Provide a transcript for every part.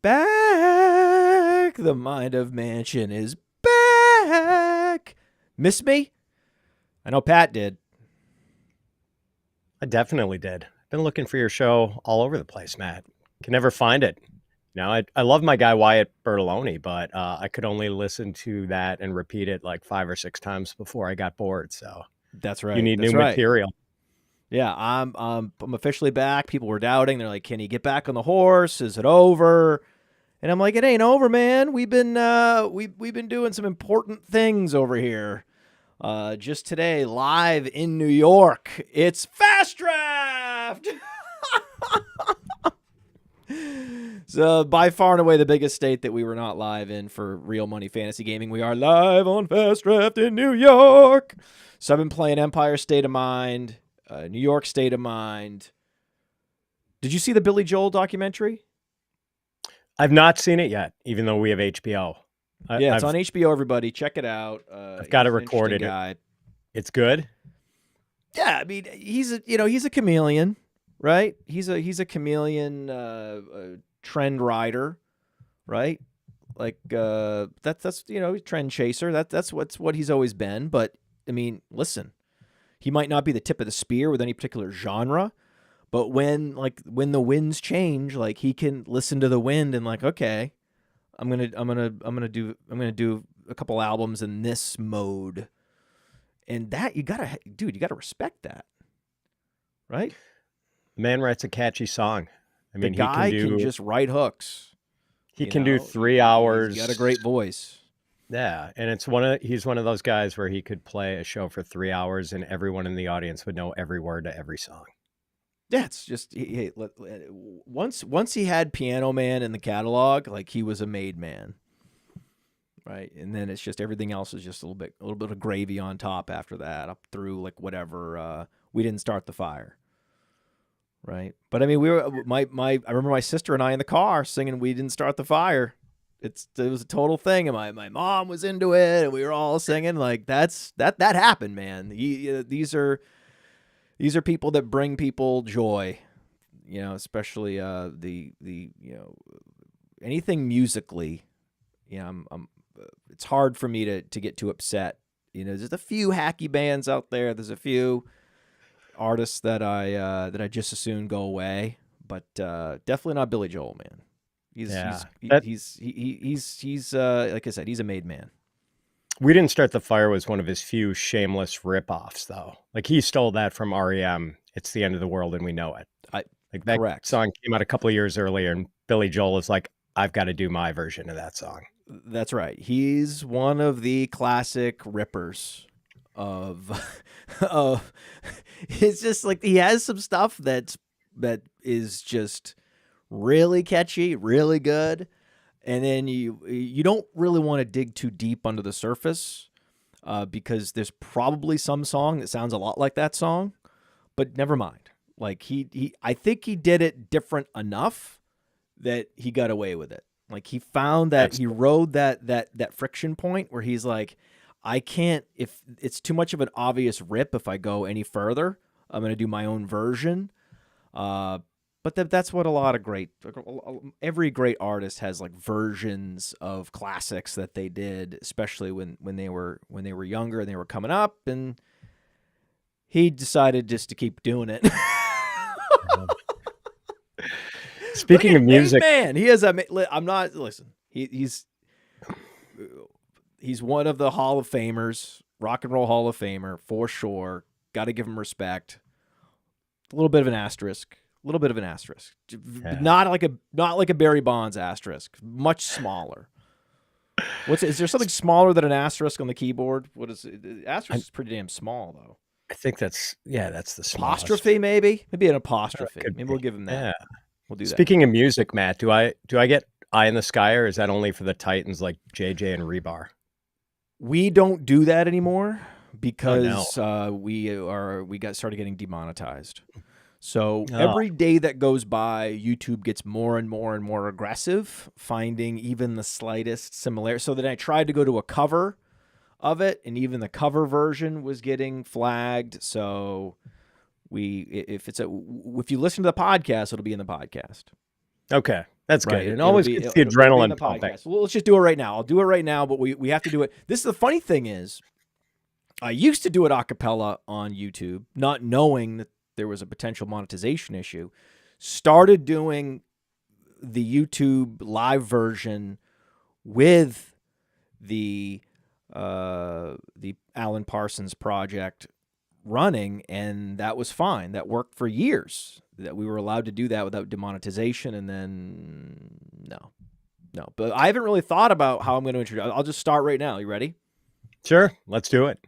back. The Mind of Mansion is back. Miss me? I know Pat did. I definitely did. Been looking for your show all over the place, Matt. Can never find it. I love my guy Wyatt Bertoloni, but I could only listen to that and repeat it like 5 or 6 times before I got bored. So That's right. you need That's new right. material. Yeah, I'm officially back. People were doubting. They're like, "Can he get back on the horse? Is it over?" And I'm like, "It ain't over, man. We've been doing some important things over here. Just today, live in New York, it's FastDraft." So by far and away the biggest state that we were not live in for real money fantasy gaming. We are live on FastDraft in New York. So I've been playing Empire State of Mind, New York State of Mind. Did you see the Billy Joel documentary? I've not seen it yet, even though we have HBO. It's on HBO, everybody. Check it out. I've got it recorded. It's good? Yeah, I mean, he's a chameleon, right? He's a chameleon trend rider, right? Like that's trend chaser. That's what he's always been. But I mean, listen, he might not be the tip of the spear with any particular genre, but when the winds change, like he can listen to the wind and like, okay, I'm gonna do a couple albums in this mode, and that you gotta respect that, right? The man writes a catchy song. I mean, the guy can just write hooks. He can do 3 hours. He's got a great voice. Yeah, and he's one of those guys where he could play a show for 3 hours and everyone in the audience would know every word to every song. Yeah, it's just once he had Piano Man in the catalog, like he was a made man, right? And then it's just everything else is just a little bit of gravy on top after that, up through like whatever. We didn't start the fire, right? But I mean, I remember my sister and I in the car singing "We Didn't Start the Fire." It was a total thing, and my mom was into it, and we were all singing. Like that happened, man. These are people that bring people joy, especially anything musically. It's hard for me to get too upset. There's a few hacky bands out there. There's a few artists that I just as soon go away, but definitely not Billy Joel, man. He's like I said, he's a made man. We Didn't Start the Fire was one of his few shameless rip-offs, though. Like, he stole that from REM. It's the End of the World, and we know it. That correct. Song came out a couple of years earlier, and Billy Joel is like, I've got to do my version of that song. That's right. He's one of the classic rippers of it's just like he has some stuff that is just really catchy, really good. And then you don't really want to dig too deep under the surface because there's probably some song that sounds a lot like that song, but never mind. Like I think he did it different enough that he got away with it. Like he found that he rode that friction point where he's like, I can't, if it's too much of an obvious rip, if I go any further, I'm going to do my own version. But that's what every great artist has, like versions of classics that they did, especially when they were younger and they were coming up, and he decided just to keep doing it. Speaking of music, man, he has he's one of the Hall of Famers, Rock and Roll Hall of Famer for sure. Got to give him respect. A little bit of an asterisk. Yeah. Not like a Barry Bonds asterisk. Much smaller. Is there something smaller than an asterisk on the keyboard? What is it? Asterisk is pretty damn small though. I think that's the smallest. Apostrophe maybe an apostrophe. Maybe we'll give him that. Yeah. We'll do that. Speaking of music, Matt, do I get Eye in the Sky, or is that only for the Titans like JJ and Rebar? We don't do that anymore because we started getting demonetized. So every day that goes by, YouTube gets more and more and more aggressive, finding even the slightest similarity. So then I tried to go to a cover of it, and even the cover version was getting flagged. So if you listen to the podcast, it'll be in the podcast. Okay. That's Right. good. And It'll always be gets the it'll be in adrenaline the pumping. podcast. Well, let's just do it right now. I'll do it right now, but we have to do it. This is the funny thing is, I used to do it a cappella on YouTube, not knowing that there was a potential monetization issue. Started doing the YouTube live version with the Alan Parsons project running, and that was fine. That worked for years. That we were allowed to do that without demonetization, and then no. But I haven't really thought about how I'm going to introduce. I'll just start right now. You ready? Sure, let's do it.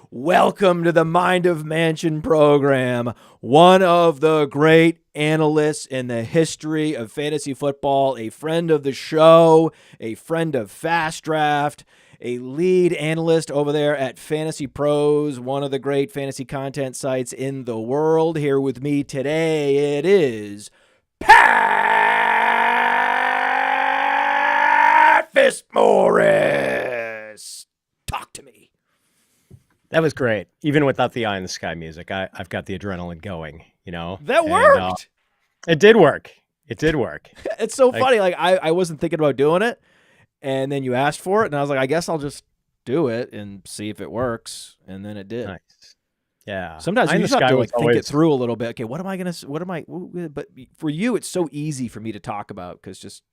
Welcome to the Mind of Mansion program, one of the great analysts in the history of fantasy football, a friend of the show, a friend of FastDraft, a lead analyst over there at FantasyPros, one of the great fantasy content sites in the world. Here with me today, it is Pat Fitzmaurice. Talk to me. That was great. Even without the eye in the sky music, I've got the adrenaline going, you know. That worked. It did work. It did work. It's so funny. Like I wasn't thinking about doing it, and then you asked for it, and I was like, I guess I'll just do it and see if it works, and then it did. Nice. Yeah. Sometimes you just have to like think always it through a little bit. Okay, what am I gonna? What am I? But for you, it's so easy for me to talk about because just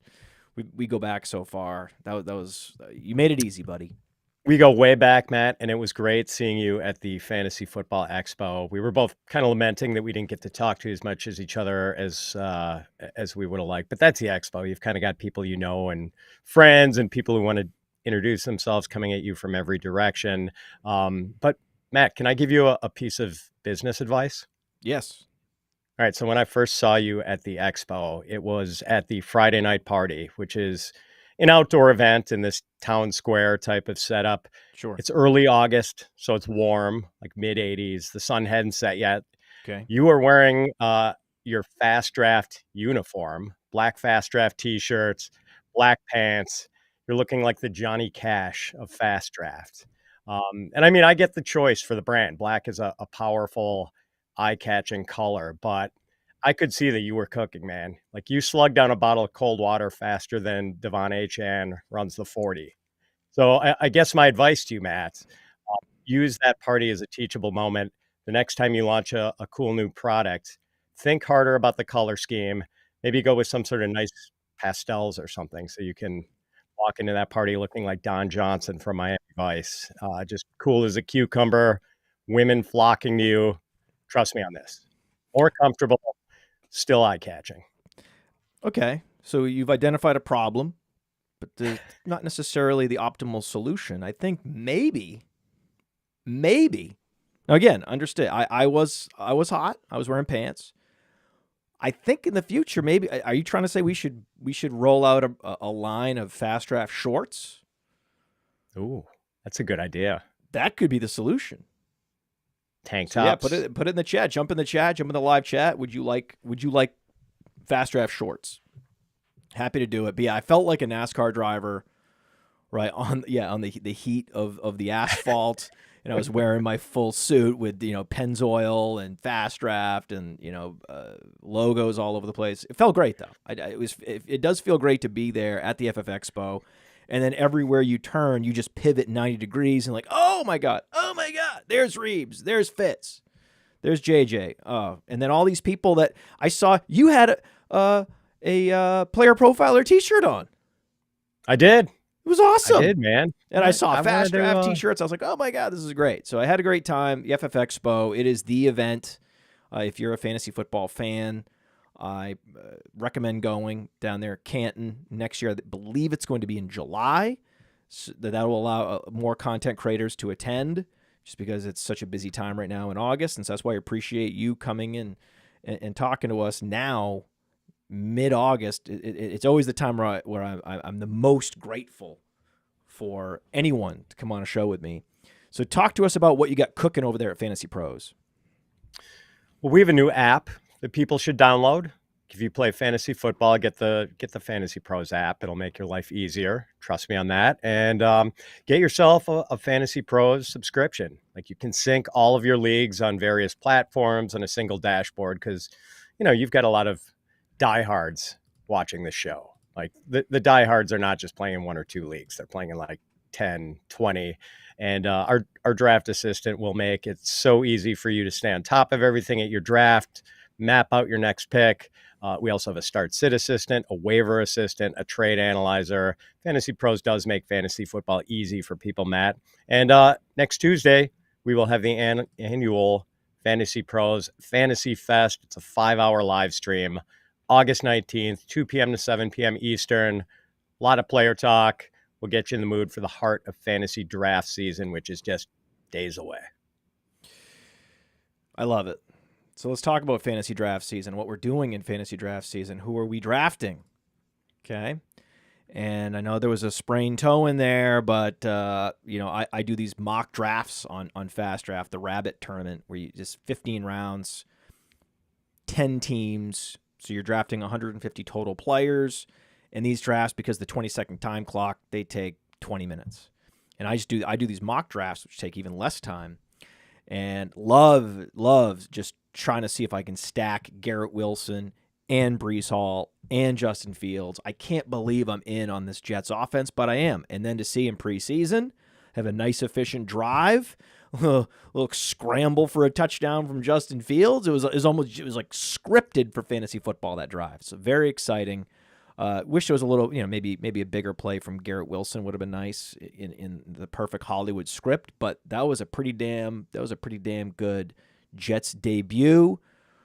we go back so far. That was you made it easy, buddy. We go way back, Matt, and it was great seeing you at the Fantasy Football Expo. We were both kind of lamenting that we didn't get to talk to as much as each other as we would have liked. But that's the Expo. You've kind of got people you know and friends and people who want to introduce themselves coming at you from every direction. But Matt, can I give you a piece of business advice? Yes. All right. So when I first saw you at the Expo, it was at the Friday night party, which is an outdoor event in this town square type of setup. Sure. It's early August, so it's warm, like mid 80s. The sun hadn't set yet. Okay. You were wearing your FastDraft uniform, black FastDraft t-shirts, black pants. You're looking like the Johnny Cash of FastDraft. And I mean, I get the choice for the brand. Black is a powerful, eye-catching color, but I could see that you were cooking, man. Like you slugged down a bottle of cold water faster than Devon Achane runs the 40. So I guess my advice to you, Matt, use that party as a teachable moment. The next time you launch a cool new product, think harder about the color scheme. Maybe go with some sort of nice pastels or something so you can walk into that party looking like Don Johnson from Miami Vice. Just cool as a cucumber, women flocking to you. Trust me on this. More comfortable, still eye-catching. Okay. So you've identified a problem, but not necessarily the optimal solution. I think maybe. Now again, understood. I was hot. I was wearing pants. I think in the future, maybe. Are you trying to say we should roll out a line of FastDraft shorts? Ooh, that's a good idea. That could be the solution. Tank tops. Yeah, put it in the chat. Jump in the chat. Jump in the live chat. Would you like FastDraft shorts? Happy to do it. But yeah, I felt like a NASCAR driver, right on the heat of the asphalt, and I was wearing my full suit with Pennzoil and FastDraft and logos all over the place. It felt great though. It does feel great to be there at the FF Expo. And then everywhere you turn, you just pivot 90 degrees and like, oh my God, there's Reeves, there's Fitz, there's JJ. And then all these people that I saw, you had a player profiler t-shirt on. I did. It was awesome. I did, man. And I saw FastDraft t-shirts. I was like, oh my God, this is great. So I had a great time. The FF Expo, it is the event. If you're a fantasy football fan, I recommend going down there, Canton, next year. I believe it's going to be in July. So that will allow more content creators to attend just because it's such a busy time right now in August. And so that's why I appreciate you coming in and talking to us now, mid-August. It's always the time where I'm the most grateful for anyone to come on a show with me. So talk to us about what you got cooking over there at Fantasy Pros. Well, we have a new app that people should download. If you play fantasy football, get the Fantasy Pros app. It'll make your life easier. Trust me on that. And get yourself a Fantasy Pros subscription. Like you can sync all of your leagues on various platforms on a single dashboard because, you've got a lot of diehards watching this show. Like the diehards are not just playing in 1 or 2 leagues; they're playing in like 10, 20. And our draft assistant will make it so easy for you to stay on top of everything at your draft, map out your next pick. We also have a start sit assistant, a waiver assistant, a trade analyzer. Fantasy Pros does make fantasy football easy for people, Matt. And next Tuesday, we will have the annual Fantasy Pros Fantasy Fest. It's a 5-hour live stream, August 19th, 2 p.m. to 7 p.m. Eastern. A lot of player talk. We'll get you in the mood for the heart of fantasy draft season, which is just days away. I love it. So let's talk about fantasy draft season, what we're doing in fantasy draft season. Who are we drafting? Okay. And I know there was a sprained toe in there, but, I do these mock drafts on FastDraft, the Rabbit tournament, where you just 15 rounds, 10 teams. So you're drafting 150 total players. And these drafts, because the 20-second time clock, they take 20 minutes. And I do these mock drafts, which take even less time. And love just trying to see if I can stack Garrett Wilson and Breece Hall and Justin Fields. I can't believe I'm in on this Jets offense, but I am. And then to see in preseason, have a nice efficient drive, a little scramble for a touchdown from Justin Fields. It was like scripted for fantasy football, that drive. So very exciting. Wish there was a little, maybe a bigger play from Garrett Wilson would have been nice in the perfect Hollywood script, but that was a pretty damn good Jets debut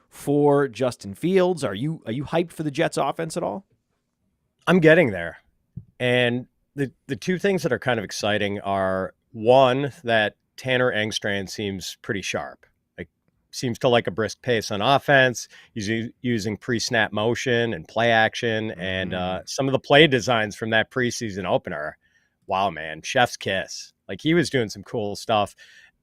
for Justin Fields. Are you hyped for the Jets offense at all? I'm getting there. And the two things that are kind of exciting are, one, that Tanner Engstrand seems pretty sharp. Seems to like a brisk pace on offense. He's using pre-snap motion and play action. And some of the play designs from that preseason opener, wow, man, chef's kiss. Like, he was doing some cool stuff.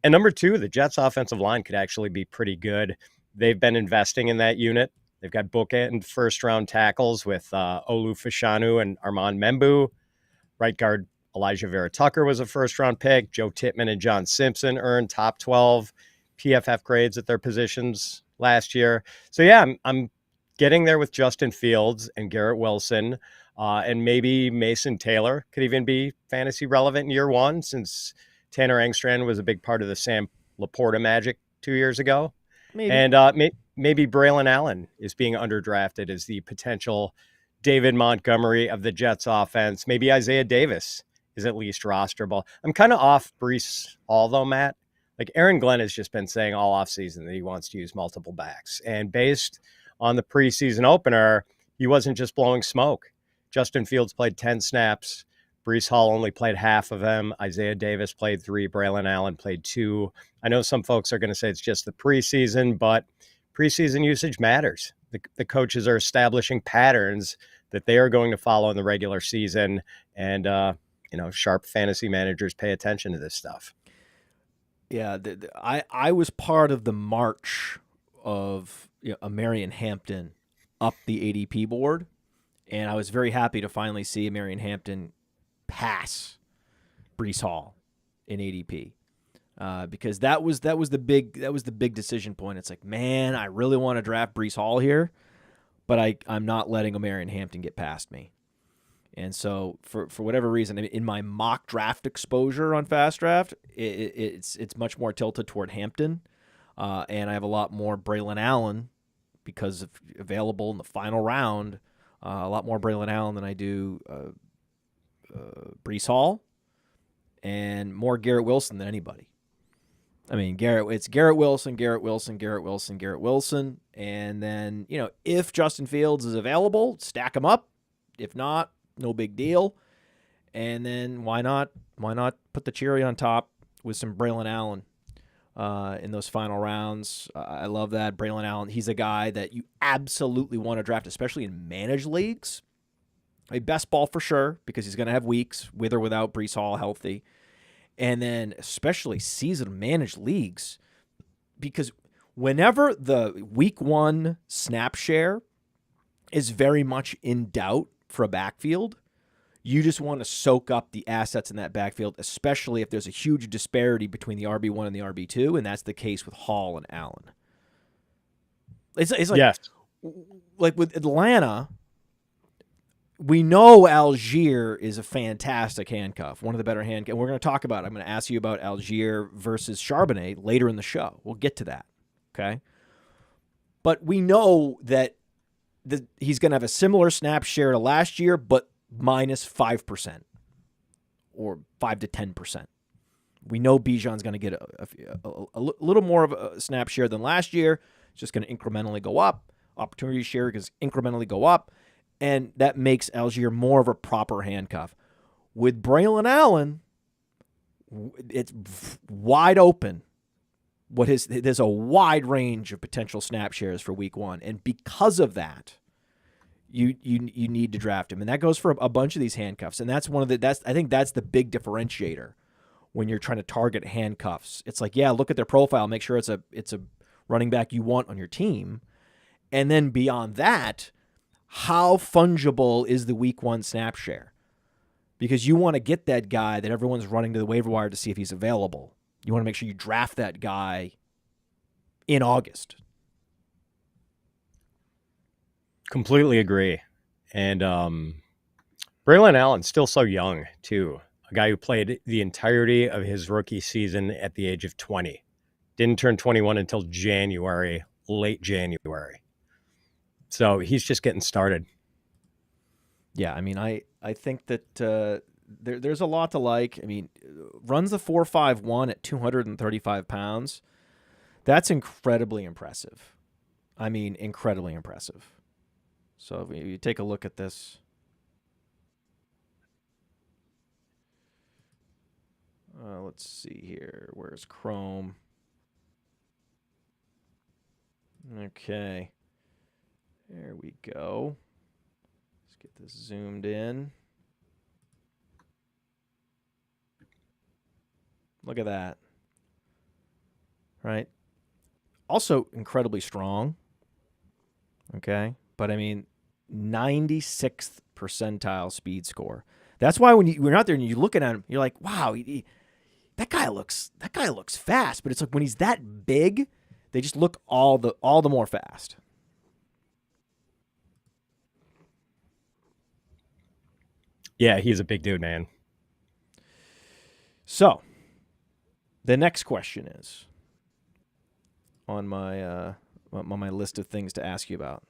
And number two, the Jets offensive line could actually be pretty good. They've been investing in that unit. They've got bookend first-round tackles with Olu Fashanu and Armand Membu. Right guard Elijah Vera-Tucker was a first-round pick. Joe Tippmann and John Simpson earned top 12 PFF grades at their positions last year. So yeah, I'm getting there with Justin Fields and Garrett Wilson, and maybe Mason Taylor could even be fantasy relevant in year one, since Tanner Engstrand was a big part of the Sam Laporta magic 2 years ago. Maybe. And maybe Braylon Allen is being underdrafted as the potential David Montgomery of the Jets offense. Maybe Isaiah Davis is at least rosterable. I'm kind of off Breece Hall though, Matt. Like, Aaron Glenn has just been saying all offseason that he wants to use multiple backs. And based on the preseason opener, he wasn't just blowing smoke. Justin Fields played 10 snaps. Breece Hall only played half of them. Isaiah Davis played 3. Braylon Allen played 2. I know some folks are going to say it's just the preseason, but preseason usage matters. The coaches are establishing patterns that they are going to follow in the regular season. And, sharp fantasy managers pay attention to this stuff. Yeah, I was part of the march of a Marion Hampton up the ADP board, and I was very happy to finally see Marion Hampton pass Breece Hall in ADP, because that was the big decision point. It's like, man, I really want to draft Breece Hall here, but I'm not letting a Marion Hampton get past me. And so for whatever reason, in my mock draft exposure on FastDraft, it's much more tilted toward Hampton. And I have a lot more Braylon Allen because of available in the final round, a lot more Braylon Allen than I do Breece Hall, and more Garrett Wilson than anybody. I mean, it's Garrett Wilson, Garrett Wilson, Garrett Wilson, Garrett Wilson. And then, if Justin Fields is available, stack him up. If not, no big deal. And then why not put the cherry on top with some Braylon Allen in those final rounds. I love that. Braylon Allen, he's a guy that you absolutely want to draft, especially in managed leagues. A best ball for sure, because he's going to have weeks with or without Breece Hall healthy. And then especially season managed leagues, because whenever the week one snap share is very much in doubt for a backfield, you just want to soak up the assets in that backfield, especially if there's a huge disparity between the RB1 and the RB2, and that's the case with Hall and Allen. It's like, yes. Like with Atlanta, we know Algier is a fantastic handcuff, one of the better handcuffs. We're going to talk about it. I'm going to ask you about Algier versus Charbonnet later in the show. We'll get to that, okay? But we know that he's going to have a similar snap share to last year, but minus 5% or 5 to 10%. We know Bijan's going to get a little more of a snap share than last year. It's just going to incrementally go up. Opportunity share is incrementally go up. And that makes Algier more of a proper handcuff. With Braylon Allen, it's wide open. There's a wide range of potential snap shares for week 1. And because of that, you need to draft him. And that goes for a bunch of these handcuffs. And that's I think that's the big differentiator when you're trying to target handcuffs. It's like, yeah, look at their profile, make sure it's a running back you want on your team. And then beyond that, how fungible is the week 1 snap share? Because you want to get that guy that everyone's running to the waiver wire to see if he's available. You want to make sure you draft that guy in August. Completely agree. And Braylon Allen's still so young, too. A guy who played the entirety of his rookie season at the age of 20. Didn't turn 21 until January, late January. So he's just getting started. Yeah, I mean, I think that there's a lot to like. I mean, runs the 4.51 at 235 pounds. That's incredibly impressive. I mean, incredibly impressive. So if you take a look at this. Let's see here. Where's Chrome? Okay. There we go. Let's get this zoomed in. Look at that. Right? Also incredibly strong. Okay? But I mean, 96th percentile speed score. That's why when you're out there and you're looking at him, you're like, wow, that guy looks fast. But it's like when he's that big, they just look all the more fast. Yeah, he's a big dude, man. So, the next question is on my list of things to ask you about.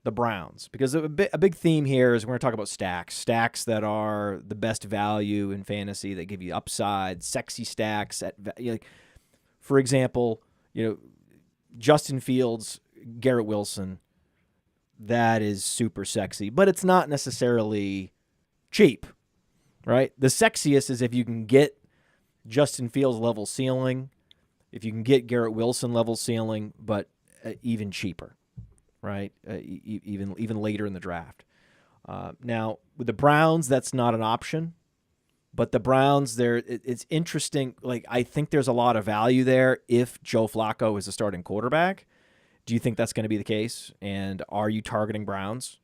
The Browns, because a big theme here is we're going to talk about stacks that are the best value in fantasy, that give you upside, sexy stacks. For example, Justin Fields, Garrett Wilson, that is super sexy, but it's not necessarily cheap, right? The sexiest is if you can get Justin Fields level ceiling, if you can get Garrett Wilson level ceiling, but even cheaper. Right, even later in the draft. Now with the Browns, that's not an option. But the Browns, it's interesting. Like, I think there's a lot of value there if Joe Flacco is a starting quarterback. Do you think that's going to be the case? And are you targeting Browns?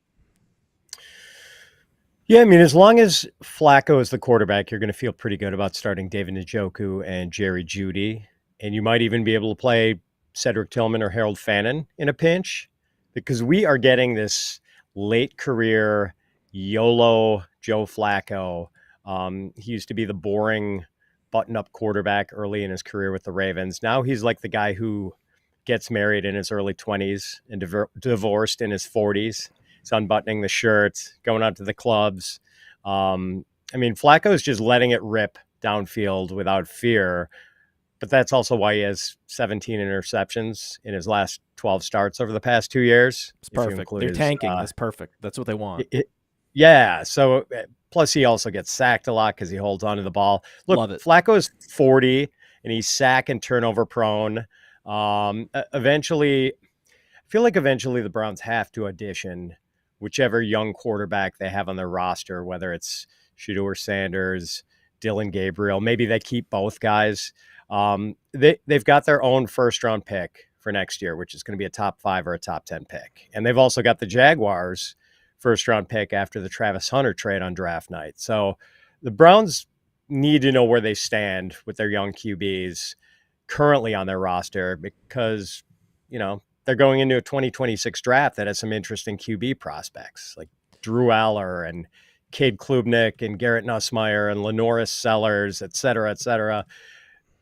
Yeah, I mean, as long as Flacco is the quarterback, you're going to feel pretty good about starting David Njoku and Jerry Jeudy, and you might even be able to play Cedric Tillman or Harold Fannin in a pinch. Because we are getting this late career YOLO Joe Flacco. He used to be the boring button-up quarterback early in his career with the Ravens. Now he's like the guy who gets married in his early 20s and divorced in his 40s. He's unbuttoning the shirts, going out to the clubs. I mean, Flacco's just letting it rip downfield without fear. But that's also why he has 17 interceptions in his last 12 starts over the past 2 years. It's perfect. They're tanking. That's perfect. That's what they want. Yeah. So plus he also gets sacked a lot because he holds on to the ball. Look, Love it. Flacco's 40 and he's sack and turnover prone. Eventually, I feel like the Browns have to audition whichever young quarterback they have on their roster, whether it's Shedeur Sanders, Dylan Gabriel. Maybe they keep both guys. They've got their own first-round pick for next year, which is going to be a top 5 or a top 10 pick. And they've also got the Jaguars' first-round pick after the Travis Hunter trade on draft night. So the Browns need to know where they stand with their young QBs currently on their roster because, they're going into a 2026 draft that has some interesting QB prospects. Like Drew Aller and Cade Klubnik and Garrett Nussmeier and Lenoris Sellers, et cetera, et cetera.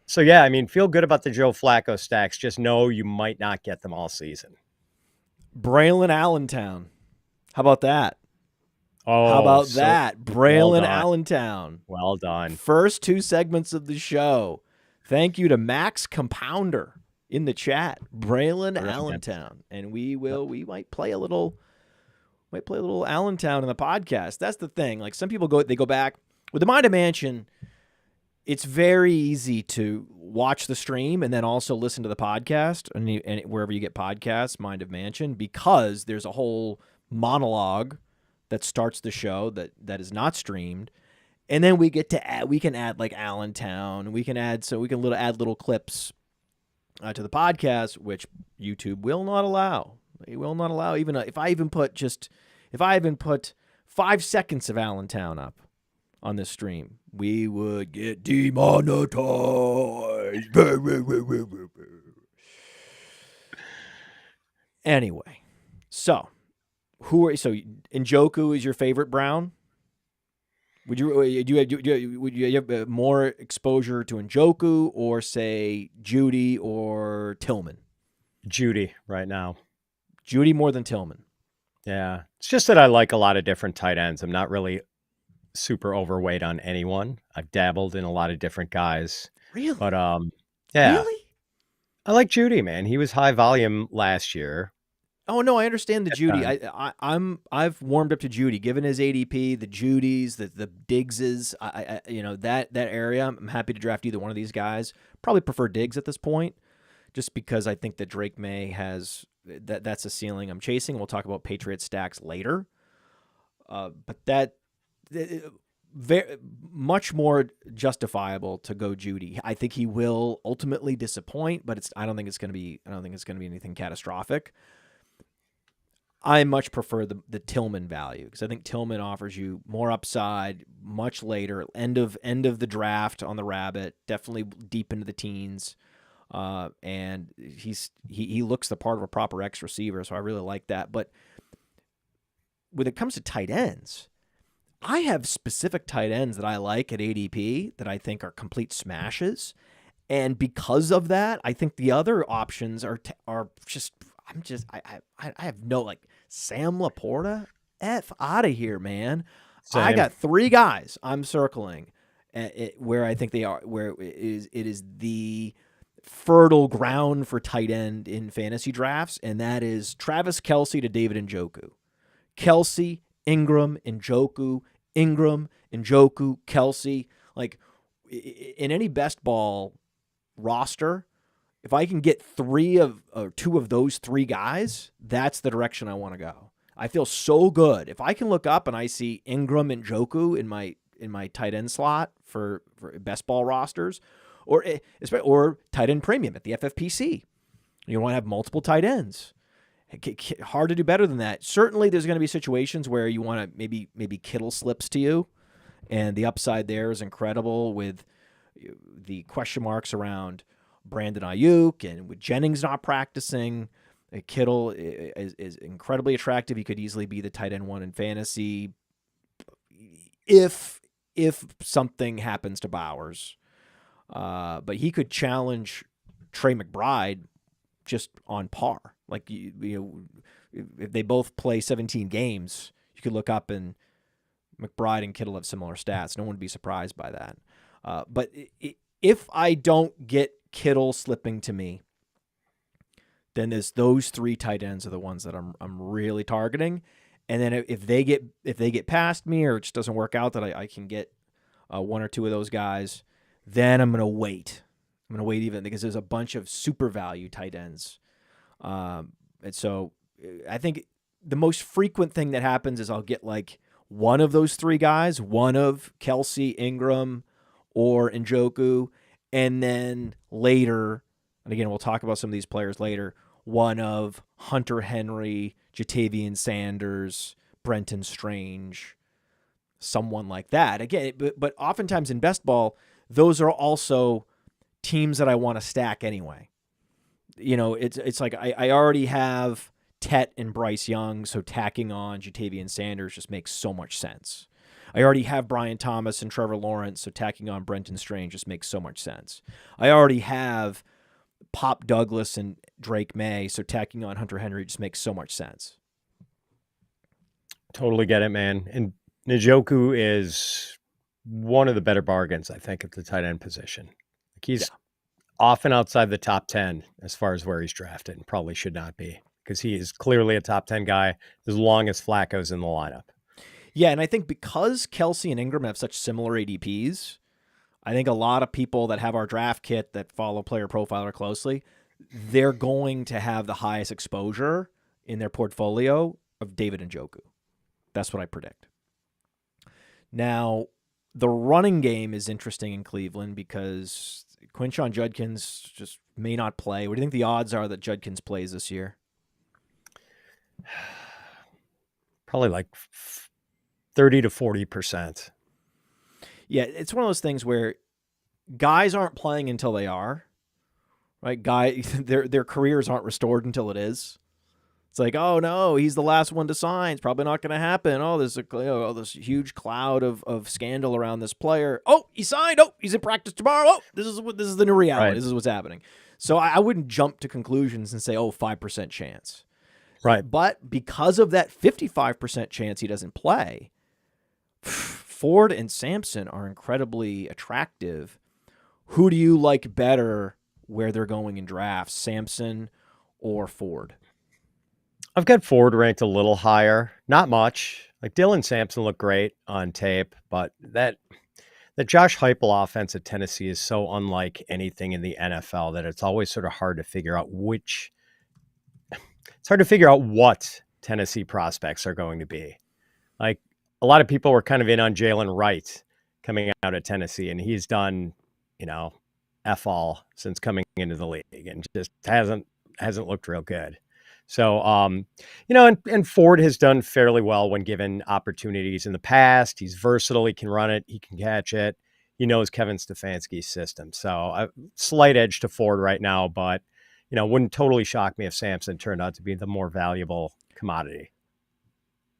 So, yeah, I mean, feel good about the Joe Flacco stacks. Just know you might not get them all season. Braylon Allentown. How about that? How Oh, about so that? well Braylon done. Allentown. Well done. First 2 segments of the show. Thank you to Max Compounder in the chat. Braylon Allentown. And we might play a little Allentown in the podcast. That's the thing. Like some people go back with the Mind of Mansion. It's very easy to watch the stream and then also listen to the podcast and wherever you get podcasts, Mind of Mansion, because there's a whole monologue that starts the show that is not streamed, and then we can add like Allentown, we can add little clips to the podcast, which YouTube will not allow. They will not allow even if I even put 5 seconds of Allentown up on this stream, we would get demonetized. Anyway, so Njoku is your favorite Brown? Would you have more exposure to Njoku or say Judy or Tillman? Judy right now. Judy more than Tillman. Yeah. It's just that I like a lot of different tight ends. I'm not really super overweight on anyone. I've dabbled in a lot of different guys. Really? But yeah. Really? I like Judy, man. He was high volume last year. Oh no, I understand the Judy. I've warmed up to Judy, given his ADP, the Judys, the Diggses. That area. I'm happy to draft either one of these guys. Probably prefer Diggs at this point, just because I think that Drake May has that's a ceiling I'm chasing. We'll talk about Patriot stacks later. But that very much more justifiable to go Judy. I think he will ultimately disappoint, but I don't think it's going to be anything catastrophic. I much prefer the Tillman value because I think Tillman offers you more upside much later, end of the draft on the rabbit, definitely deep into the teens, and he looks the part of a proper X receiver, so I really like that. But when it comes to tight ends, I have specific tight ends that I like at ADP that I think are complete smashes, and because of that, I think the other options are just. I have no like Sam Laporta. F out of here, man. Same. I got 3 guys I'm circling where I think they are, where it is the fertile ground for tight end in fantasy drafts, and that is Travis Kelce to David Njoku. Kelce, Ingram, Njoku, Kelce. Like in any best ball roster, if I can get 2 of those 3 guys, that's the direction I want to go. I feel so good if I can look up and I see Ingram and Njoku in my tight end slot for best ball rosters, or tight end premium at the FFPC. You want to have multiple tight ends. Hard to do better than that. Certainly, there's going to be situations where you want to maybe Kittle slips to you, and the upside there is incredible with the question marks around Brandon Ayuk, and with Jennings not practicing, Kittle is incredibly attractive. He could easily be the tight end 1 in fantasy if something happens to Bowers. But he could challenge Trey McBride just on par. Like if they both play 17 games, you could look up and McBride and Kittle have similar stats. No one would be surprised by that. But if I don't get Kittle slipping to me, then there's those 3 tight ends are the ones that I'm really targeting. And then if they get past me, or it just doesn't work out that I can get 1 or 2 of those guys, then I'm gonna wait. I'm gonna wait even because there's a bunch of super value tight ends. And so I think the most frequent thing that happens is I'll get like one of those 3 guys, one of Kelce, Ingram, or Njoku. And then later, and again, we'll talk about some of these players later, one of Hunter Henry, Jatavian Sanders, Brenton Strange, someone like that. Again, but oftentimes in best ball, those are also teams that I want to stack anyway. It's like I already have Tet and Bryce Young, so tacking on Jatavian Sanders just makes so much sense. I already have Brian Thomas and Trevor Lawrence, so tacking on Brenton Strange just makes so much sense. I already have Pop Douglas and Drake May, so tacking on Hunter Henry just makes so much sense. Totally get it, man. And Njoku is one of the better bargains, I think, at the tight end position. Like he's often outside the top 10 as far as where he's drafted, and probably should not be, because he is clearly a top 10 guy as long as Flacco's in the lineup. Yeah, and I think because Kelsey and Ingram have such similar ADPs, I think a lot of people that have our draft kit that follow Player Profiler closely, they're going to have the highest exposure in their portfolio of David Njoku. That's what I predict. Now, the running game is interesting in Cleveland because Quinshon Judkins just may not play. What do you think the odds are that Judkins plays this year? Probably like 30 to 40%. Yeah, it's one of those things where guys aren't playing until they are, right? Their careers aren't restored until it is. It's like, oh no, he's the last one to sign. It's probably not going to happen. Oh, there's this huge cloud of scandal around this player. Oh, he signed. Oh, he's in practice tomorrow. Oh, this is the new reality. Right. This is what's happening. So I wouldn't jump to conclusions and say, 5% chance. Right. But because of that 55% chance he doesn't play, Ford and Sampson are incredibly attractive. Who do you like better where they're going in drafts, Sampson or Ford? I've got Ford ranked a little higher, not much. Like Dylan Sampson looked great on tape, but that Josh Heupel offense at Tennessee is so unlike anything in the NFL that it's always sort of hard to figure out what Tennessee prospects are going to be. Like a lot of people were kind of in on Jalen Wright coming out of Tennessee, and he's done, F all since coming into the league and just hasn't looked real good. So, and Ford has done fairly well when given opportunities in the past. He's versatile. He can run it. He can catch it. He knows Kevin Stefanski's system. So a slight edge to Ford right now, but, wouldn't totally shock me if Sampson turned out to be the more valuable commodity.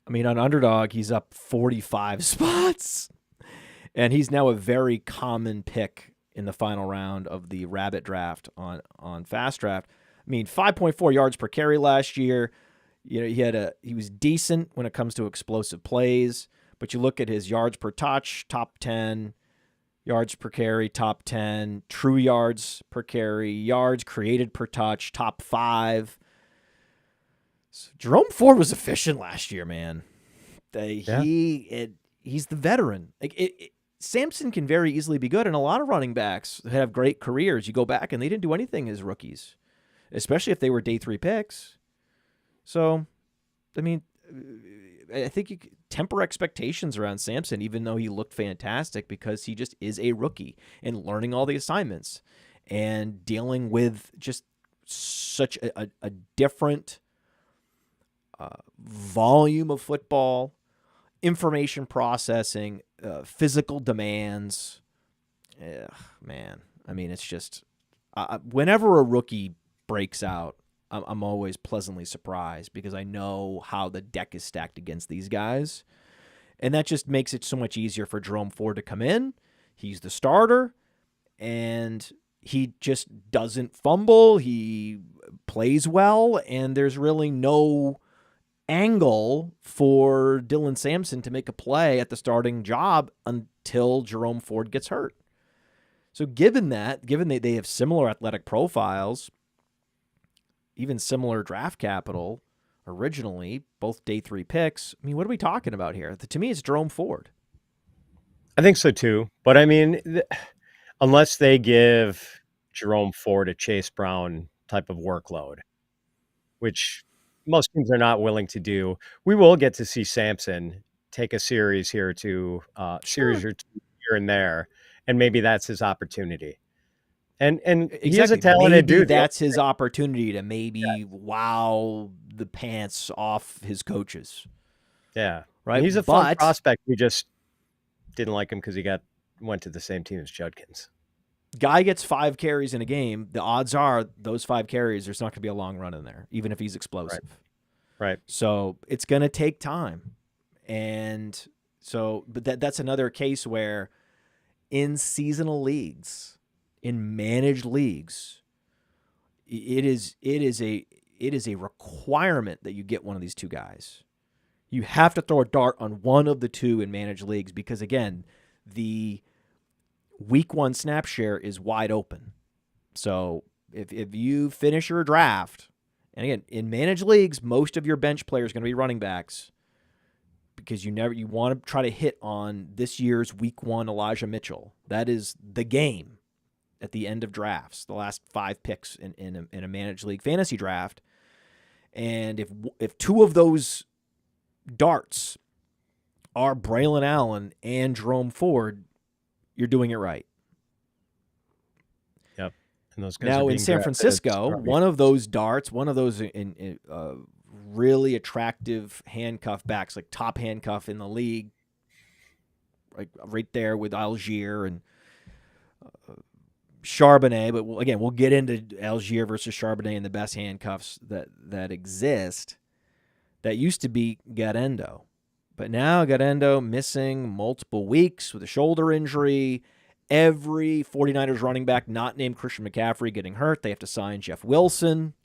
I mean, on Underdog, he's up 45 spots, and he's now a very common pick in the final round of the Rabbit draft on FastDraft. I mean, 5.4 yards per carry last year. He was decent when it comes to explosive plays, but you look at his yards per touch, top 10, yards per carry, top 10, true yards per carry, yards created per touch, top 5. So Jerome Ford was efficient last year, man. He's the veteran. Sampson can very easily be good, and a lot of running backs have great careers. You go back, and they didn't do anything as rookies, especially if they were day 3 picks. So, I mean, I think you temper expectations around Sampson, even though he looked fantastic, because he just is a rookie and learning all the assignments and dealing with just such a different volume of football, information processing, physical demands. Man, I mean, it's just whenever a rookie breaks out, I'm always pleasantly surprised because I know how the deck is stacked against these guys. And that just makes it so much easier for Jerome Ford to come in. He's the starter, and he just doesn't fumble. He plays well, and there's really no angle for Dylan Sampson to make a play at the starting job until Jerome Ford gets hurt. So given that they have similar athletic profiles, even similar draft capital originally, both day 3 picks, I mean, what are we talking about here? To me, it's Jerome Ford. I think so too. But I mean, unless they give Jerome Ford a Chase Brown type of workload, which most teams are not willing to do, we will get to see Sampson take a series here or two here and there, and maybe that's his opportunity. And exactly. He is a talented dude. That's his opportunity to maybe wow the pants off his coaches. Yeah, right. And he's a fun prospect. We just didn't like him because he went to the same team as Judkins. Guy gets 5 carries in a game. The odds are those 5 carries, there's not going to be a long run in there, even if he's explosive. Right. So it's going to take time. And so, but that's another case where in seasonal leagues, in managed leagues, it is a requirement that you get one of these two guys. You have to throw a dart on one of the two in managed leagues because again, the week 1 snap share is wide open. So if you finish your draft, and again, in managed leagues, most of your bench players are going to be running backs because you want to try to hit on this year's week 1 Elijah Mitchell. That is the game at the end of drafts, the last 5 picks in a managed league fantasy draft. And if two of those darts are Braylon Allen and Jerome Ford, you're doing it right. Yep. And those guys Now are in being San drafted Francisco, as one of those darts, one of those really attractive handcuff backs, like top handcuff in the league, like right there with Algier and Charbonnet. But again, we'll get into Algier versus Charbonnet and the best handcuffs that exist. That used to be Garendo. But now Garendo missing multiple weeks with a shoulder injury. Every 49ers running back not named Christian McCaffrey getting hurt. They have to sign Jeff Wilson.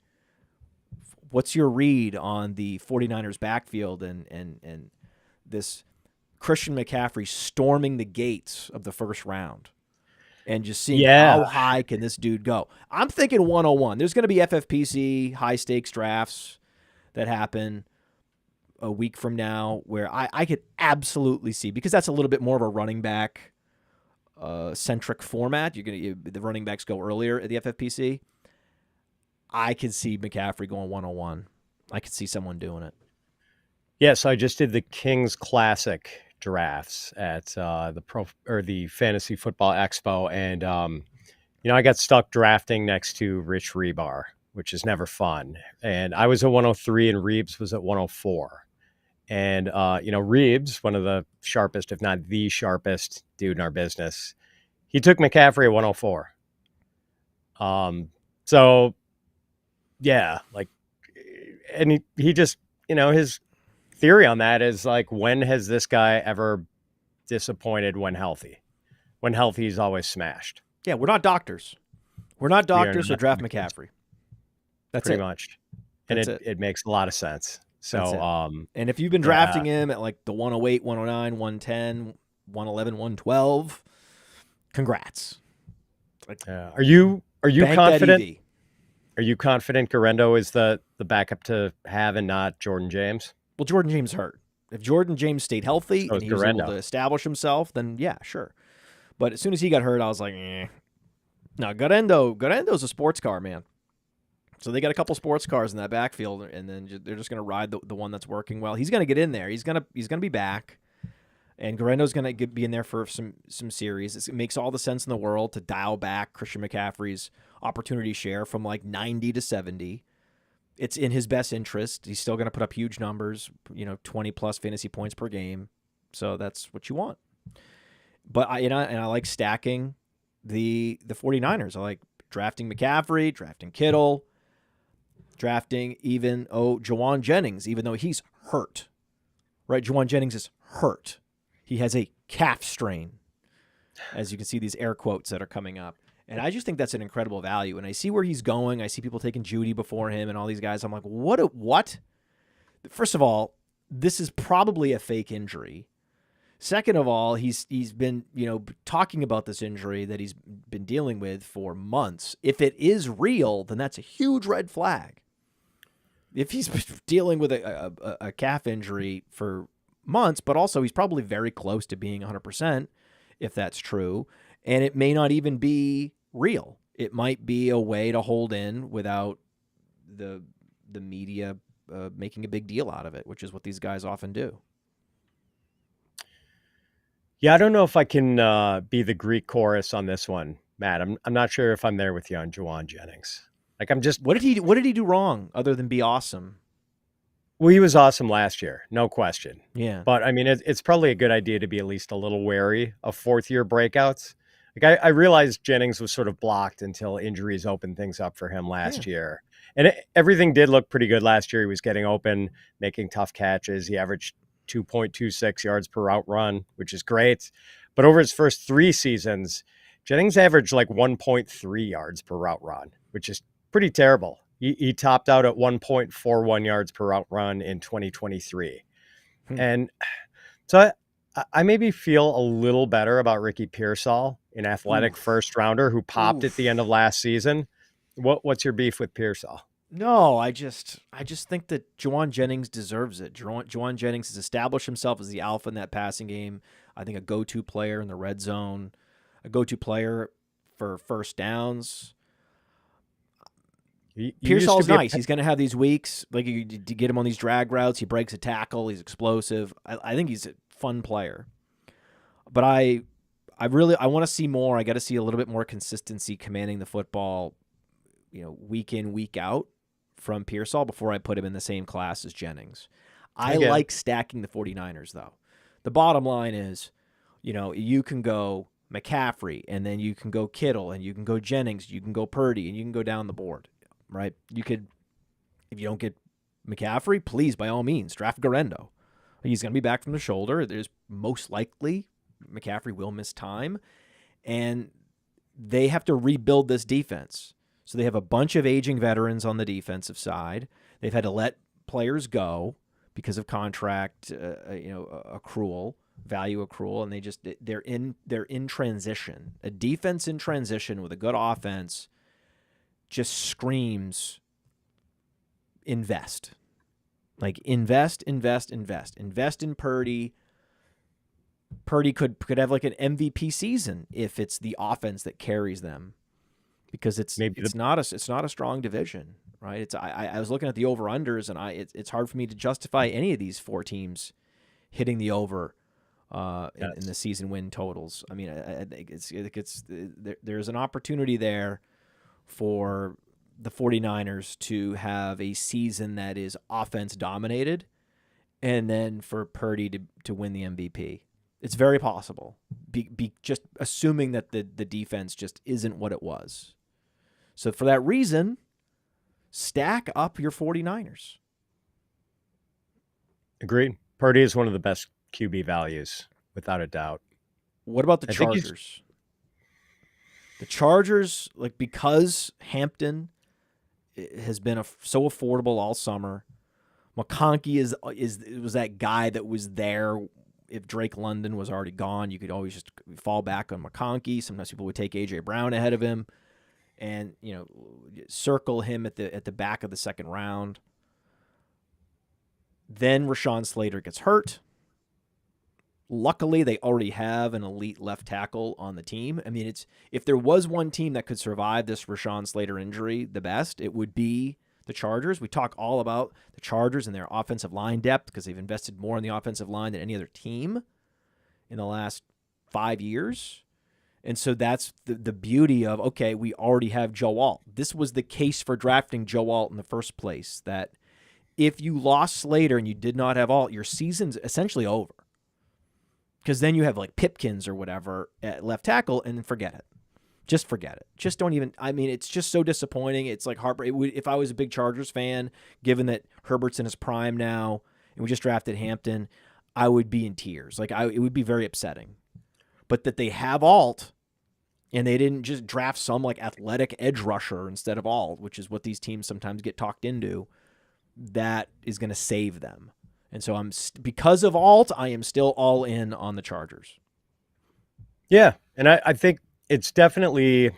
What's your read on the 49ers backfield and this Christian McCaffrey storming the gates of the first round and just seeing how high can this dude go? I'm thinking 101. There's going to be FFPC high-stakes drafts that happen a week from now where I could absolutely see, because that's a little bit more of a running back centric format. The running backs go earlier at the FFPC. I could see McCaffrey going 101. I could see someone doing it. Yeah, so I just did the Kings Classic drafts at the Fantasy Football Expo, and I got stuck drafting next to Rich Rebar, which is never fun. And I was at 103, and Reeves was at 104. And Reeves, one of the sharpest, if not the sharpest dude in our business, he took McCaffrey at 104. So yeah, like, and he just, his theory on that is like, when has this guy ever disappointed when healthy? When healthy, he's always smashed. Yeah, we're not doctors. So draft McCaffrey. That's pretty it. much. And it makes a lot of sense. So, and if you've been drafting him at like the 108, 109, 110, 111, 112, congrats. Are you confident? Are you confident Garendo is the backup to have and not Jordan James? Well, Jordan James hurt. If Jordan James stayed healthy and he was able to establish himself, then yeah, sure. But as soon as he got hurt, I was like, No, Garendo's a sports car, man. So they got a couple sports cars in that backfield, and then they're just going to ride the one that's working well. He's going to get in there. He's going to be back, and Garendo's going to be in there for some series. It makes all the sense in the world to dial back Christian McCaffrey's opportunity share from like 90 to 70. It's in his best interest. He's still going to put up huge numbers, 20 plus fantasy points per game. So that's what you want. But I like stacking the 49ers. I like drafting McCaffrey, drafting Kittle, drafting even Jawan Jennings, even though he's hurt. Right? Jawan Jennings is hurt. He has a calf strain. As you can see, these air quotes that are coming up. And I just think that's an incredible value. And I see where he's going. I see people taking Judy before him and all these guys. I'm like, what? First of all, this is probably a fake injury. Second of all, he's been, talking about this injury that he's been dealing with for months. If it is real, then that's a huge red flag. If he's been dealing with a calf injury for months, but also he's probably very close to being 100%, if that's true, and it may not even be real. It might be a way to hold in without the media making a big deal out of it, which is what these guys often do. Yeah, I don't know if I can be the Greek chorus on this one, Matt. I'm not sure if I'm there with you on Jawan Jennings. Like, I'm just... What did he do wrong other than be awesome? Well, he was awesome last year, no question. Yeah. But, I mean, it's probably a good idea to be at least a little wary of fourth-year breakouts. Like I realized Jennings was sort of blocked until injuries opened things up for him Yeah. last year. And everything did look pretty good last year. He was getting open, making tough catches. He averaged 2.26 yards per route run, which is great. But over his first 3 seasons, Jennings averaged like 1.3 yards per route run, which is pretty terrible. He topped out at 1.41 yards per route run in 2023. Hmm. And so I maybe feel a little better about Ricky Pearsall, an athletic Oof. first rounder who popped at the end of Oof. last season. What's your beef with Pearsall? No, I just think that Juwan Jennings deserves it. Juwan Jennings has established himself as the alpha in that passing game. I think a go-to player in the red zone, a go-to player for first downs. You used to Pearsall's be a nice. He's going to have these weeks. Like you get him on these drag routes. He breaks a tackle. He's explosive. I think he's a fun player. But I want to see more. I got to see a little bit more consistency commanding the football, week in, week out from Pearsall before I put him in the same class as Jennings. I I get it. like stacking the 49ers, though. The bottom line is, you can go McCaffrey, and then you can go Kittle, and you can go Jennings, you can go Purdy, and you can go down the board, right? You could, if you don't get McCaffrey, please, by all means, draft Garendo. He's going to be back from the shoulder. There's most likely McCaffrey will miss time, and they have to rebuild this defense. So they have a bunch of aging veterans on the defensive side. They've had to let players go because of contract, accrual, value accrual, and they're in transition. A defense in transition with a good offense just screams invest. Like invest in Purdy. Purdy could have like an MVP season if it's the offense that carries them, because it's not a strong division, right? I was looking at the over unders, and it's hard for me to justify any of these 4 teams hitting the over in the season win totals. I mean, I think there's an opportunity there for the 49ers to have a season that is offense dominated, and then for Purdy to win the MVP. It's very possible. Be just assuming that the defense just isn't what it was. So for that reason, stack up your 49ers. Agreed. Purdy is one of the best QB values, without a doubt. What about the I think Chargers? The Chargers, like, because Hampton has been so affordable all summer. McConkey was that guy that was there. If Drake London was already gone, you could always just fall back on McConkey. Sometimes people would take A.J. Brown ahead of him, and circle him at the back of the second round. Then Rashawn Slater gets hurt. Luckily, they already have an elite left tackle on the team. I mean, if there was one team that could survive this Rashawn Slater injury the best, it would be the Chargers. We talk all about the Chargers and their offensive line depth because they've invested more in the offensive line than any other team in the last 5 years. And so that's the beauty of, okay, we already have Joe Alt. This was the case for drafting Joe Alt in the first place, that if you lost Slater and you did not have Alt, your season's essentially over. Because then you have like Pipkins or whatever at left tackle, and forget it. Just forget it. Just don't even. I mean, it's just so disappointing. It's like if I was a big Chargers fan, given that Herbert's in his prime now, and we just drafted Hampton, I would be in tears. Like it would be very upsetting. But that they have Alt, and they didn't just draft some like athletic edge rusher instead of Alt, which is what these teams sometimes get talked into, that is going to save them. And so because of Alt, I am still all in on the Chargers. Yeah, and I think it's definitely.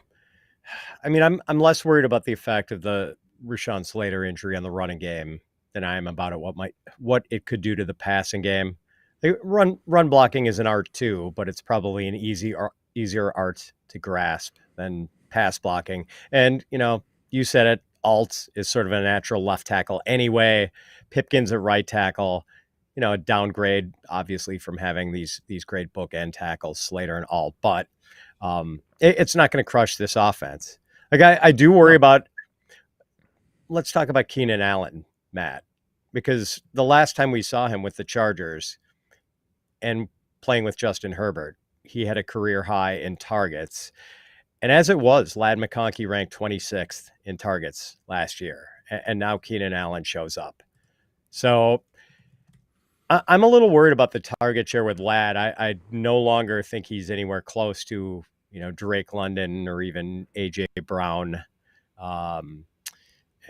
I mean, I'm less worried about the effect of the Rashawn Slater injury on the running game than I am about what it could do to the passing game. Run blocking is an art too, but it's probably an easier art to grasp than pass blocking. And you said it. Alt is sort of a natural left tackle anyway. Pipkins at right tackle. A downgrade obviously from having these great bookend tackles, Slater and Alt, but it's not going to crush this offense. Like I do worry about. Let's talk about Keenan Allen, Matt, because the last time we saw him with the Chargers and playing with Justin Herbert, he had a career high in targets. And as it was, Ladd McConkey ranked 26th in targets last year. And now Keenan Allen shows up. So I'm a little worried about the target share with Ladd. I no longer think he's anywhere close to, Drake London or even A.J. Brown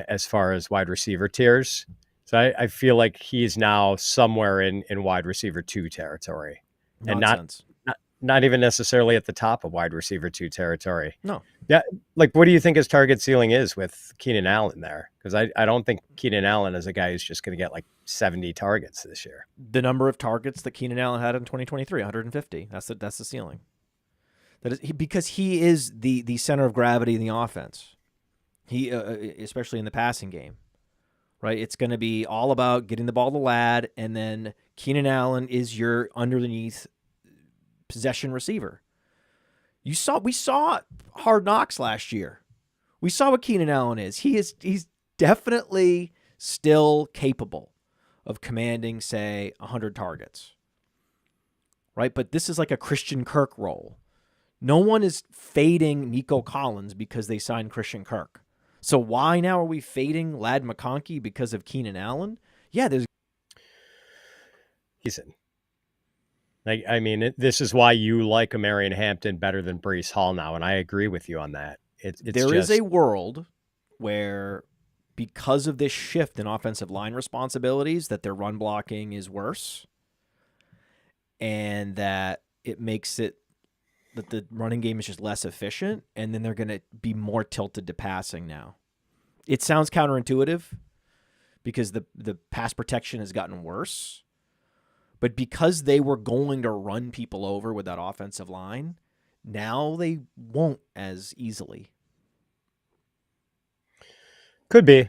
as far as wide receiver tiers. So I feel like he's now somewhere in wide receiver 2 territory. Nonsense. And not even necessarily at the top of wide receiver 2 territory. No. Yeah. Like, what do you think his target ceiling is with Keenan Allen there? Because I don't think Keenan Allen is a guy who's just going to get like 70 targets this year. The number of targets that Keenan Allen had in 2023, 150. That's the ceiling. That is because he is the center of gravity in the offense. He especially in the passing game. Right? It's going to be all about getting the ball to Ladd, and then Keenan Allen is your underneath possession receiver. We saw Hard Knocks last year. We saw what Keenan Allen is. He's definitely still capable of commanding, say, 100 targets. Right? But this is like a Christian Kirk role. No one is fading Nico Collins because they signed Christian Kirk. So why now are we fading Ladd McConkey because of Keenan Allen? Yeah, there's. Listen, this is why you like Marion Hampton better than Breece Hall now, and I agree with you on that. There is a world where, because of this shift in offensive line responsibilities, that their run blocking is worse, and that it makes it that the running game is just less efficient, and then they're going to be more tilted to passing now. It sounds counterintuitive because the pass protection has gotten worse, but because they were going to run people over with that offensive line, now they won't as easily. Could be.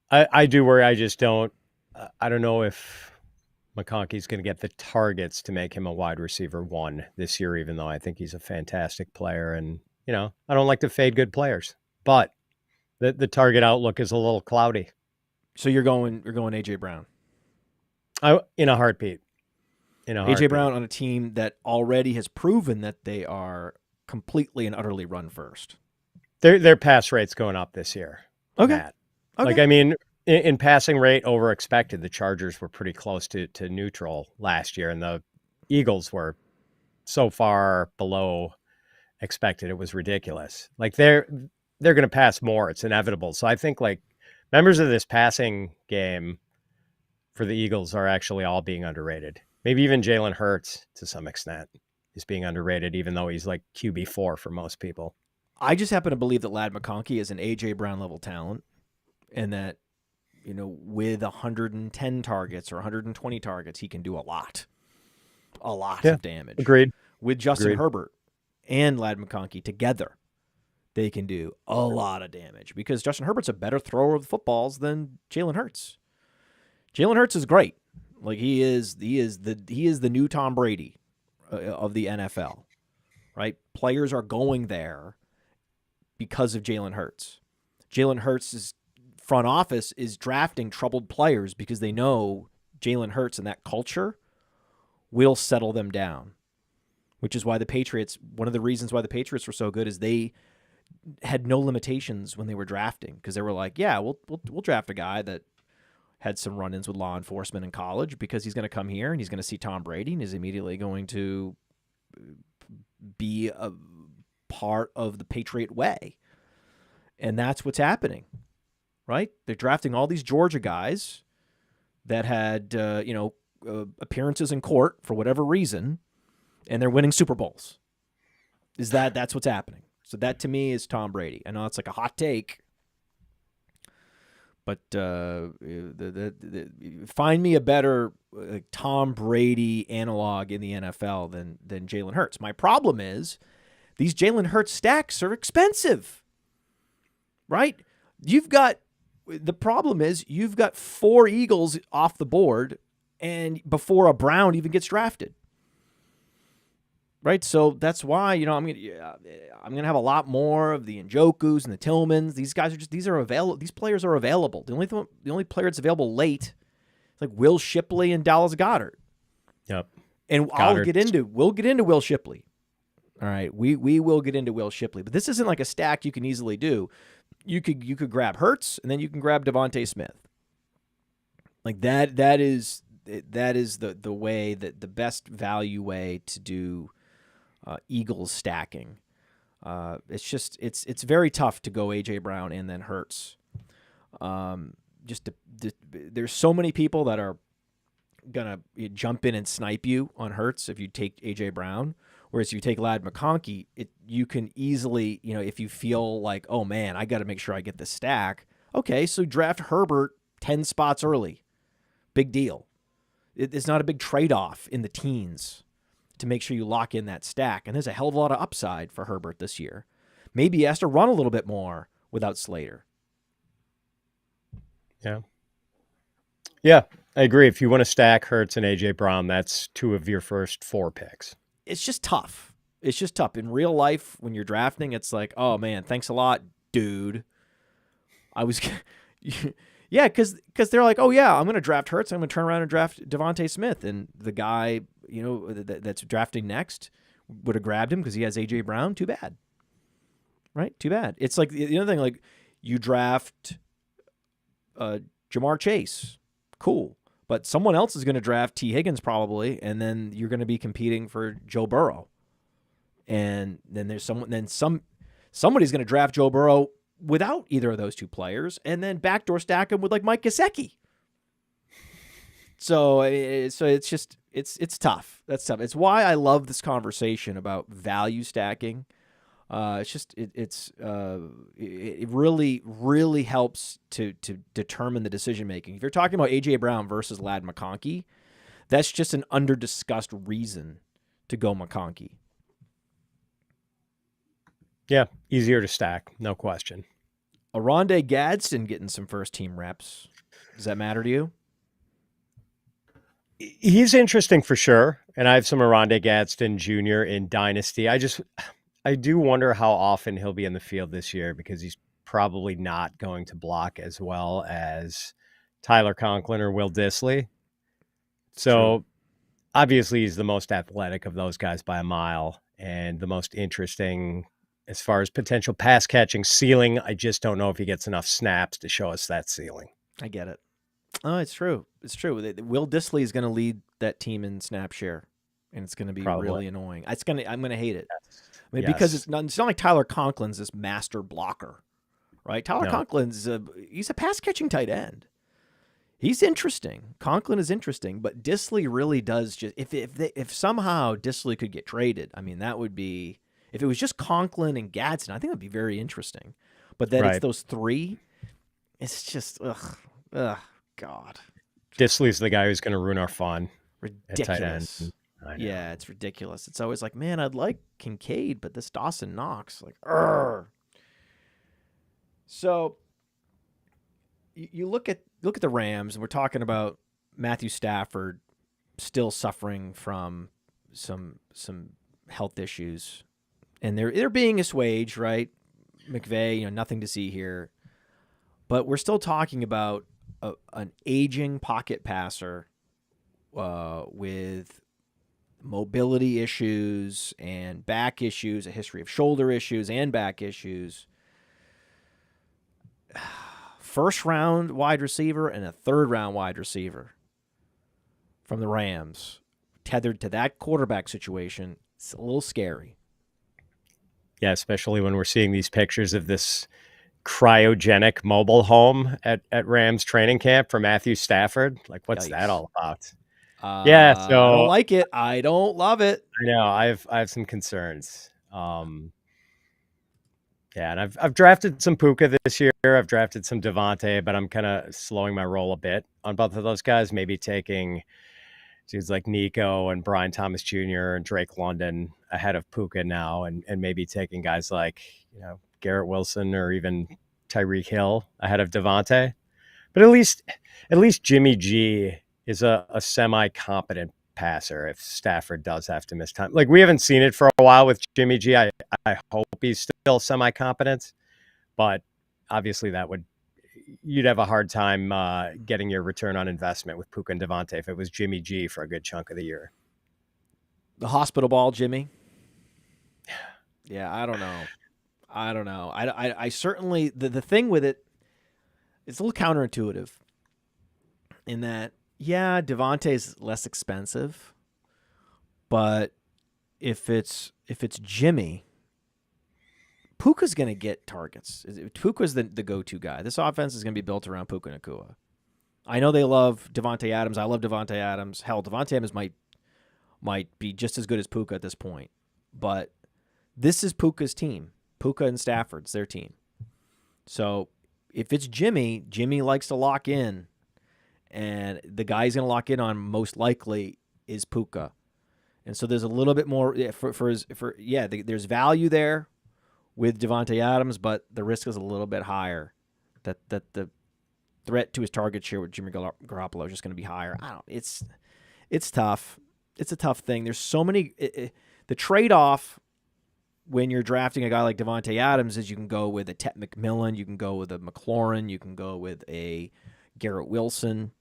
I do worry. I just don't. I don't know if McConkey's going to get the targets to make him a wide receiver 1 this year, even though I think he's a fantastic player. And, I don't like to fade good players, but the target outlook is a little cloudy. So you're going A.J. Brown? In a heartbeat. A.J. Brown on a team that already has proven that they are completely and utterly run first. Their pass rate's going up this year. Okay. Matt. Okay. In passing rate over expected, the Chargers were pretty close to neutral last year, and the Eagles were so far below expected. It was ridiculous. Like they're going to pass more. It's inevitable. So I think like members of this passing game for the Eagles are actually all being underrated. Maybe even Jalen Hurts to some extent is being underrated, even though he's like QB4 for most people. I just happen to believe that Ladd McConkey is an A.J. Brown level talent, and that, with 110 targets or 120 targets, he can do a lot of damage. Agreed. With Justin Herbert and Ladd McConkey together, they can do a lot of damage because Justin Herbert's a better thrower of footballs than Jalen Hurts. Jalen Hurts is great. Like he is the new Tom Brady of the NFL, right? Players are going there because of Jalen Hurts. Jalen Hurts' front office is drafting troubled players because they know Jalen Hurts and that culture will settle them down, which is why the Patriots, one of the reasons why the Patriots were so good is they had no limitations when they were drafting because they were like, yeah, we'll draft a guy that had some run-ins with law enforcement in college because he's going to come here and he's going to see Tom Brady and is immediately going to be a part of the Patriot way. And that's what's happening, right? They're drafting all these Georgia guys that had, appearances in court for whatever reason, and they're winning Super Bowls. That's what's happening. So that to me is Tom Brady. I know it's like a hot take, but find me a better Tom Brady analog in the NFL than Jalen Hurts. My problem is these Jalen Hurts stacks are expensive, right? The problem is you've got 4 Eagles off the board and before a Brown even gets drafted. Right, so that's why I'm gonna have a lot more of the Njokus and the Tillmans. These guys are available. These players are available. The only player that's available late is like Will Shipley and Dallas Goedert. Yep. And we'll get into Will Shipley. All right, we will get into Will Shipley, but this isn't like a stack you can easily do. You could grab Hurts, and then you can grab Devontae Smith. Like that is the way, that the best value way to do Eagles stacking. It's very tough to go AJ Brown and then Hurts. There's so many people that are gonna jump in and snipe you on Hurts if you take AJ Brown. Whereas if you take Ladd McConkey, you can easily, if you feel like, oh man, I got to make sure I get the stack. Okay, so draft Herbert 10 spots early. Big deal. It's not a big trade-off in the teens to make sure you lock in that stack. And there's a hell of a lot of upside for Herbert this year. Maybe he has to run a little bit more without Slater. Yeah. Yeah, I agree. If you want to stack Hurts and AJ Brown, that's 2 of your first 4 picks. It's just tough. It's just tough. In real life, when you're drafting, it's like, oh, man, thanks a lot, dude. I was... Yeah, because they're like, oh, yeah, I'm going to draft Hurts. I'm going to turn around and draft Devontae Smith. And the guy, that's drafting next would have grabbed him because he has A.J. Brown. Too bad. Right? Too bad. It's like the other thing, like you draft Jamar Chase. Cool. But someone else is going to draft T. Higgins probably, and then you're going to be competing for Joe Burrow. And then somebody's going to draft Joe Burrow without either of those 2 players, and then backdoor stack him with like Mike Gesicki. So it's tough. That's tough. It's why I love this conversation about value stacking. It really, really helps to determine the decision making. If you're talking about AJ Brown versus Ladd McConkey, that's just an under-discussed reason to go McConkey. Yeah, easier to stack, no question. Oronde Gadsden getting some first-team reps. Does that matter to you? He's interesting for sure, and I have some Oronde Gadsden Jr. in Dynasty. I do wonder how often he'll be in the field this year because he's probably not going to block as well as Tyler Conklin or Will Dissly. So True. Obviously he's the most athletic of those guys by a mile and the most interesting as far as potential pass catching ceiling. I just don't know if he gets enough snaps to show us that ceiling. I get it. Oh, it's true. It's true. Will Dissly is going to lead that team in snap share, and it's going to be really annoying. I'm going to hate it. I mean, because it's not like Tyler Conklin's this master blocker, right? Tyler Conklin's he's a pass catching tight end. He's interesting. Conklin is interesting, but Dissly really does just if somehow Dissly could get traded, I mean that would be, if it was just Conklin and Gadsden, I think it would be very interesting. But then it's those 3. It's just God. Dissly's the guy who's going to ruin our fun. Ridiculous. Yeah, it's ridiculous. It's always like, man, I'd like Kincaid, but this Dawson Knox, like, urgh. So you look at the Rams, and we're talking about Matthew Stafford still suffering from some health issues, and they're being assuaged, right? McVay, nothing to see here, but we're still talking about an aging pocket passer with mobility issues and back issues, a history of shoulder issues and back issues. First round wide receiver and a third round wide receiver from the Rams tethered to that quarterback situation. It's a little scary. Yeah, especially when we're seeing these pictures of this cryogenic mobile home at Rams training camp for Matthew Stafford. Like, what's that all about? Yeah, so I don't like it. I don't love it. I know. I have some concerns. Yeah, and I've drafted some Puka this year. I've drafted some Devontae, but I'm kind of slowing my roll a bit on both of those guys. Maybe taking dudes like Nico and Brian Thomas Jr. and Drake London ahead of Puka now, and maybe taking guys like Garrett Wilson or even Tyreek Hill ahead of Devontae. But at least Jimmy G is a semi-competent passer if Stafford does have to miss time. Like, we haven't seen it for a while with Jimmy G. I hope he's still semi-competent, but obviously you'd have a hard time getting your return on investment with Puka and Devontae if it was Jimmy G for a good chunk of the year. The hospital ball, Jimmy. Yeah, I don't know. I certainly the thing with it, it's a little counterintuitive in that yeah, Devontae's less expensive, but if it's Jimmy, Puka's going to get targets. Puka's the go-to guy. This offense is going to be built around Puka Nacua. I know they love Devontae Adams. I love Devontae Adams. Hell, Devontae Adams might be just as good as Puka at this point. But this is Puka's team. Puka and Stafford's their team. So if it's Jimmy, Jimmy likes to lock in, and the guy he's going to lock in on most likely is Puka. And so there's a little bit more there's value there with Devontae Adams, but the risk is a little bit higher. That the threat to his target share with Jimmy Garoppolo is just going to be higher. I don't. It's tough. It's a tough thing. There's so many. The trade-off when you're drafting a guy like Devontae Adams is you can go with a Tet McMillan, you can go with a McLaurin, you can go with a Garrett Wilson.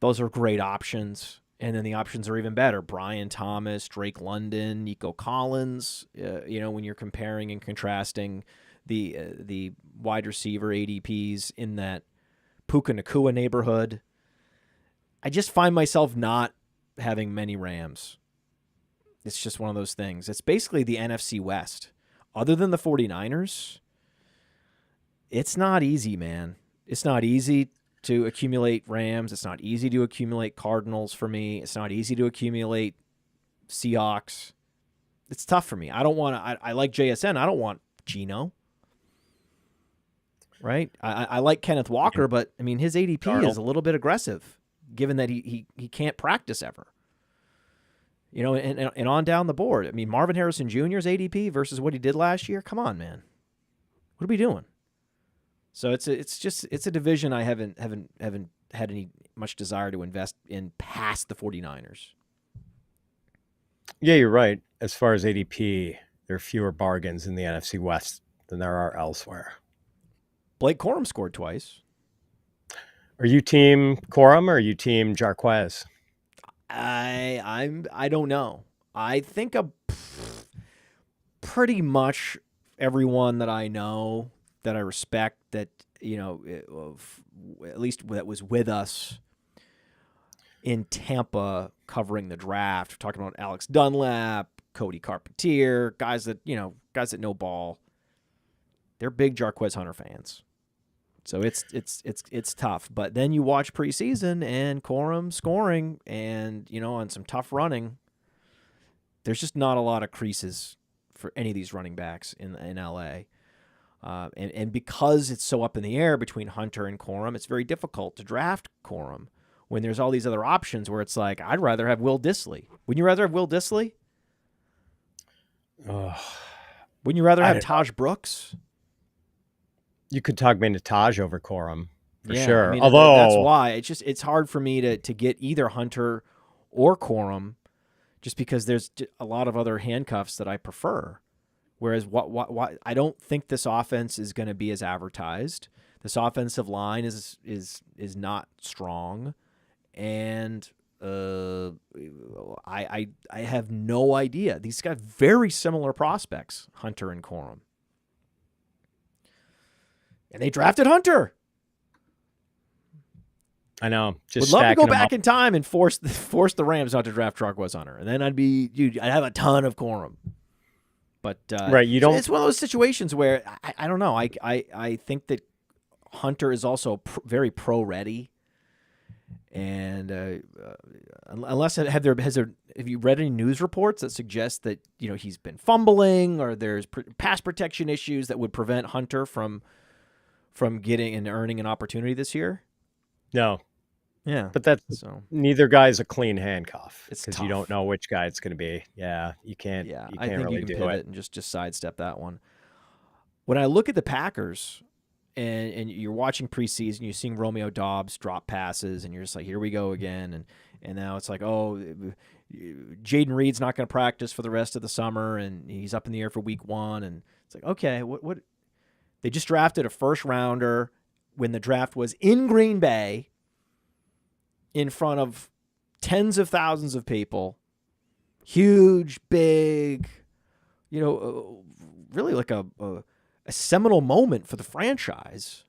Those are great options. And then the options are even better. Brian Thomas, Drake London, Nico Collins. When you're comparing and contrasting the wide receiver ADPs in that Puka Nacua neighborhood, I just find myself not having many Rams. It's just one of those things. It's basically the NFC West. Other than the 49ers, it's not easy, man. It's not easy to accumulate Rams. It's not easy to accumulate Cardinals for me. It's not easy to accumulate Seahawks. It's tough for me. I don't want to. I like JSN. I don't want Geno. Right? I like Kenneth Walker, but I mean his ADP is a little bit aggressive, given that he can't practice ever. And on down the board. I mean Marvin Harrison Jr.'s ADP versus what he did last year. Come on, man. What are we doing? So it's a division I haven't had any much desire to invest in past the 49ers. Yeah, you're right. As far as ADP, there are fewer bargains in the NFC West than there are elsewhere. Blake Corum scored twice. Are you team Corum or are you team Jarquez? I don't know. I think pretty much everyone that I know that I respect that, at least that was with us in Tampa covering the draft. We're talking about Alex Dunlap, Cody Carpentier, guys that know ball. They're big Jarquez Hunter fans. So it's tough. But then you watch preseason and Corum scoring and, on some tough running. There's just not a lot of creases for any of these running backs in LA. And because it's so up in the air between Hunter and Corum, it's very difficult to draft Corum when there's all these other options where it's like, I'd rather have Will Dissly. Wouldn't you rather have Will Dissly? Wouldn't you rather have Taj Brooks? You could talk me into Taj over Corum for sure. I mean, although that's why it's hard for me to get either Hunter or Corum, just because there's a lot of other handcuffs that I prefer. Whereas what I don't think this offense is going to be as advertised. This offensive line is not strong, and I have no idea. These got very similar prospects, Hunter and Corum, and they drafted Hunter. I know. Would love to go back in time and force the Rams not to draft Jarquez Hunter, and then I'd have a ton of Corum. But right, you don't. It's one of those situations where I don't know. I think that Hunter is also very pro ready, and unless have you read any news reports that suggest that he's been fumbling or there's pass protection issues that would prevent Hunter from getting and earning an opportunity this year? No. Yeah, but neither guy's a clean handcuff because you don't know which guy it's going to be. Yeah, you can't. Yeah, you I can't think really you can do pivot it and just sidestep that one. When I look at the Packers, and you're watching preseason, you're seeing Romeo Doubs drop passes, and you're just like, here we go again, and now it's like, oh, Jaden Reed's not going to practice for the rest of the summer, and he's up in the air for week 1, and it's like, okay, what? They just drafted a first rounder when the draft was in Green Bay, in front of tens of thousands of people, huge, big, really like a seminal moment for the franchise.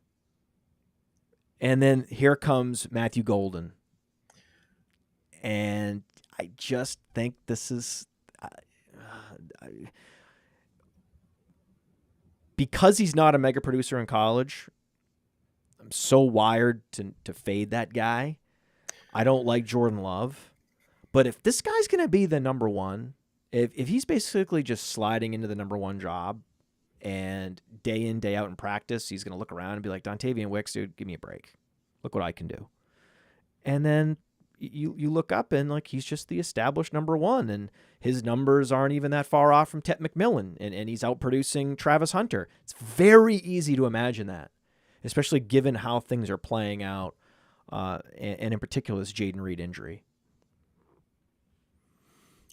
And then here comes Matthew Golden. And I just think this is because he's not a mega producer in college. I'm so wired to fade that guy. I don't like Jordan Love. But if this guy's going to be the number one, if he's basically just sliding into the number one job and day in, day out in practice, he's going to look around and be like, Dontavian Wicks, dude, give me a break. Look what I can do. And then you look up and like he's just the established number one, and his numbers aren't even that far off from Tet McMillan, and he's outproducing Travis Hunter. It's very easy to imagine that, especially given how things are playing out, and in particular this Jaden Reed injury.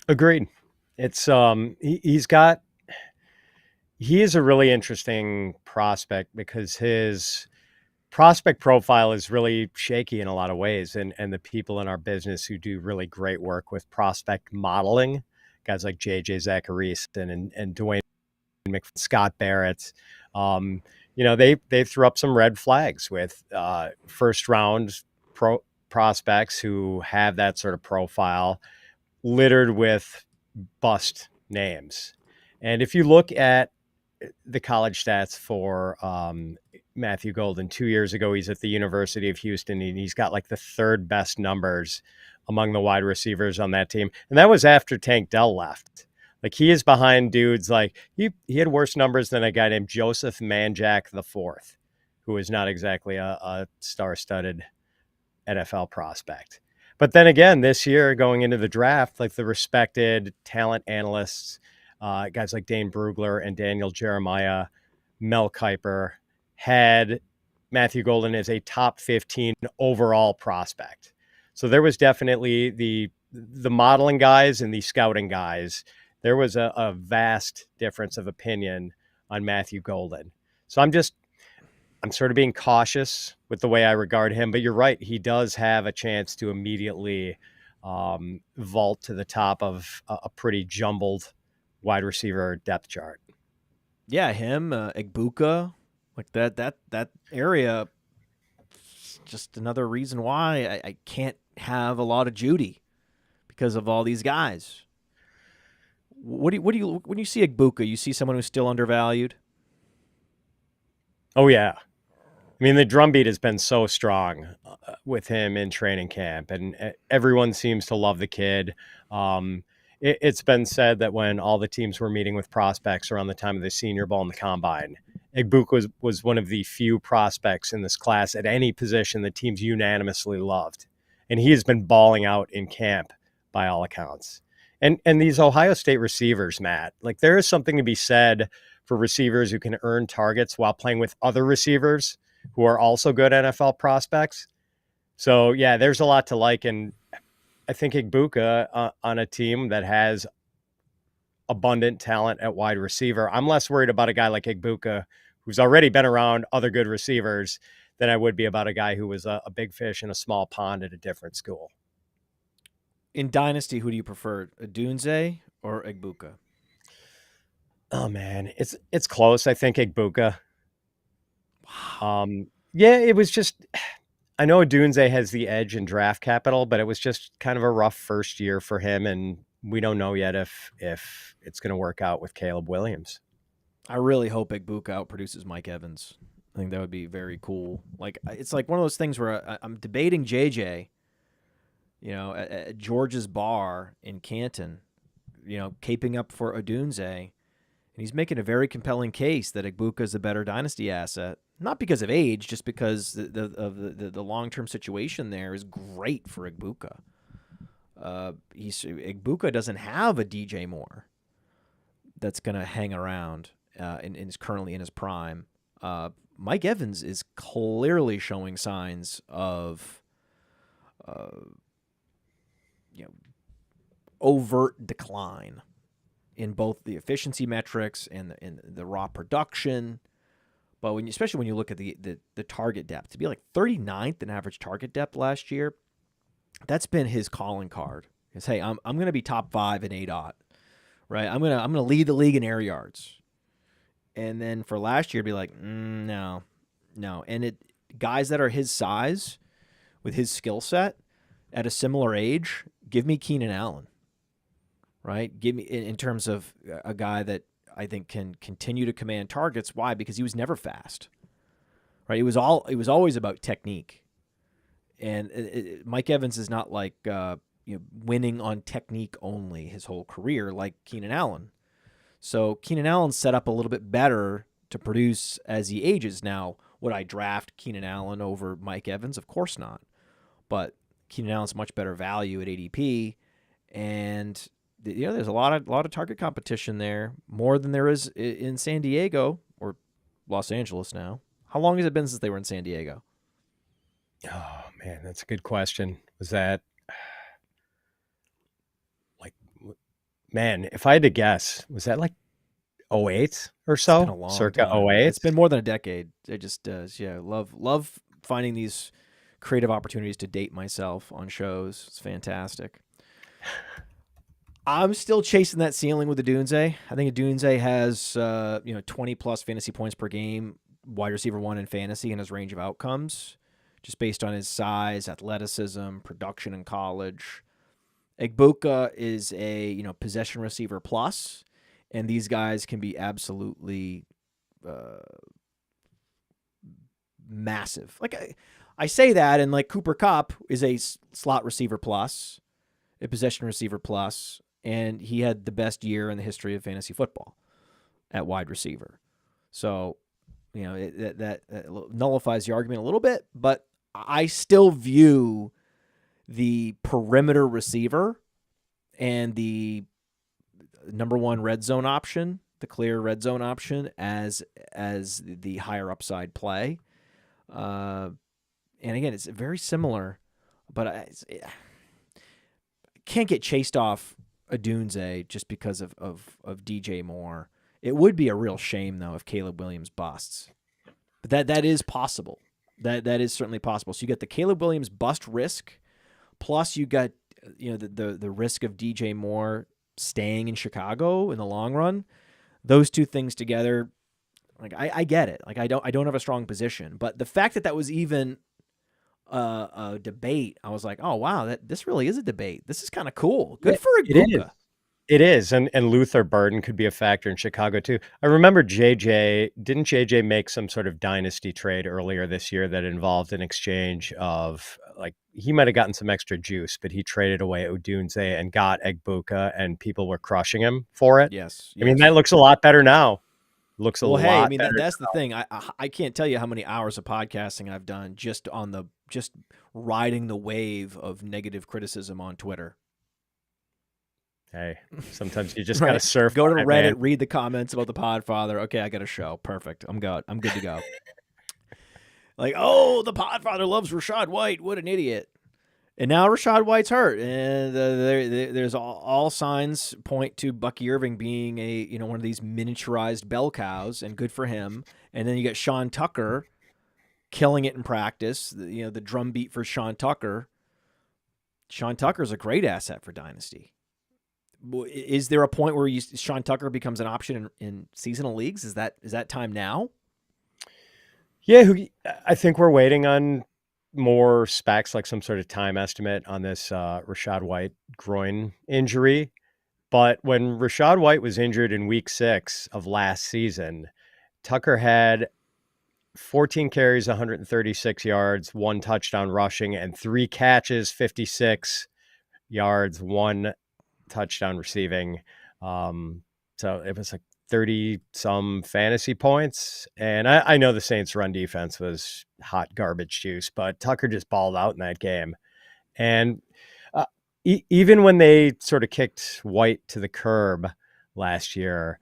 Agreed. It's he is a really interesting prospect because his prospect profile is really shaky in a lot of ways. And the people in our business who do really great work with prospect modeling, guys like JJ Zacharias and Dwayne Scott Barrett, they threw up some red flags with first round prospects who have that sort of profile littered with bust names. And if you look at the college stats for Matthew Golden 2 years ago, he's at the University of Houston, and he's got like the third best numbers among the wide receivers on that team. And that was after Tank Dell left. Like he is behind dudes like he had worse numbers than a guy named Joseph Manjack IV, who is not exactly a star-studded NFL prospect. But then again, this year going into the draft, like the respected talent analysts, guys like Dane Brugler and Daniel Jeremiah, Mel Kiper, had Matthew Golden as a top 15 overall prospect. So there was definitely the modeling guys and the scouting guys. There was a vast difference of opinion on Matthew Golden. So I'm sort of being cautious with the way I regard him, but you're right. He does have a chance to immediately vault to the top of a pretty jumbled wide receiver depth chart. Yeah, him, Igbuka, like that area. Just another reason why I can't have a lot of Judy because of all these guys. What do you when you see Igbuka, you see someone who's still undervalued? Oh yeah. I mean, the drumbeat has been so strong with him in training camp, and everyone seems to love the kid. It's been said that when all the teams were meeting with prospects around the time of the Senior Bowl and the Combine, Igbuka was one of the few prospects in this class at any position that teams unanimously loved. And he has been balling out in camp by all accounts. And these Ohio State receivers, Matt, like there is something to be said for receivers who can earn targets while playing with other receivers who are also good NFL prospects. So yeah, there's a lot to like. And I think Igbuka on a team that has abundant talent at wide receiver, I'm less worried about a guy like Igbuka, who's already been around other good receivers, than I would be about a guy who was a big fish in a small pond at a different school. In Dynasty, who do you prefer, Odunze or Igbuka? Oh man, it's close. I think Igbuka. Wow. Yeah, it was just, I know Odunze has the edge in draft capital, but it was just kind of a rough first year for him, and we don't know yet if it's going to work out with Caleb Williams. I really hope Igbuka outproduces Mike Evans. I think that would be very cool. Like it's like one of those things where I'm debating JJ, at George's bar in Canton, caping up for Odunze, and he's making a very compelling case that Igbuka is a better dynasty asset. Not because of age, just because the long-term situation there is great for Igbuka. Igbuka doesn't have a DJ Moore that's going to hang around and is currently in his prime. Mike Evans is clearly showing signs of overt decline in both the efficiency metrics and the raw production. But especially when you look at the target depth, to be like 39th in average target depth last year, that's been his calling card. Is, hey, I'm going to be top 5 in ADOT right? I'm gonna lead the league in air yards, and then for last year, be like, no, no, and it guys that are his size with his skill set at a similar age, give me Keenan Allen, right? Give me in terms of a guy that I think can continue to command targets. Why? Because he was never fast, right? It was always about technique, and Mike Evans is not like winning on technique only his whole career like Keenan Allen. So Keenan Allen's set up a little bit better to produce as he ages. Now, would I draft Keenan Allen over Mike Evans? Of course not. But Keenan Allen's much better value at ADP, and there's a lot of target competition there, more than there is in San Diego or Los Angeles now. How long has it been since they were in San Diego? Oh man, that's a good question. Was that like, man, if I had to guess, was that like '08 or It's been a so? long Circa time. '08? It's been more than a decade. It just does. Yeah, love finding these creative opportunities to date myself on shows. It's fantastic. I'm still chasing that ceiling with the Dunze. I think Dunze has 20 plus fantasy points per game, wide receiver one in fantasy, and his range of outcomes, just based on his size, athleticism, production in college. Egbuka is a possession receiver plus, and these guys can be absolutely massive. Like I say that, and like Cooper Kupp is a slot receiver plus, a possession receiver plus, and he had the best year in the history of fantasy football at wide receiver. So, that nullifies the argument a little bit, but I still view the perimeter receiver and the number one red zone option, the clear red zone option, as the higher upside play. And again, it's very similar, but I can't get chased off Adunze just because of DJ Moore. It would be a real shame though if Caleb Williams busts, but that is possible. That is certainly possible. So you get the Caleb Williams bust risk, plus you got the risk of DJ Moore staying in Chicago in the long run. Those two things together, like I get it. Like I don't have a strong position, but the fact that was even a debate, I was like, oh wow, this really is a debate. This is kind of cool. Good for Egbuka. It is, and Luther Burden could be a factor in Chicago too. I remember didn't JJ make some sort of dynasty trade earlier this year that involved an exchange of, like, he might have gotten some extra juice, but he traded away Odunze and got Egbuka, and people were crushing him for it. Yes. I mean, that looks a lot better now. Looks a lot better. I mean, that's the thing. I can't tell you how many hours of podcasting I've done just riding the wave of negative criticism on Twitter. Hey, sometimes you just gotta surf. Go to Reddit, read the comments about the Podfather. Okay, I got a show. Perfect. I'm good to go. Like, oh, the Podfather loves Rachaad White. What an idiot. And now Rachaad White's hurt, and there's all signs point to Bucky Irving being one of these miniaturized bell cows, and good for him. And then you got Sean Tucker killing it in practice. The drumbeat for Sean Tucker. Sean Tucker's a great asset for Dynasty. Is there a point where Sean Tucker becomes an option in seasonal leagues? Is that time now? Yeah, I think we're waiting on more specs, like some sort of time estimate on this Rachaad White groin injury. But when Rachaad White was injured in week 6 of last season, Tucker had 14 carries, 136 yards, 1 touchdown rushing, and 3 catches, 56 yards, 1 touchdown receiving. So it was like 30 some fantasy points. And I know the Saints run defense was hot garbage juice, but Tucker just balled out in that game. And even when they sort of kicked White to the curb last year,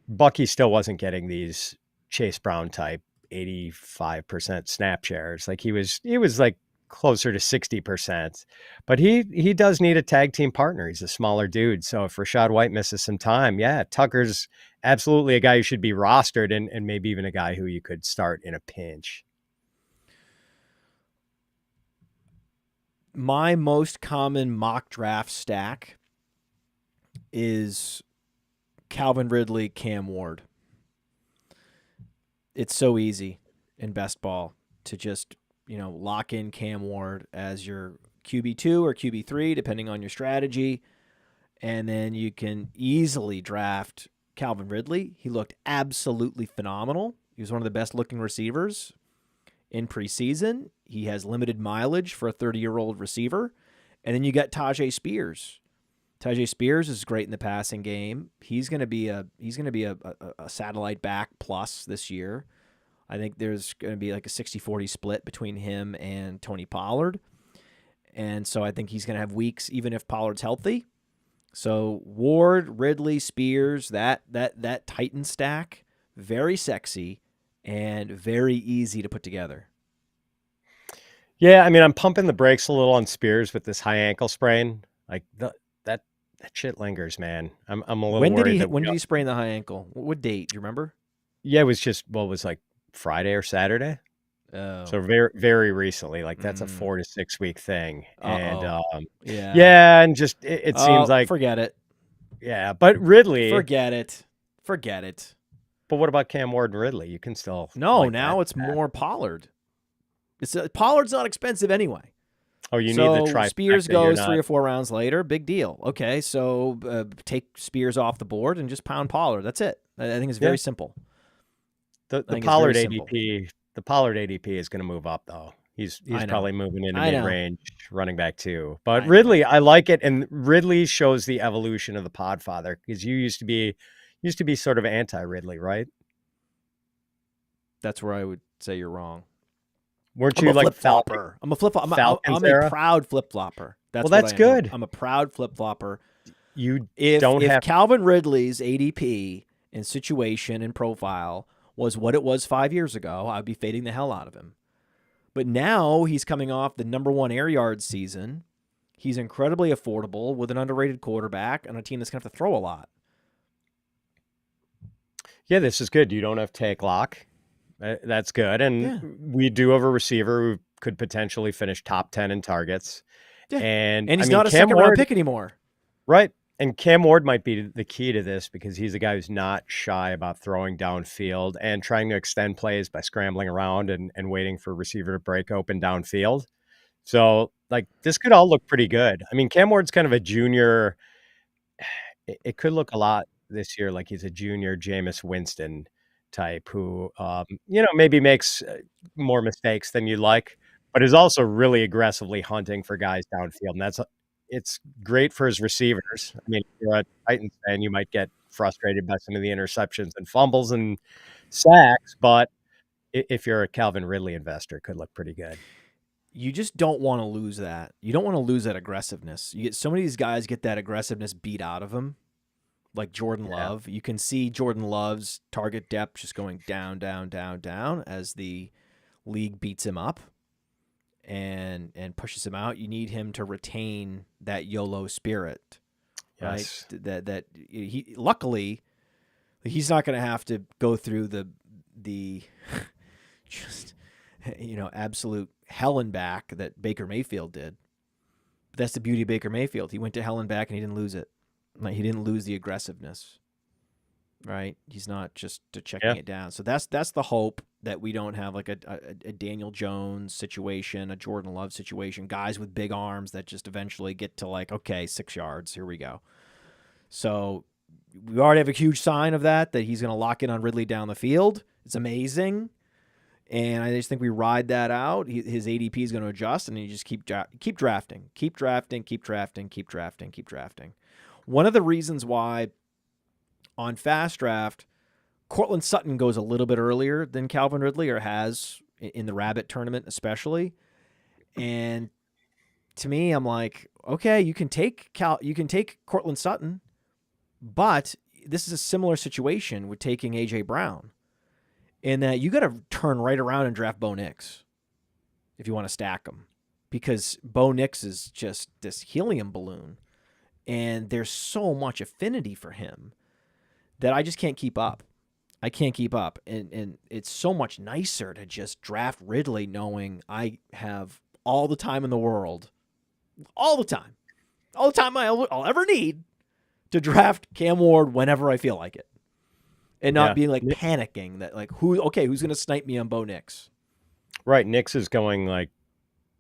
Bucky still wasn't getting these Chase Brown type 85% snap shares. Like he was like closer to 60%, but he does need a tag team partner. He's a smaller dude. So if Rachaad White misses some time, yeah, Tucker's absolutely a guy who should be rostered, and maybe even a guy who you could start in a pinch. My most common mock draft stack is Calvin Ridley, Cam Ward. It's so easy in best ball to just, lock in Cam Ward as your QB2 or QB3, depending on your strategy. And then you can easily draft Calvin Ridley. He looked absolutely phenomenal. He was one of the best looking receivers in preseason. He has limited mileage for a 30-year-old receiver. And then you got Tajay Spears. Tajay Spears is great in the passing game. He's going to be a satellite back plus this year. I think there's going to be like a 60-40 split between him and Tony Pollard. And so I think he's going to have weeks even if Pollard's healthy. So Ward, Ridley, Spears, that Titan stack, very sexy and very easy to put together. Yeah, I mean, I'm pumping the brakes a little on Spears with this high ankle sprain. Like that shit lingers, man. I'm a little worried. When did he sprain the high ankle? What date? Do you remember? Yeah, it was just it was like Friday or Saturday. Oh. So very, very recently. Like that's a 4 to 6 week thing. And yeah, and just it seems like forget it. Yeah, but Ridley, forget it. But what about Cam Ward and Ridley? You can still now it's more Pollard. Pollard's not expensive anyway. Oh, you need the trifecta. Spears goes 3 or 4 rounds later. Big deal. Okay, so take Spears off the board and just pound Pollard. That's it. I think it's very simple. The Pollard ADP, is going to move up though. He's probably moving into mid-range running back too. But Ridley, I like it, and Ridley shows the evolution of the Podfather because you used to be sort of anti-Ridley, right? That's where I would say you're wrong. Weren't you like flip-flopper? I'm a flip-flopper. I'm a proud flip-flopper. That's good. I'm a proud flip-flopper. If Calvin Ridley's ADP and situation and profile was what it was 5 years ago, I'd be fading the hell out of him. But now he's coming off the number 1 air yards season. He's incredibly affordable with an underrated quarterback on a team that's going to have to throw a lot. Yeah, this is good. You don't have to take lock. That's good. And we do have a receiver who could potentially finish top 10 in targets. Yeah. And he's not a second-round pick anymore. Right. And Cam Ward might be the key to this because he's a guy who's not shy about throwing downfield and trying to extend plays by scrambling around and waiting for a receiver to break open downfield. So, this could all look pretty good. I mean, Cam Ward's kind of a junior. It could look a lot this year like he's a junior Jameis Winston type who, maybe makes more mistakes than you like, but is also really aggressively hunting for guys downfield. And it's great for his receivers. I mean, if you're a Titans fan, you might get frustrated by some of the interceptions and fumbles and sacks, but if you're a Calvin Ridley investor, it could look pretty good. You just don't want to lose that. You don't want to lose that aggressiveness. So many of these guys get that aggressiveness beat out of them, like Jordan Love. You can see Jordan Love's target depth just going down, down, down, down as the league beats him up and pushes him out. You need him to retain that YOLO spirit, right? That he luckily he's not going to have to go through the just absolute hell and back that Baker Mayfield did. But that's the beauty of Baker Mayfield. He went to hell and back and he didn't lose it. He didn't lose the aggressiveness, right? He's not just checking it down. So that's the hope, that we don't have like a Daniel Jones situation, a Jordan Love situation, guys with big arms that just eventually get to 6 yards. Here we go. So we already have a huge sign of that he's going to lock in on Ridley down the field. It's amazing. And I just think we ride that out. His ADP is going to adjust, and you just keep drafting. One of the reasons why on FastDraft, Cortland Sutton goes a little bit earlier than Calvin Ridley, or has in the Rabbit tournament especially. And to me, I'm like, okay, you can take Cortland Sutton, but this is a similar situation with taking A.J. Brown, in that you got to turn right around and draft Bo Nix if you want to stack them, because Bo Nix is just this helium balloon, and there's so much affinity for him that I just can't keep up. I can't keep up, and it's so much nicer to just draft Ridley knowing I have all the time in the world, all the time I'll ever need to draft Cam Ward whenever I feel like it, and not Yeah. being like panicking that like who's going to snipe me on Bo Nix. Right. Nix is going like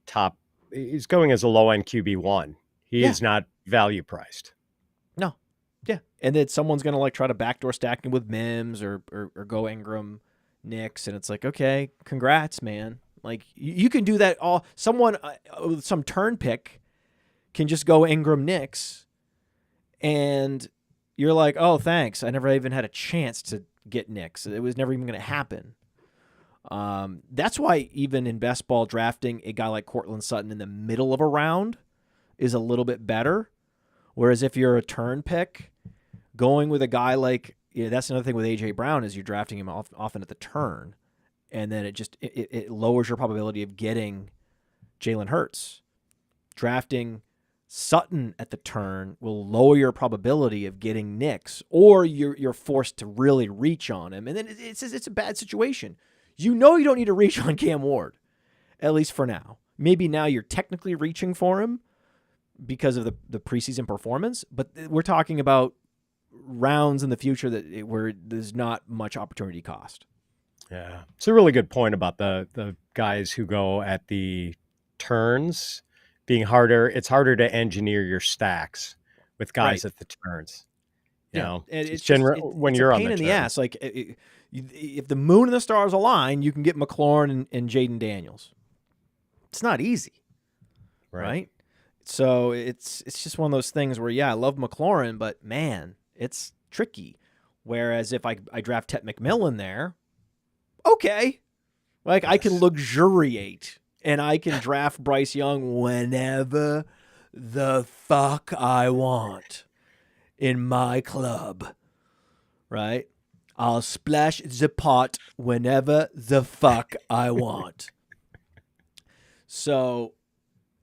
top. He's going as a low end QB1. He is not value priced. No. Yeah. And then someone's going to like try to backdoor stack him with Mims or go Ingram, Nix. And it's like, okay, congrats, man. Like you can do that all. Someone with some turn pick can just go Ingram, Nix. And you're like, oh, thanks. I never even had a chance to get Nix. It was never even going to happen. That's why even in best ball drafting, a guy like Cortland Sutton in the middle of a round is a little bit better. Whereas if you're a turn pick, going with a guy like, that's another thing with A.J. Brown is you're drafting him often at the turn. And then it lowers your probability of getting Jalen Hurts. Drafting Sutton at the turn will lower your probability of getting Nix, or you're forced to really reach on him. And then it's a bad situation. You don't need to reach on Cam Ward, at least for now. Maybe now you're technically reaching for him because of the preseason performance, but we're talking about rounds in the future where there's not much opportunity cost. Yeah. It's a really good point about the guys who go at the turns being harder. It's harder to engineer your stacks with guys at the turns. You know, and it's when you're on the turn. It's a pain in the ass. Like if the moon and the stars align, you can get McLaurin and Jaden Daniels. It's not easy, right? So it's just one of those things where, I love McLaurin, but man, it's tricky. Whereas if I draft Tet McMillan there, okay, like I can luxuriate and I can draft Bryce Young whenever the fuck I want in my club, right? I'll splash the pot whenever the fuck I want. So,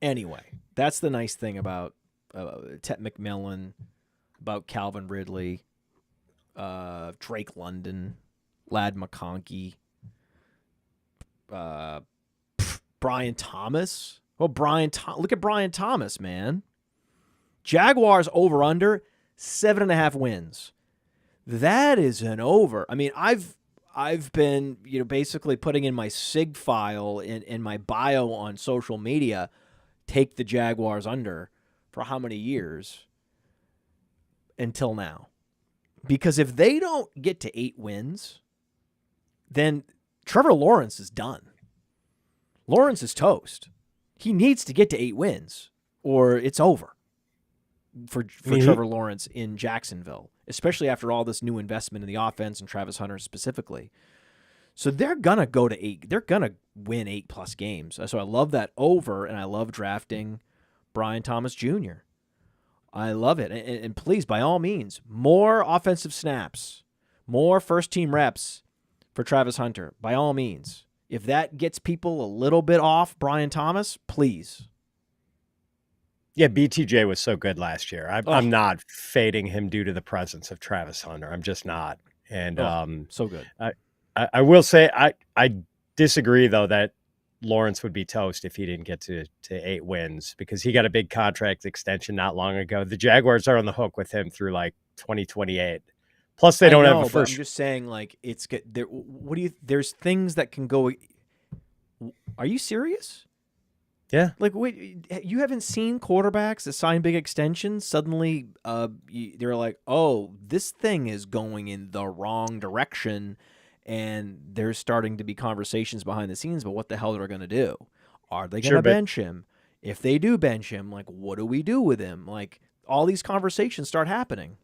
anyway, that's the nice thing about Tet McMillan, about Calvin Ridley, Drake London, Lad McConkey, Brian Thomas. Well, look at Brian Thomas, man. Jaguars over under 7.5 wins. That is an over. I mean, I've been, basically putting in my SIG file in my bio on social media, take the Jaguars under for how many years until now. Because if they don't get to 8 wins, then Trevor Lawrence is done. Lawrence is toast. He needs to get to 8 wins or it's over for Trevor Lawrence in Jacksonville, especially after all this new investment in the offense and Travis Hunter specifically. So they're going to go to 8. They're going to win 8+ games. So I love that over, and I love drafting Brian Thomas Jr. I love it. And please, by all means, more offensive snaps, more first-team reps for Travis Hunter, by all means. If that gets people a little bit off Brian Thomas, please. Yeah, BTJ was so good last year. I'm not fading him due to the presence of Travis Hunter. I'm just not. And so good. I will say I disagree, though, that Lawrence would be toast if he didn't get to 8 wins because he got a big contract extension not long ago. The Jaguars are on the hook with him through like 2028. Plus, they don't have a first. I'm just saying, like, it's good. There's things that can go. Are you serious? Yeah. Like, wait, you haven't seen quarterbacks that sign big extensions suddenly? They're like, oh, this thing is going in the wrong direction, and there's starting to be conversations behind the scenes about what the hell they're going to do. Are they going to bench him? If they do bench him, like, what do we do with him? Like, all these conversations start happening.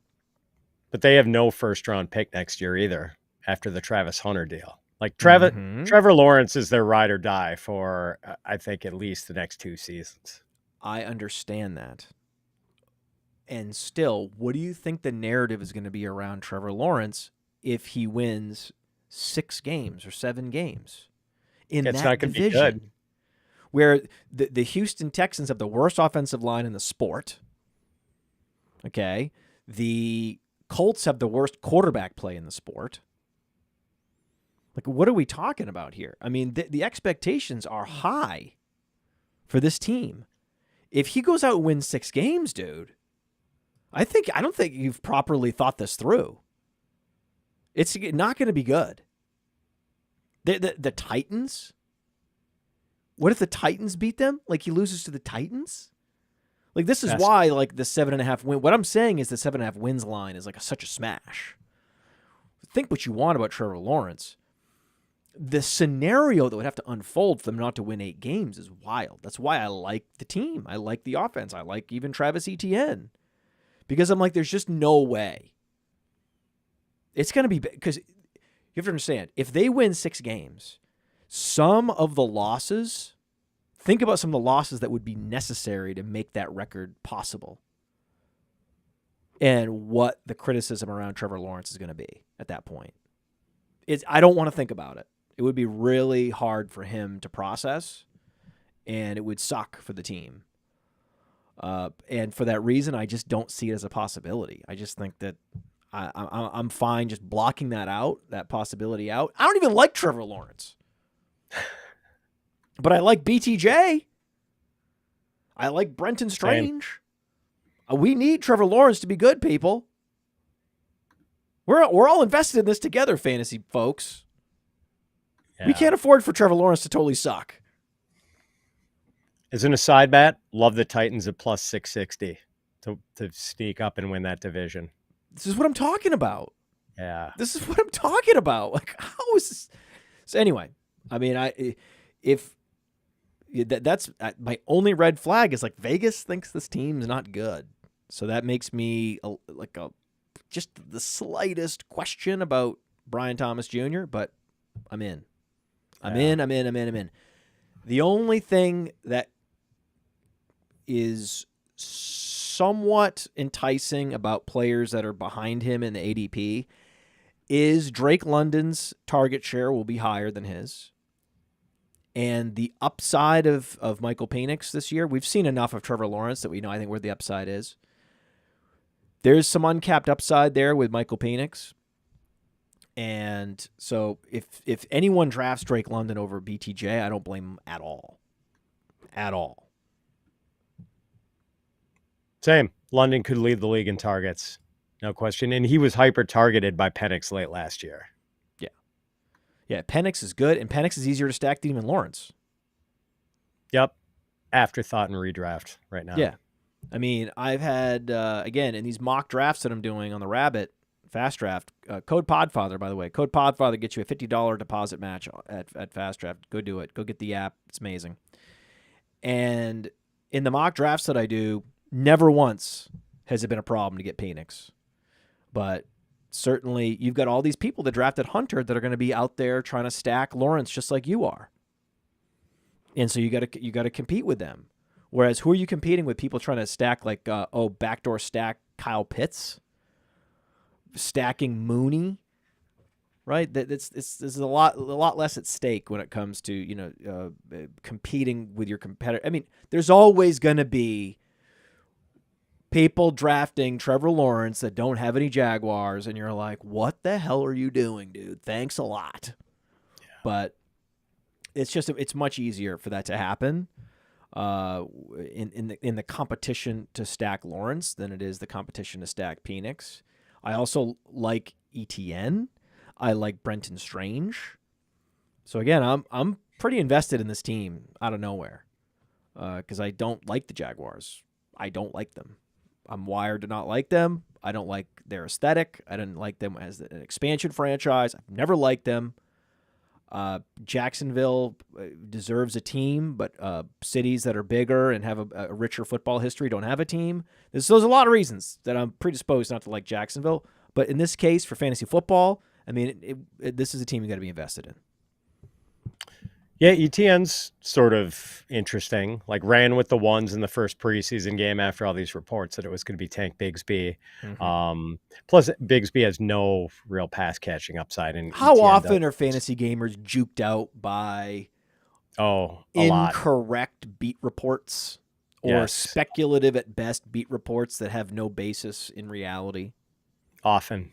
But they have no first-round pick next year either after the Travis Hunter deal. Like, Trevor Lawrence is their ride or die for, I think, at least the next 2 seasons. I understand that. And still, what do you think the narrative is going to be around Trevor Lawrence if he wins 6 games or 7 games in that division? Where the Houston Texans have the worst offensive line in the sport. Okay. The Colts have the worst quarterback play in the sport. Like, what are we talking about here? I mean, the expectations are high for this team. If he goes out and wins 6 games, dude, I don't think you've properly thought this through. It's not going to be good. The Titans? What if the Titans beat them? Like he loses to the Titans? Like this is why like the 7.5 win. What I'm saying is the 7.5 wins line is like such a smash. Think what you want about Trevor Lawrence. The scenario that would have to unfold for them not to win 8 games is wild. That's why I like the team. I like the offense. I like even Travis Etienne. Because I'm like, there's just no way. It's going to be, because you have to understand, if they win 6 games, some of the losses, think about some of the losses that would be necessary to make that record possible. And what the criticism around Trevor Lawrence is going to be at that point. I don't want to think about it. It would be really hard for him to process, and it would suck for the team. And for that reason, I just don't see it as a possibility. I just think that I'm fine just blocking that possibility out. I don't even like Trevor Lawrence. But I like BTJ. I like Brenton Strange. We need Trevor Lawrence to be good, people. We're all invested in this together, fantasy folks. Yeah. We can't afford for Trevor Lawrence to totally suck. As an aside, Matt, love the Titans at plus 660 to sneak up and win that division. This is what I'm talking about. Yeah. This is what I'm talking about. Like, how is this? So anyway, I mean, that's my only red flag is like Vegas thinks this team's not good. So that makes me just the slightest question about Brian Thomas Jr., but I'm in. I'm in. The only thing that is somewhat enticing about players that are behind him in the ADP is Drake London's target share will be higher than his. And the upside of Michael Penix this year, we've seen enough of Trevor Lawrence that we know, I think, where the upside is. There's some uncapped upside there with Michael Penix. And so if anyone drafts Drake London over BTJ, I don't blame him at all. At all. Same. London could lead the league in targets. No question. And he was hyper-targeted by Penix late last year. Yeah, Penix is good, and Penix is easier to stack than even Lawrence. Yep. Afterthought and redraft right now. Yeah. I mean, I've had, again, in these mock drafts that I'm doing on the Rabbit, FastDraft, code Podfather, by the way. Code Podfather gets you a $50 deposit match at FastDraft. Go do it. Go get the app. It's amazing. And in the mock drafts that I do, never once has it been a problem to get Penix. But certainly you've got all these people that drafted Hunter that are going to be out there trying to stack Lawrence just like you are. And so you got to compete with them. Whereas who are you competing with? People trying to stack like backdoor stack Kyle Pitts, stacking Mooney, right? There's a lot less at stake when it comes to competing with your competitor. I mean, there's always going to be people drafting Trevor Lawrence that don't have any Jaguars, and you're like, what the hell are you doing, dude? Thanks a lot. Yeah. But it's much easier for that to happen in the competition to stack Lawrence than it is the competition to stack Penix. I also like ETN. I like Brenton Strange. So again, I'm pretty invested in this team out of nowhere because I don't like the Jaguars. I don't like them. I'm wired to not like them. I don't like their aesthetic. I didn't like them as an expansion franchise. I've never liked them. Jacksonville deserves a team, but cities that are bigger and have a richer football history don't have a team. There's a lot of reasons that I'm predisposed not to like Jacksonville. But in this case, for fantasy football, I mean, this is a team you got to be invested in. Yeah, ETN's sort of interesting. Like ran with the ones in the first preseason game after all these reports that it was going to be Tank Bigsby. Mm-hmm. Plus, Bigsby has no real pass catching upside. And how often are fantasy gamers juked out by incorrect lot. Beat reports or speculative at best beat reports that have no basis in reality? Often.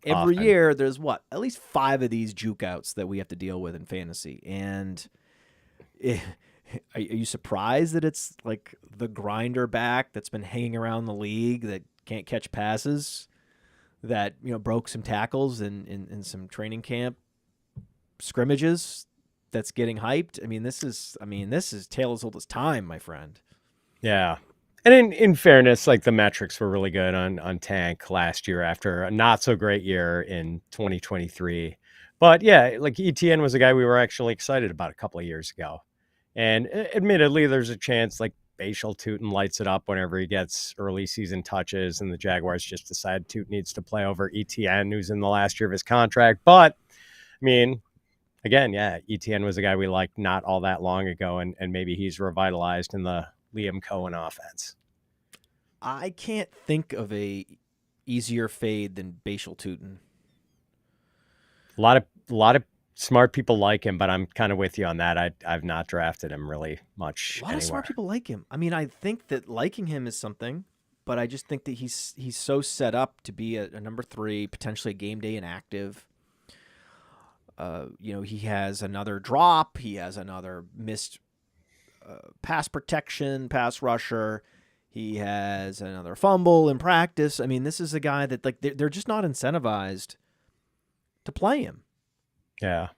Every year there's at least 5 of these juke outs that we have to deal with in fantasy. And Are you surprised that it's like the grinder back that's been hanging around the league that can't catch passes, that broke some tackles in some training camp scrimmages, that's getting hyped? This is tale as old as time, my friend. Yeah. And in fairness, like the metrics were really good on Tank last year after a not so great year in 2023. But yeah, like ETN was a guy we were actually excited about a couple of years ago. And admittedly, there's a chance like Bashal Tootin lights it up whenever he gets early season touches and the Jaguars just decide Toot needs to play over ETN, who's in the last year of his contract. But I mean, again, yeah, ETN was a guy we liked not all that long ago, and maybe he's revitalized in the Liam Cohen offense. I can't think of a easier fade than Bashal Tootin. A lot of smart people like him, but I'm kind of with you on that. I've not drafted him really much A lot anywhere. of smart people like him. I think that liking him is something, but I just think that he's so set up to be a number 3, potentially a game day inactive. He has another drop. He has another missed pass protection, pass rusher. He has another fumble in practice. This is a guy that like they're just not incentivized to play him. Yeah.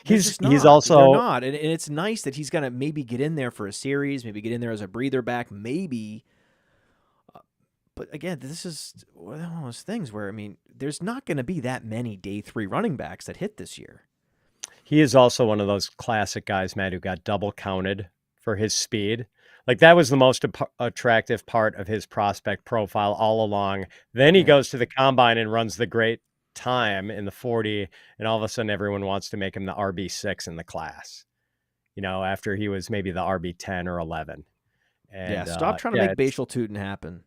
He's also they're not, and it's nice that he's gonna maybe get in there for a series, maybe get in there as a breather back, maybe. But again, this is one of those things where there's not going to be that many day 3 running backs that hit this year. He is also one of those classic guys, Matt, who got double counted for his speed. Like that was the most attractive part of his prospect profile all along. Then he goes to the combine and runs the great time in the 40, and all of a sudden everyone wants to make him the RB6 in the class. After he was maybe the RB10 or 11. And stop trying to make Bashal Tootin happen.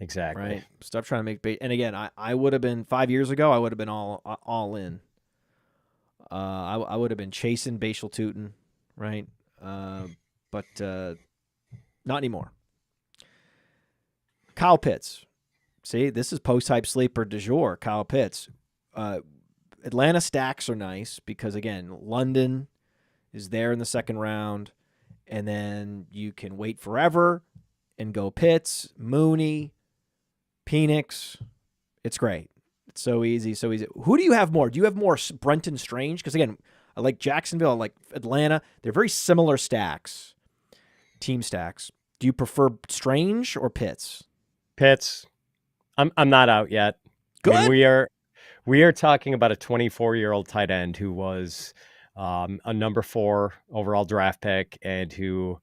Exactly. Right. Stop trying to make and again, I would have been 5 years ago. I would have been all in. I would have been chasing Bashal Tootin, right? But not anymore. Kyle Pitts. See, this is post-hype sleeper du jour. Kyle Pitts. Atlanta stacks are nice because, again, London is there in the second round, and then you can wait forever and go Pitts, Mooney, Penix. It's great. It's so easy, so easy. Who do you have more? Do you have more Brenton Strange? Because, again, I like Jacksonville. I like Atlanta. They're very similar stacks, team stacks. Do you prefer Strange or Pitts? Pitts. I'm not out yet. Good. We are talking about a 24-year-old tight end who was a number 4 overall draft pick and who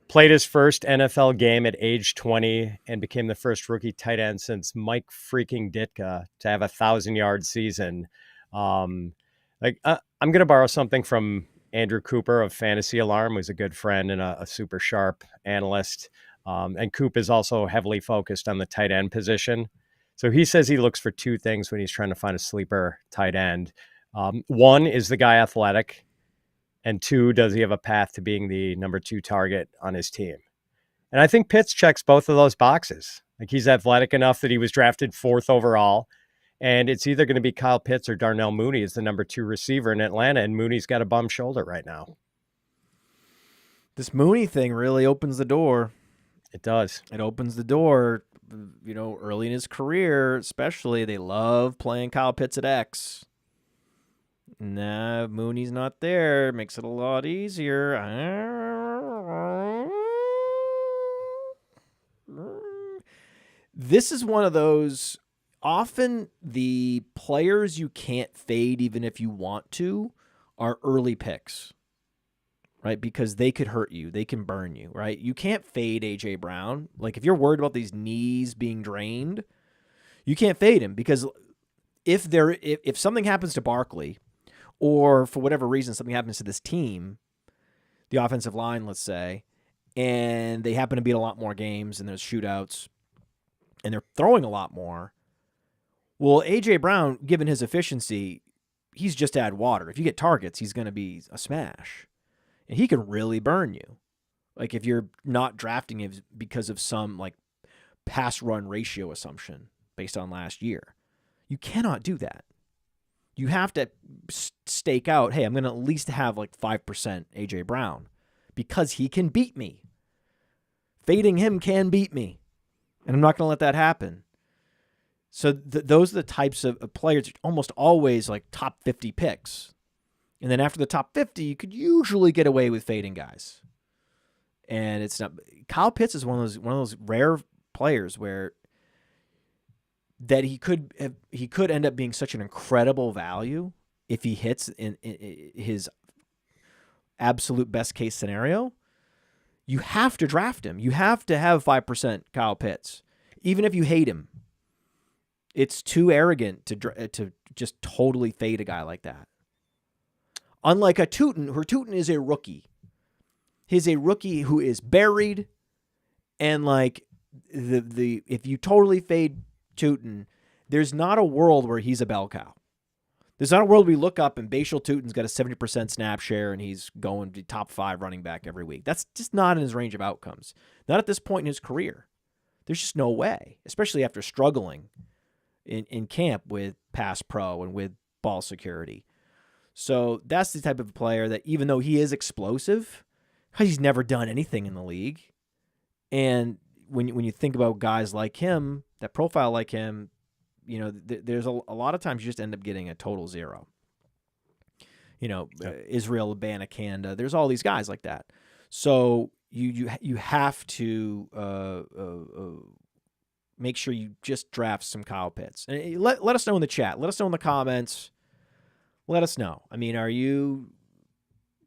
played his first NFL game at age 20 and became the first rookie tight end since Mike freaking Ditka to have 1,000-yard season. I'm going to borrow something from Andrew Cooper of Fantasy Alarm, who's a good friend and a super sharp analyst. And Coop is also heavily focused on the tight end position. So he says he looks for 2 things when he's trying to find a sleeper tight end. 1, is the guy athletic? And 2, does he have a path to being the number 2 target on his team? And I think Pitts checks both of those boxes. Like he's athletic enough that he was drafted 4th overall. And it's either going to be Kyle Pitts or Darnell Mooney as the number 2 receiver in Atlanta. And Mooney's got a bum shoulder right now. This Mooney thing really opens the door. It does. It opens the door, early in his career, especially. They love playing Kyle Pitts at X. Nah, Mooney's not there. Makes it a lot easier. This is one of those, often the players you can't fade even if you want to are early picks. Right? Because they could hurt you. They can burn you, right? You can't fade A.J. Brown. Like, if you're worried about these knees being drained, you can't fade him because if something happens to Barkley, or for whatever reason something happens to this team, the offensive line, let's say, and they happen to beat a lot more games and there's shootouts and they're throwing a lot more, well, A.J. Brown, given his efficiency, he's just add water. If you get targets, he's going to be a smash. And he can really burn you. Like if you're not drafting him because of some like pass run ratio assumption based on last year. You cannot do that. You have to stake out, hey, I'm going to at least have like 5% A.J. Brown because he can beat me. Fading him can beat me, and I'm not going to let that happen. So those are the types of players, almost always like top 50 picks. And then after the top 50, you could usually get away with fading guys. And it's not. Kyle Pitts is one of those rare players where that he could end up being such an incredible value if he hits in his absolute best case scenario. You have to draft him. You have to have 5% Kyle Pitts, even if you hate him. It's too arrogant to just totally fade a guy like that. Unlike a Tootin, who Tootin is a rookie. He's a rookie who is buried, and like the if you totally fade Tootin, there's not a world where he's a bell cow. There's not a world we look up and Bashal Tootin's got a 70% snap share and he's going to top 5 running back every week. That's just not in his range of outcomes. Not at this point in his career. There's just no way, especially after struggling in camp with pass pro and with ball security. So that's the type of player that, even though he is explosive, he's never done anything in the league. And when you think about guys like him, that profile like him, you know, there's a lot of times you just end up getting a total zero. You know, Israel Abanikanda, there's all these guys like that. So you have to make sure you just draft some Kyle Pitts. And let us know in the chat. Let us know in the comments. Let us know. I mean, are you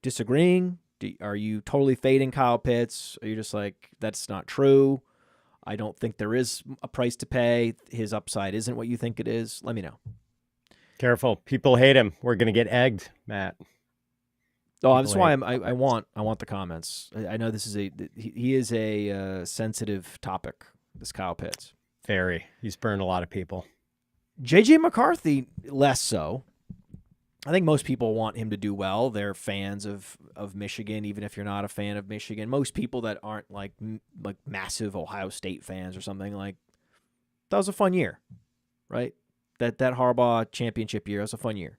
disagreeing? Are you totally fading Kyle Pitts? Are you just like, that's not true? I don't think there is a price to pay. His upside isn't what you think it is. Let me know. Careful. People hate him. We're going to get egged, Matt. Oh, that's why I want the comments. I know this is he is a sensitive topic, this Kyle Pitts. Very. He's burned a lot of people. J.J. McCarthy, less so. I think most people want him to do well. They're fans of Michigan, even if you're not a fan of Michigan. Most people that aren't like massive Ohio State fans or something, like, that was a fun year, right? That Harbaugh championship year, was a fun year.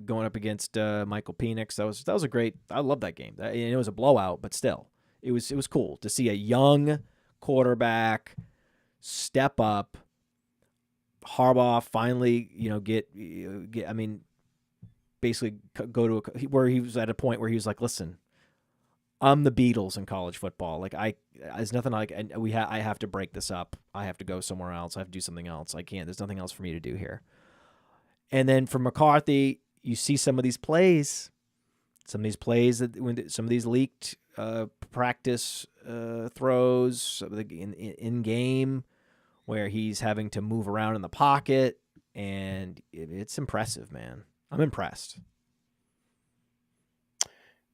Going up against Michael Penix, that was a great. I love that game. It was a blowout, but still, it was cool to see a young quarterback step up. Harbaugh finally, get. I mean, basically go to where he was at a point where he was like, "Listen, I'm the Beatles in college football. Like, there's nothing like I have to break this up. I have to go somewhere else. I have to do something else. I can't. There's nothing else for me to do here." And then for McCarthy, you see some of these plays that some of these leaked practice throws in game where he's having to move around in the pocket, and it's impressive, man. I'm impressed.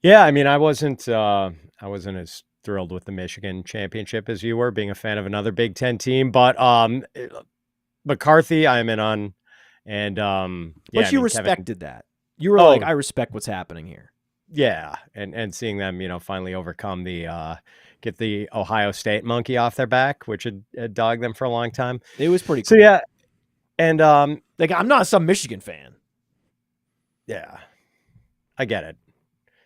Yeah, I mean, I wasn't as thrilled with the Michigan championship as you were, being a fan of another Big Ten team, but McCarthy, I'm in on. And but you respected that. You were like, I respect what's happening here. Yeah, and seeing them, finally overcome get the Ohio State monkey off their back, which had dogged them for a long time. It was pretty cool. So yeah, and like, I'm not some Michigan fan. Yeah, I get it.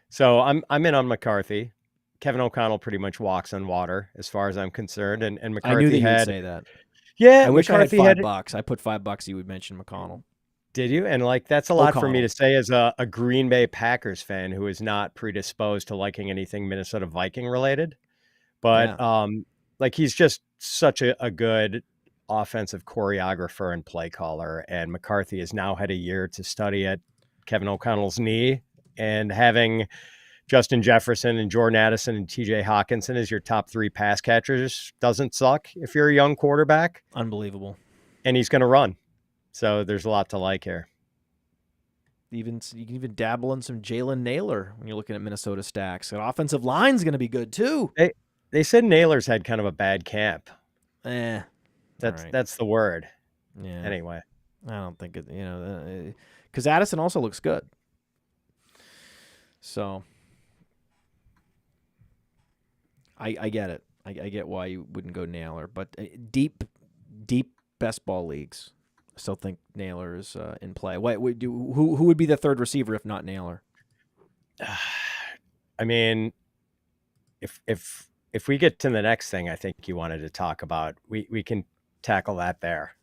So I'm in on McCarthy. Kevin O'Connell pretty much walks on water as far as I'm concerned, and McCarthy I knew that had, you would say that. Yeah, I wish McCarthy I had $5. I put $5 you would mention McConnell. Did you? And like, that's a lot O'Connell. for me to say as a Green Bay Packers fan who is not predisposed to liking anything Minnesota Viking related. But like, he's just such a good offensive choreographer and play caller. And McCarthy has now had a year to study at Kevin O'Connell's knee, and having Justin Jefferson and Jordan Addison and TJ Hawkinson as your top 3 pass catchers doesn't suck if you're a young quarterback. Unbelievable. And he's going to run. So there's a lot to like here. You can even dabble in some Jalen Naylor when you're looking at Minnesota stacks. That offensive line's going to be good too. They said Naylor's had kind of a bad camp. That's the word. Yeah. Anyway, I don't think it. Because Addison also looks good. So I get it. I get why you wouldn't go Naylor, but deep best ball leagues, I still think Naylor is in play. Who would be the third receiver if not Naylor? I mean, if we get to the next thing, I think you wanted to talk about, we can tackle that there.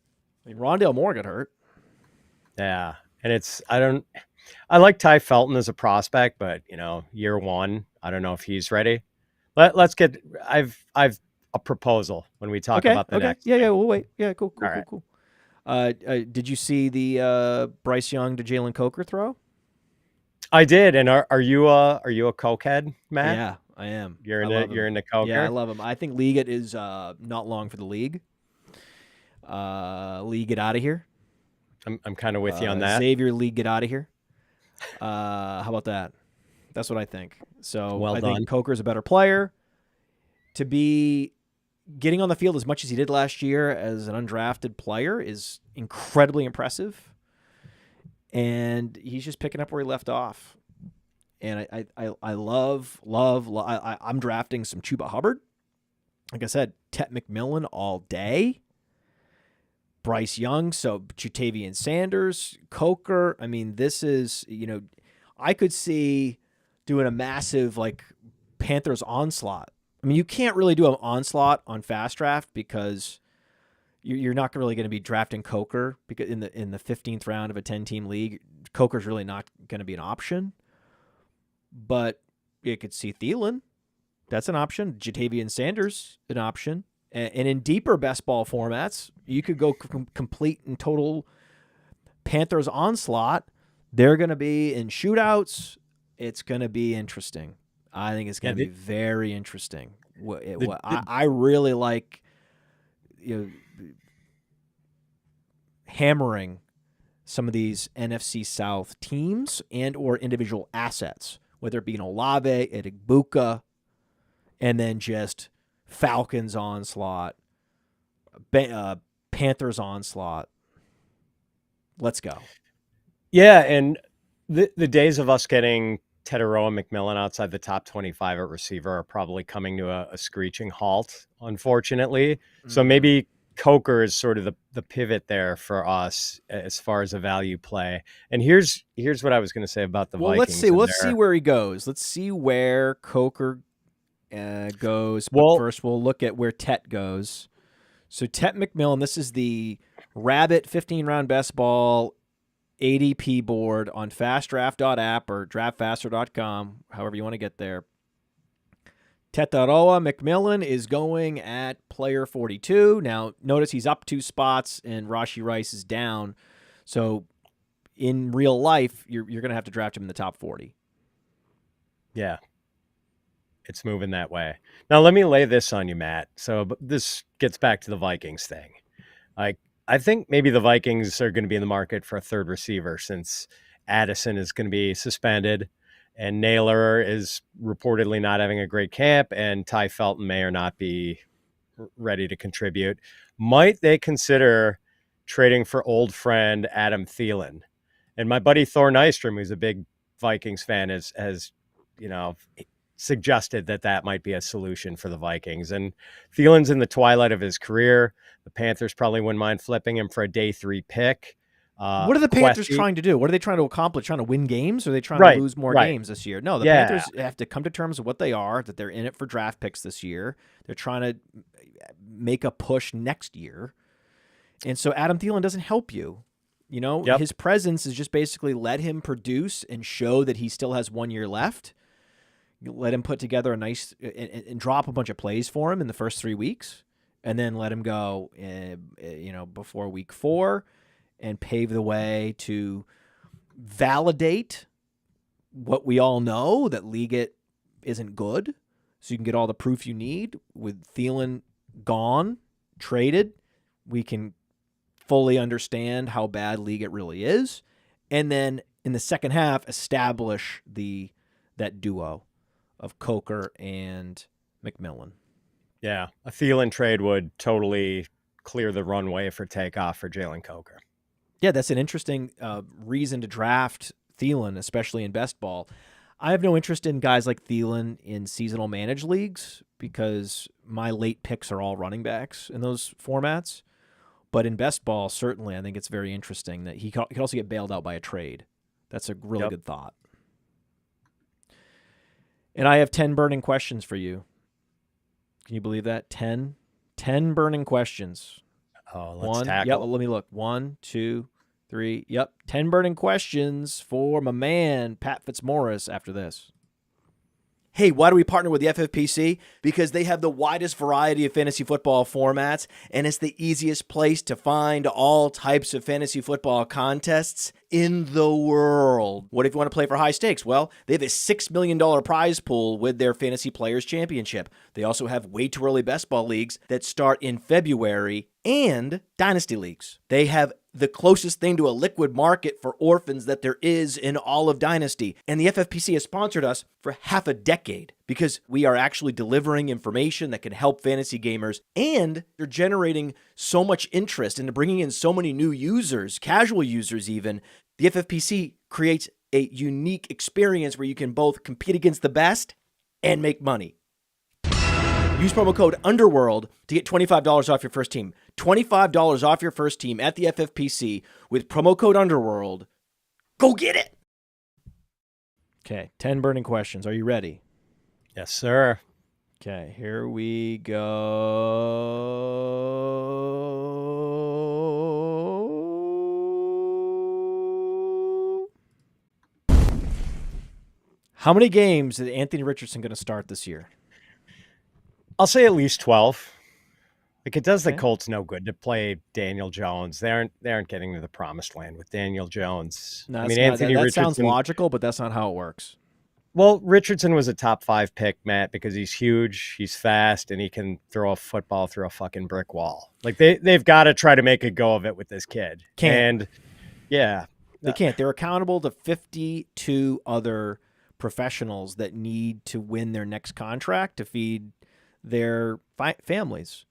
I mean, Rondale Moore got hurt. Yeah, and I like Ty Felton as a prospect, but year one, I don't know if he's ready. Let's get. I've a proposal when we talk Okay. about the Okay. next. Yeah. thing. Yeah. We'll wait. Yeah. Cool. Cool. All Cool. right. Cool. Did you see the Bryce Young to Jalen Coker throw? I did. And are you a cokehead, Matt? Yeah, I am. You're I into love him. you're into Coker. Yeah, I love him. I think Liget is not long for the league. Lee, get out of here. I'm kind of with you on that. Xavier Lee, get out of here. How about that? That's what I think. So Well I done. think Coker's a better player. To be getting on the field as much as he did last year as an undrafted player is incredibly impressive. And he's just picking up where he left off. And I love. I'm drafting some Chuba Hubbard. Like I said, Tet McMillan all day. Bryce Young, so Jatavian Sanders, Coker. I mean, this is, I could see doing a massive Panthers onslaught. I mean, you can't really do an onslaught on FastDraft because you're not really going to be drafting Coker because in the 15th round of a 10-team league, Coker's really not going to be an option. But you could see Thielen. That's an option. Jatavian Sanders, an option. And in deeper best ball formats, you could go complete and total Panthers onslaught. They're going to be in shootouts. It's going to be interesting. I think it's going to be very interesting. I really like hammering some of these NFC South teams and or individual assets, whether it be an Olave, Edegbuka, and then just Falcons onslaught, Panthers onslaught. Let's go. Yeah, and the days of us getting Teteroa McMillan outside the top 25 at receiver are probably coming to a screeching halt, unfortunately. So maybe Coker is sort of the pivot there for us as far as a value play. And here's what I was going to say about the Vikings. Let's see. Let's see where he goes. Let's see where Coker goes. But first, we'll look at where Tet goes. So Tet McMillan, this is the Rabbit 15-round best ball ADP board on FastDraft.app or DraftFaster.com, however you want to get there. Teteroa McMillan is going at player 42. Now, notice he's up 2 spots and Rashee Rice is down. So, in real life, you're going to have to draft him in the top 40. Yeah. It's moving that way. Now, let me lay this on you, Matt. So, this gets back to the Vikings thing. I think maybe the Vikings are going to be in the market for a third receiver since Addison is going to be suspended and Naylor is reportedly not having a great camp and Ty Felton may or not be ready to contribute. Might they consider trading for old friend Adam Thielen? And my buddy Thor Nystrom, who's a big Vikings fan, has suggested that might be a solution for the Vikings. And Thielen's in the twilight of his career. The Panthers probably wouldn't mind flipping him for a day 3 pick. What are the Panthers trying to do? What are they trying to accomplish? Trying to win games? Or are they trying to lose more games this year? No, the Panthers have to come to terms with what they are, that they're in it for draft picks this year. They're trying to make a push next year. And so Adam Thielen doesn't help you. His presence is just basically let him produce and show that he still has 1 year left. Let him put together a nice and drop a bunch of plays for him in the first 3 weeks, and then let him go, before week 4, and pave the way to validate what we all know, that Liget isn't good. So you can get all the proof you need. With Thielen gone, traded, we can fully understand how bad Liget really is, and then in the second half establish that duo of Coker and McMillan. Yeah, a Thielen trade would totally clear the runway for takeoff for Jalen Coker. Yeah, that's an interesting reason to draft Thielen, especially in best ball. I have no interest in guys like Thielen in seasonal managed leagues because my late picks are all running backs in those formats. But in best ball, certainly, I think it's very interesting that he could also get bailed out by a trade. That's a really good thought. And I have 10 burning questions for you. Can you believe that? 10 burning questions. Oh, let's One. tackle. Yep. Let me look. 1, 2, 3. Yep. 10 burning questions for my man, Pat Fitzmaurice, after this. Hey, why do we partner with the FFPC? Because they have the widest variety of fantasy football formats, and it's the easiest place to find all types of fantasy football contests in the world. What if you want to play for high stakes? Well, they have a $6 million prize pool with their Fantasy Players Championship. They also have way too early best ball leagues that start in February and Dynasty leagues. They have the closest thing to a liquid market for orphans that there is in all of Dynasty. And the FFPC has sponsored us for half a decade because we are actually delivering information that can help fantasy gamers, and they're generating so much interest and bringing in so many new users, casual users even. The FFPC creates a unique experience where you can both compete against the best and make money. Use promo code UNDERWORLD to get $25 off your first team. $25 off your first team at the FFPC with promo code UNDERWORLD. Go get it! Okay, 10 burning questions. Are you ready? Yes, sir. Okay, here we go. How many games is Anthony Richardson going to start this year? I'll say at least 12. Like, it does Okay. the Colts no good to play Daniel Jones. They aren't getting to the promised land with Daniel Jones. No, I mean, that Anthony Richardson sounds logical, but that's not how it works. Well, Richardson was a top 5 pick, Matt, because he's huge, he's fast, and he can throw a football through a fucking brick wall. Like, they've got to try to make a go of it with this kid. Can't. And yeah, They can't. They're accountable to 52 other professionals that need to win their next contract to feed their families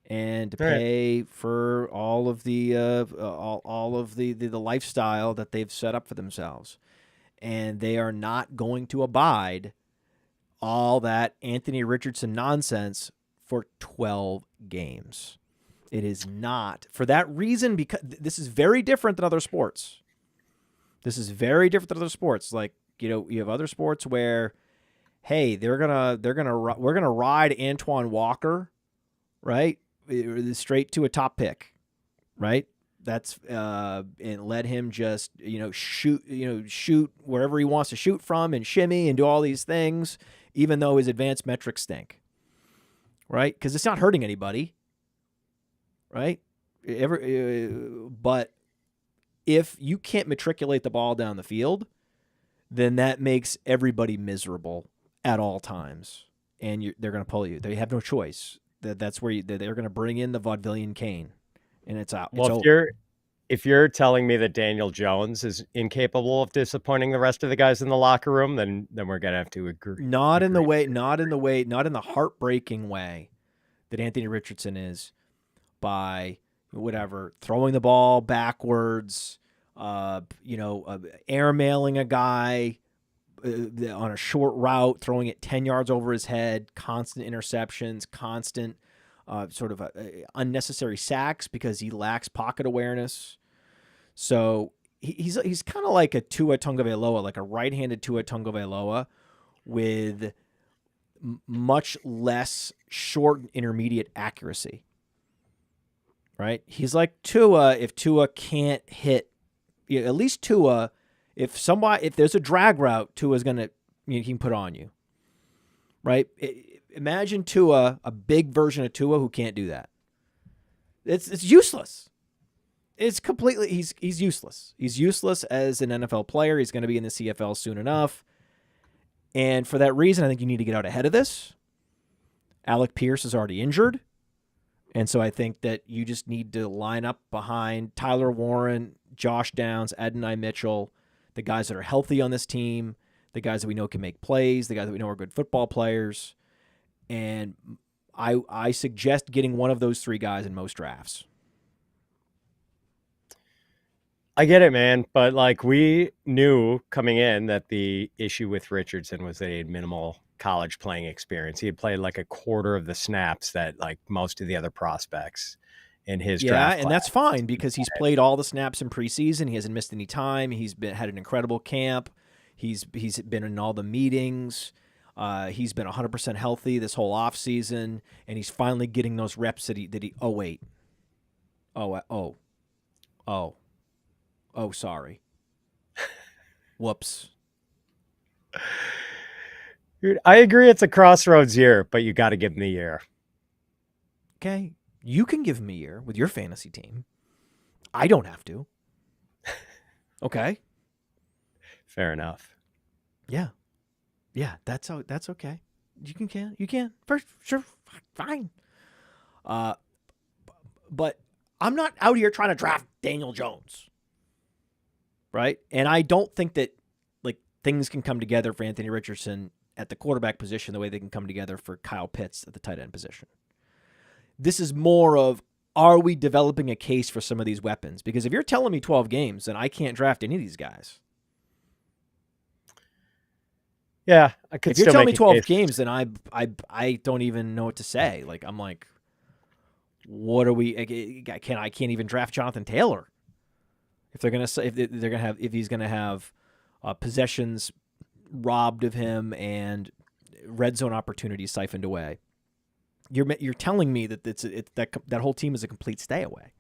and to pay for all of the the lifestyle that they've set up for themselves. And they are not going to abide all that Anthony Richardson nonsense for 12 games. It is not. For that reason, because this is very different than other sports. This is very different than other sports. Like, you have other sports where, hey, we're gonna ride Antoine Walker, right, straight to a top pick, right? That's and let him just shoot wherever he wants to shoot from and shimmy and do all these things, even though his advanced metrics stink, right? Because it's not hurting anybody, right? But if you can't matriculate the ball down the field, then that makes everybody miserable at all times, and they're going to pull you. They have no choice. That's where they're going to bring in the vaudevillian cane, and it's out. Well, it's if you're telling me that Daniel Jones is incapable of disappointing the rest of the guys in the locker room, then we're gonna have to agree. Not in the heartbreaking way that Anthony Richardson is, by throwing the ball backwards, airmailing a guy on a short route, throwing it 10 yards over his head, constant interceptions, constant unnecessary sacks because he lacks pocket awareness. So he's kind of like a Tua Tagovailoa, like a right-handed Tua Tagovailoa with much less short and intermediate accuracy. Right? He's like Tua if Tua can't hit. At least Tua, if there's a drag route, Tua's gonna he can put on you. Right? Imagine Tua, a big version of Tua who can't do that. It's useless. It's completely he's useless. He's useless as an NFL player. He's going to be in the CFL soon enough. And for that reason, I think you need to get out ahead of this. Alec Pierce is already injured. And so I think that you just need to line up behind Tyler Warren, Josh Downs, Adonai Mitchell, the guys that are healthy on this team, the guys that we know can make plays, the guys that we know are good football players. And I suggest getting one of those three guys in most drafts. I get it, man. But like, we knew coming in that the issue with Richardson was that he had minimal college playing experience. He had played like a quarter of the snaps that like most of the other prospects in his draft. Yeah, and that's fine because he's played all the snaps in preseason. He hasn't missed any time. He's had an incredible camp. He's been in all the meetings. He's been 100% healthy this whole offseason, and he's finally getting those reps that he. Oh wait. Oh, sorry. Whoops. Dude, I agree it's a crossroads year, but you got to give him the year. Okay, you can give him a year with your fantasy team. I don't have to. Okay. Fair enough. Yeah. That's okay. You can. First, sure, fine. But I'm not out here trying to draft Daniel Jones, right? And I don't think that like things can come together for Anthony Richardson at the quarterback position the way they can come together for Kyle Pitts at the tight end position. This is more of, are we developing a case for some of these weapons? Because if you're telling me 12 games, then I can't draft any of these guys. Yeah, I could. If you're still telling make me 12 a case. games, then I don't even know what to say. Like I'm like, what are we? I can't even draft Jonathan Taylor if they're gonna say if he's gonna have possessions robbed of him and red zone opportunities siphoned away. You're telling me that that whole team is a complete stay away.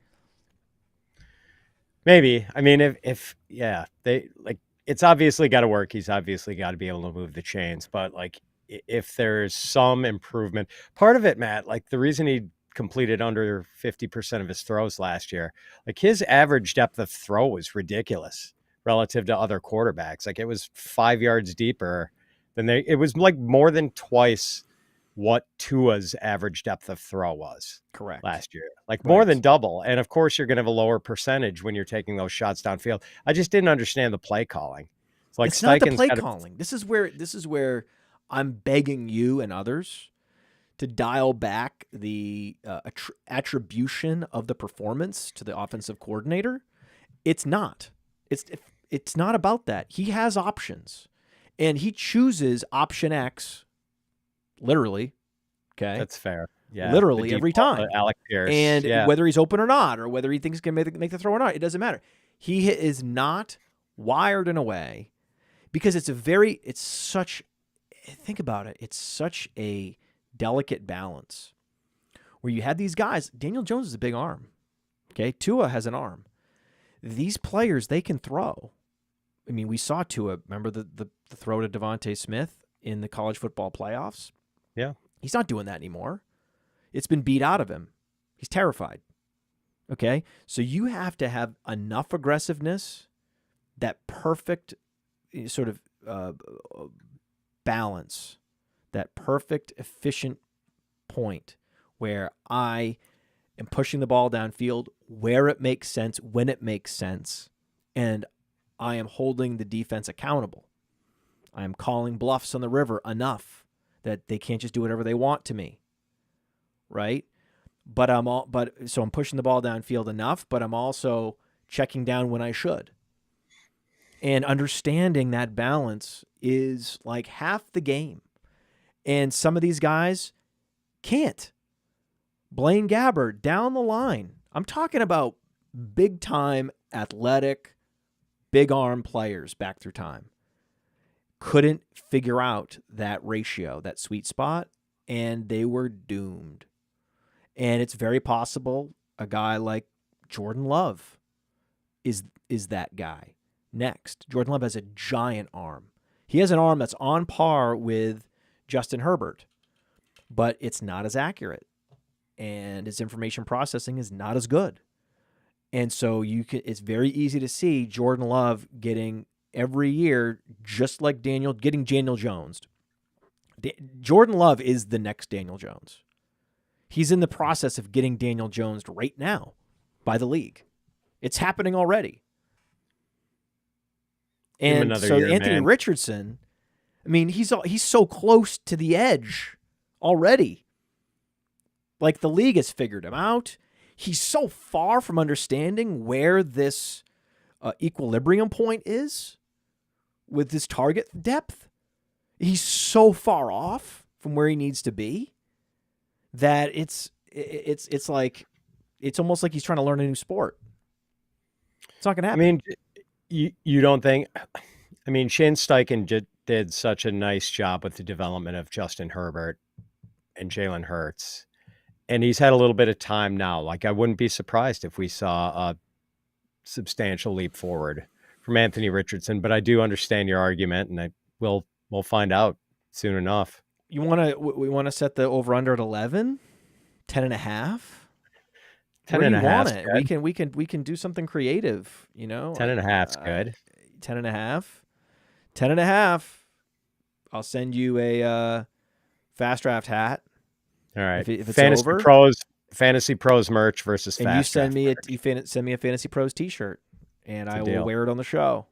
Maybe. I mean, if they like, it's obviously got to work. He's obviously got to be able to move the chains. But like, if there's some improvement, part of it, Matt, like the reason he completed under 50% of his throws last year, like his average depth of throw was ridiculous relative to other quarterbacks. Like it was 5 yards deeper than it was like more than twice what Tua's average depth of throw was. Correct. Last year, like more than double. And of course, you're going to have a lower percentage when you're taking those shots downfield. I just didn't understand the play calling. It's like it's not the Steichen's play calling. This is where I'm begging you and others to dial back the attribution of the performance to the offensive coordinator. It's not. It's not about that. He has options, and he chooses option X. Literally, okay. That's fair. Yeah, literally every time. Alec Pierce, and whether he's open or not, or whether he thinks he can make the throw or not, it doesn't matter. He is not wired in a way because think about it. It's such a delicate balance where you had these guys. Daniel Jones is a big arm. Okay, Tua has an arm. These players, they can throw. I mean, we saw Tua. Remember the throw to Devontae Smith in the college football playoffs? Yeah. He's not doing that anymore. It's been beat out of him. He's terrified. Okay? So you have to have enough aggressiveness, that perfect sort of balance, that perfect, efficient point where I am pushing the ball downfield where it makes sense, when it makes sense, and I am holding the defense accountable. I am calling bluffs on the river enough that they can't just do whatever they want to me, right? So I'm pushing the ball downfield enough, but I'm also checking down when I should. And understanding that balance is like half the game. And some of these guys can't. Blaine Gabbert, down the line. I'm talking about big-time athletic, big-arm players back through time. Couldn't figure out that ratio, that sweet spot, and they were doomed. And it's very possible a guy like Jordan Love is that guy next. Jordan Love has a giant arm. He has an arm that's on par with Justin Herbert, but it's not as accurate, and his information processing is not as good. And so it's very easy to see Jordan Love getting every year, just like getting Daniel Jones. Jordan Love is the next Daniel Jones. He's in the process of getting Daniel Jones right now by the league. It's happening already. And so Anthony Richardson, I mean, he's so close to the edge already. Like the league has figured him out. He's so far from understanding where this equilibrium point is with his target depth. He's so far off from where he needs to be that it's almost like he's trying to learn a new sport. It's not going to happen. I mean, you don't think? I mean, Shane Steichen did such a nice job with the development of Justin Herbert and Jalen Hurts. And he's had a little bit of time now. Like, I wouldn't be surprised if we saw a substantial leap forward from Anthony Richardson, but I do understand your argument, and we'll find out soon enough. We want to set the over under at 11, 10.5. 10 Where and do a you want half. it? We can do something creative, 10 and a half's good. 10.5. 10.5. I'll send you a FastDraft hat. All right. If it's over, Fantasy Pros merch versus and FastDraft. you send me a Fantasy Pros t-shirt, and I will wear it on the show.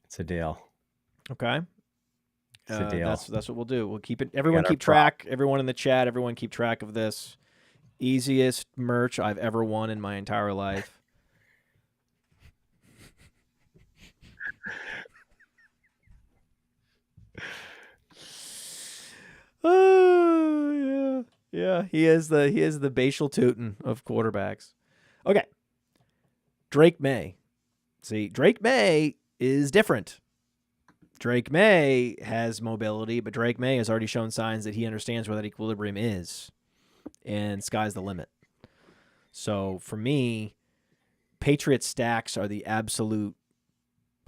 It's a deal. Okay. It's a deal. That's what we'll do. We'll keep it. Everyone keep track. Everyone in the chat. Everyone keep track of this. Easiest merch I've ever won in my entire life. Oh yeah. He is the Bashal Tootin of quarterbacks. Okay. Drake May. See, Drake May is different. Drake May has mobility, but Drake May has already shown signs that he understands where that equilibrium is, and sky's the limit. So for me, Patriots stacks are the absolute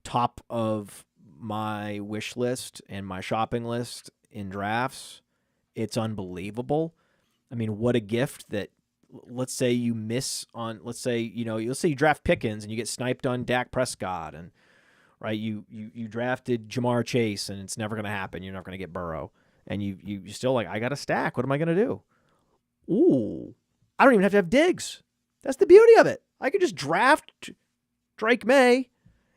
top of my wish list and my shopping list in drafts. It's unbelievable. I mean, what a gift that, let's say you miss on, let's say you draft Pickens and you get sniped on Dak Prescott, and right, you drafted Jamar Chase and it's never going to happen. You're not going to get Burrow, and you still like, I got a stack. What am I going to do? Ooh, I don't even have to have Diggs. That's the beauty of it. I could just draft Drake May,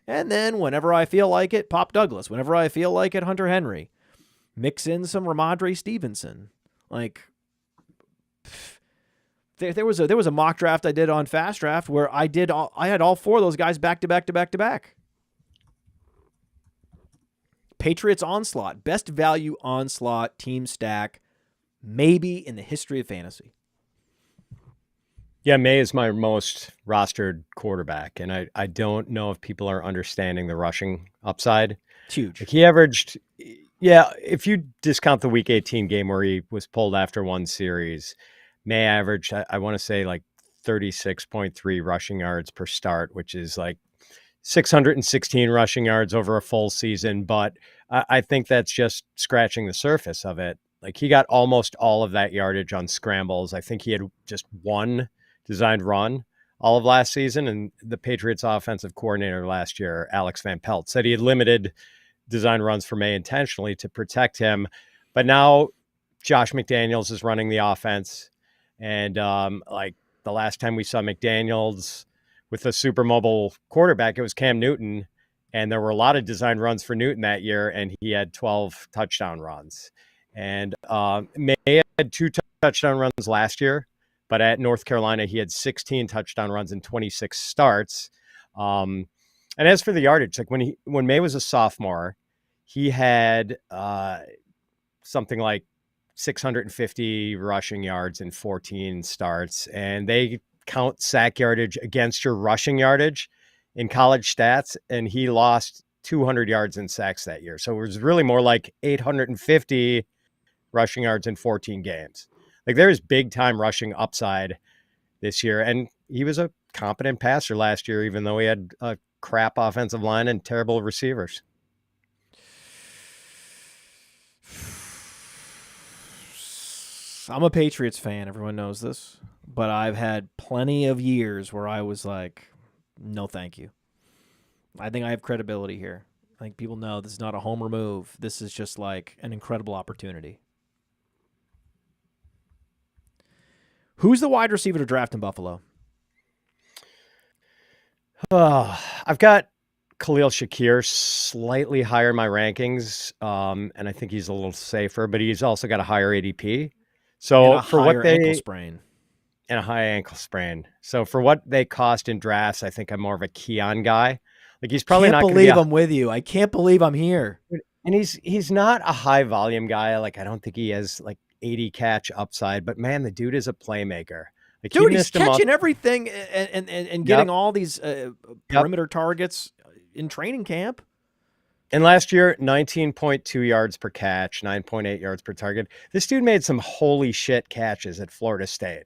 and then whenever I feel like it, Pop Douglas. Whenever I feel like it, Hunter Henry. Mix in some Ramondre Stevenson. Like, there was a mock draft I did on FastDraft where I had all four of those guys back to back to back to back. Patriots onslaught, best value onslaught team stack, maybe in the history of fantasy. Yeah, May is my most rostered quarterback, and I don't know if people are understanding the rushing upside. It's huge. Like, he averaged, if you discount the Week 18 game where he was pulled after one series, May averaged, I want to say, like 36.3 rushing yards per start, which is like 616 rushing yards over a full season. But I think that's just scratching the surface of it. Like, he got almost all of that yardage on scrambles. I think he had just one designed run all of last season, and the Patriots offensive coordinator last year, Alex Van Pelt, said he had limited design runs for May intentionally to protect him. But now Josh McDaniels is running the offense, and like the last time we saw McDaniels with a super mobile quarterback, it was Cam Newton, and there were a lot of design runs for Newton that year, and he had 12 touchdown runs. And May had 2 touchdown runs last year, but at North Carolina, he had 16 touchdown runs in 26 starts. And as for the yardage, like when May was a sophomore, he had something like 650 rushing yards in 14 starts, and they count sack yardage against your rushing yardage in college stats, and he lost 200 yards in sacks that year. So it was really more like 850 rushing yards in 14 games. Like, there is big time rushing upside this year, and he was a competent passer last year, even though he had a crap offensive line and terrible receivers. I'm a Patriots fan. Everyone knows this, but I've had plenty of years where I was like, no, thank you. I think I have credibility here. I think people know this is not a homer move. This is just like an incredible opportunity. Who's the wide receiver to draft in Buffalo? I've got Khalil Shakir slightly higher in my rankings, and I think he's a little safer, but he's also got a higher ADP. So for what they ankle sprain and a high ankle sprain. So for what they cost in drafts, I think I'm more of a Keon guy. Like, he's probably not going to be. I'm with you. I can't believe I'm here. And he's not a high volume guy. Like, I don't think he has like 80 catch upside, but man, the dude is a playmaker. Like, dude, he's catching everything and getting all these perimeter targets in training camp. And last year, 19.2 yards per catch, 9.8 yards per target. This dude made some holy shit catches at Florida State.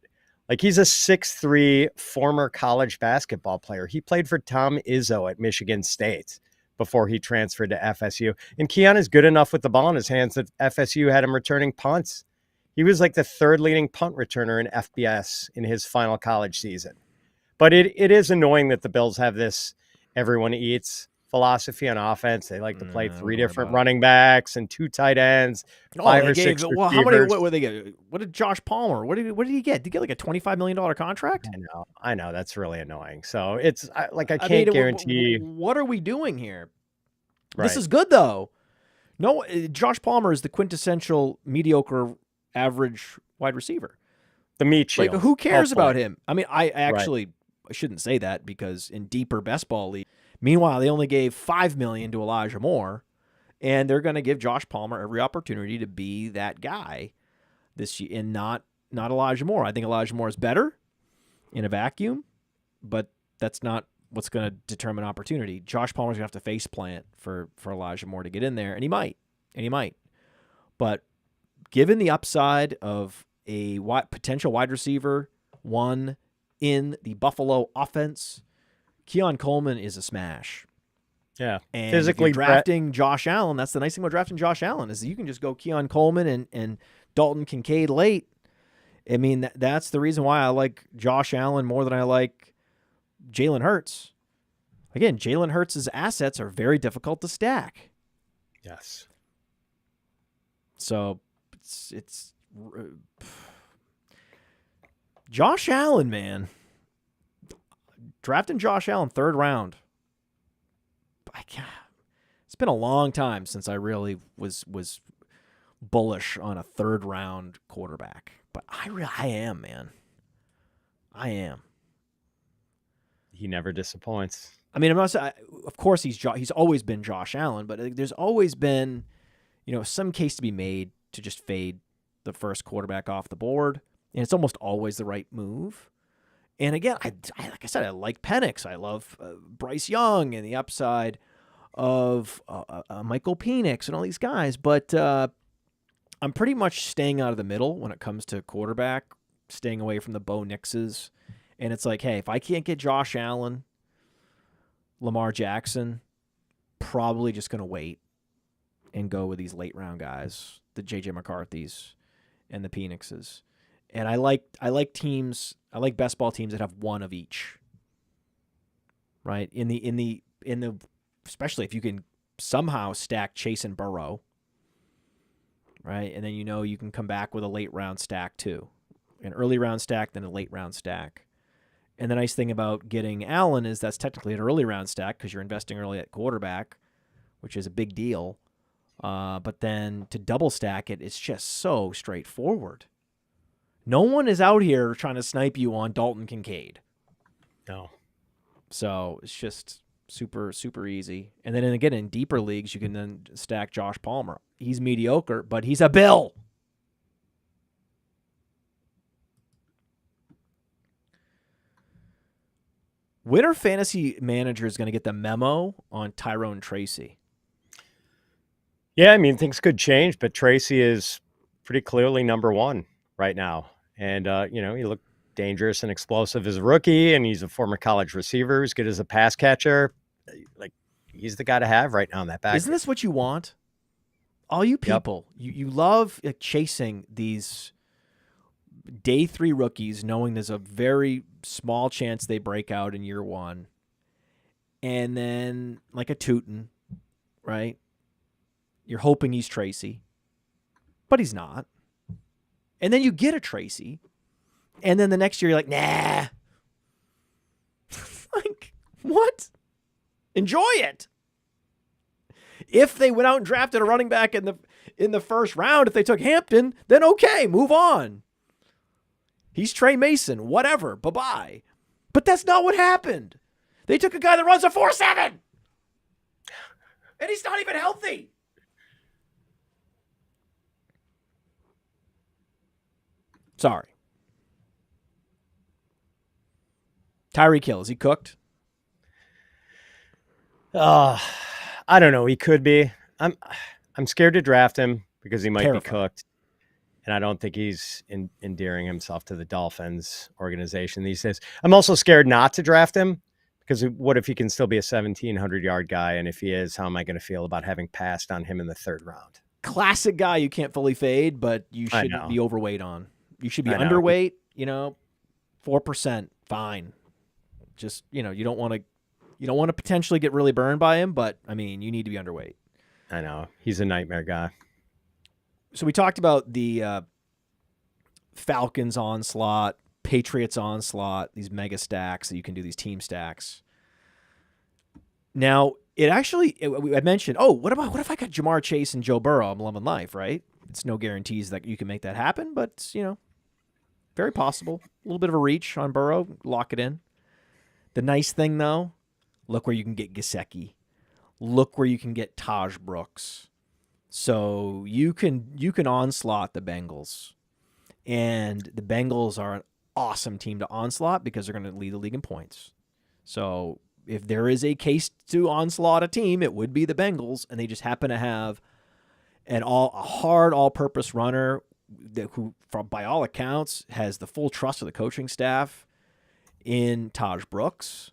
Like, he's a 6'3" former college basketball player. He played for Tom Izzo at Michigan State before he transferred to FSU. And Keon is good enough with the ball in his hands that FSU had him returning punts. He was like the third leading punt returner in FBS in his final college season. But it is annoying that the Bills have this everyone eats philosophy on offense. They like to play 3 different running backs and 2 tight ends, 5 or 6 receivers. Well, how many? What did they get? What did Josh Palmer? What did he get? Did he get like a $25 million contract? I know. That's really annoying. So it's I can't guarantee. What are we doing here? Right. This is good though. No, Josh Palmer is the quintessential mediocre, average wide receiver. The meat shield. Like, who cares about him? I mean, I shouldn't say that because in deeper best ball league, meanwhile, they only gave $5 million to Elijah Moore, and they're going to give Josh Palmer every opportunity to be that guy this year, and not Elijah Moore. I think Elijah Moore is better in a vacuum, but that's not what's going to determine opportunity. Josh Palmer's going to have to face plant for Elijah Moore to get in there, and he might. But given the upside of a potential wide receiver one in the Buffalo offense, Keon Coleman is a smash. Yeah. And physically drafting Josh Allen, that's the nice thing about drafting Josh Allen is you can just go Keon Coleman and Dalton Kincaid late. I mean, that's the reason why I like Josh Allen more than I like Jalen Hurts. Again, Jalen Hurts' assets are very difficult to stack. Yes. So it's Josh Allen, man. Drafting Josh Allen 3rd round. It's been a long time since I really was bullish on a 3rd round quarterback. But I am, man. I am. He never disappoints. I mean, of course he's always been Josh Allen, but there's always been, some case to be made to just fade the first quarterback off the board, and it's almost always the right move. And again, I like I said, I like Penix. I love Bryce Young and the upside of Michael Penix and all these guys, but I'm pretty much staying out of the middle when it comes to quarterback, staying away from the Bo Nixes. And it's like, hey, if I can't get Josh Allen, Lamar Jackson, probably just going to wait and go with these late round guys, the J.J. McCarthy's and the Penixes. And I like best ball teams that have one of each. Right? In the especially if you can somehow stack Chase and Burrow. Right? And then you can come back with a late round stack too. An early round stack, then a late round stack. And the nice thing about getting Allen is that's technically an early round stack because you're investing early at quarterback, which is a big deal. But then to double stack it, it's just so straightforward. No one is out here trying to snipe you on Dalton Kincaid. No. So it's just super, super easy. And then again, in deeper leagues, you can then stack Josh Palmer. He's mediocre, but he's a Bill. Winter Fantasy Manager is going to get the memo on Tyrone Tracy. Yeah, I mean, things could change, but Tracy is pretty clearly number 1 right now. And, he looked dangerous and explosive as a rookie, and he's a former college receiver who's good as a pass catcher. Like, he's the guy to have right now in that back. Isn't this what you want? All you people, you love chasing these day 3 rookies, knowing there's a very small chance they break out in year 1. And then, like a Tootin, right? You're hoping he's Tracy, but he's not. And then you get a Tracy, and then the next year you're like, nah. Like, what? Enjoy it. If they went out and drafted a running back in the first round, if they took Hampton, then okay, move on. He's Trey Mason, whatever, bye-bye. But that's not what happened. They took a guy that runs a 4.7, and he's not even healthy. Sorry. Tyreek Hill, is he cooked? I I don't know. He could be. I'm scared to draft him because he might be Terrified. cooked. And I don't think he's endearing himself to the Dolphins organization these days. I'm also scared not to draft him because what if he can still be a 1,700-yard guy? And if he is, how am I going to feel about having passed on him in the third round? Classic guy you can't fully fade, but you I shouldn't know. be overweight on. You should be I know. underweight, 4%, fine. Just, you don't want to potentially get really burned by him, but I mean, you need to be underweight. I know. He's a nightmare guy. So we talked about the Falcons onslaught, Patriots onslaught, these mega stacks that you can do, these team stacks. Now, I mentioned, what if I got Jamar Chase and Joe Burrow? I'm loving life, right? It's no guarantees that you can make that happen, but it's, very possible. A little bit of a reach on Burrow, lock it in. The nice thing, though, look where you can get Gesicki. Look where you can get Taj Brooks. So you can onslaught the Bengals. And the Bengals are an awesome team to onslaught because they're going to lead the league in points. So if there is a case to onslaught a team, it would be the Bengals, and they just happen to have a hard all-purpose runner who, by all accounts, has the full trust of the coaching staff in Taj Brooks,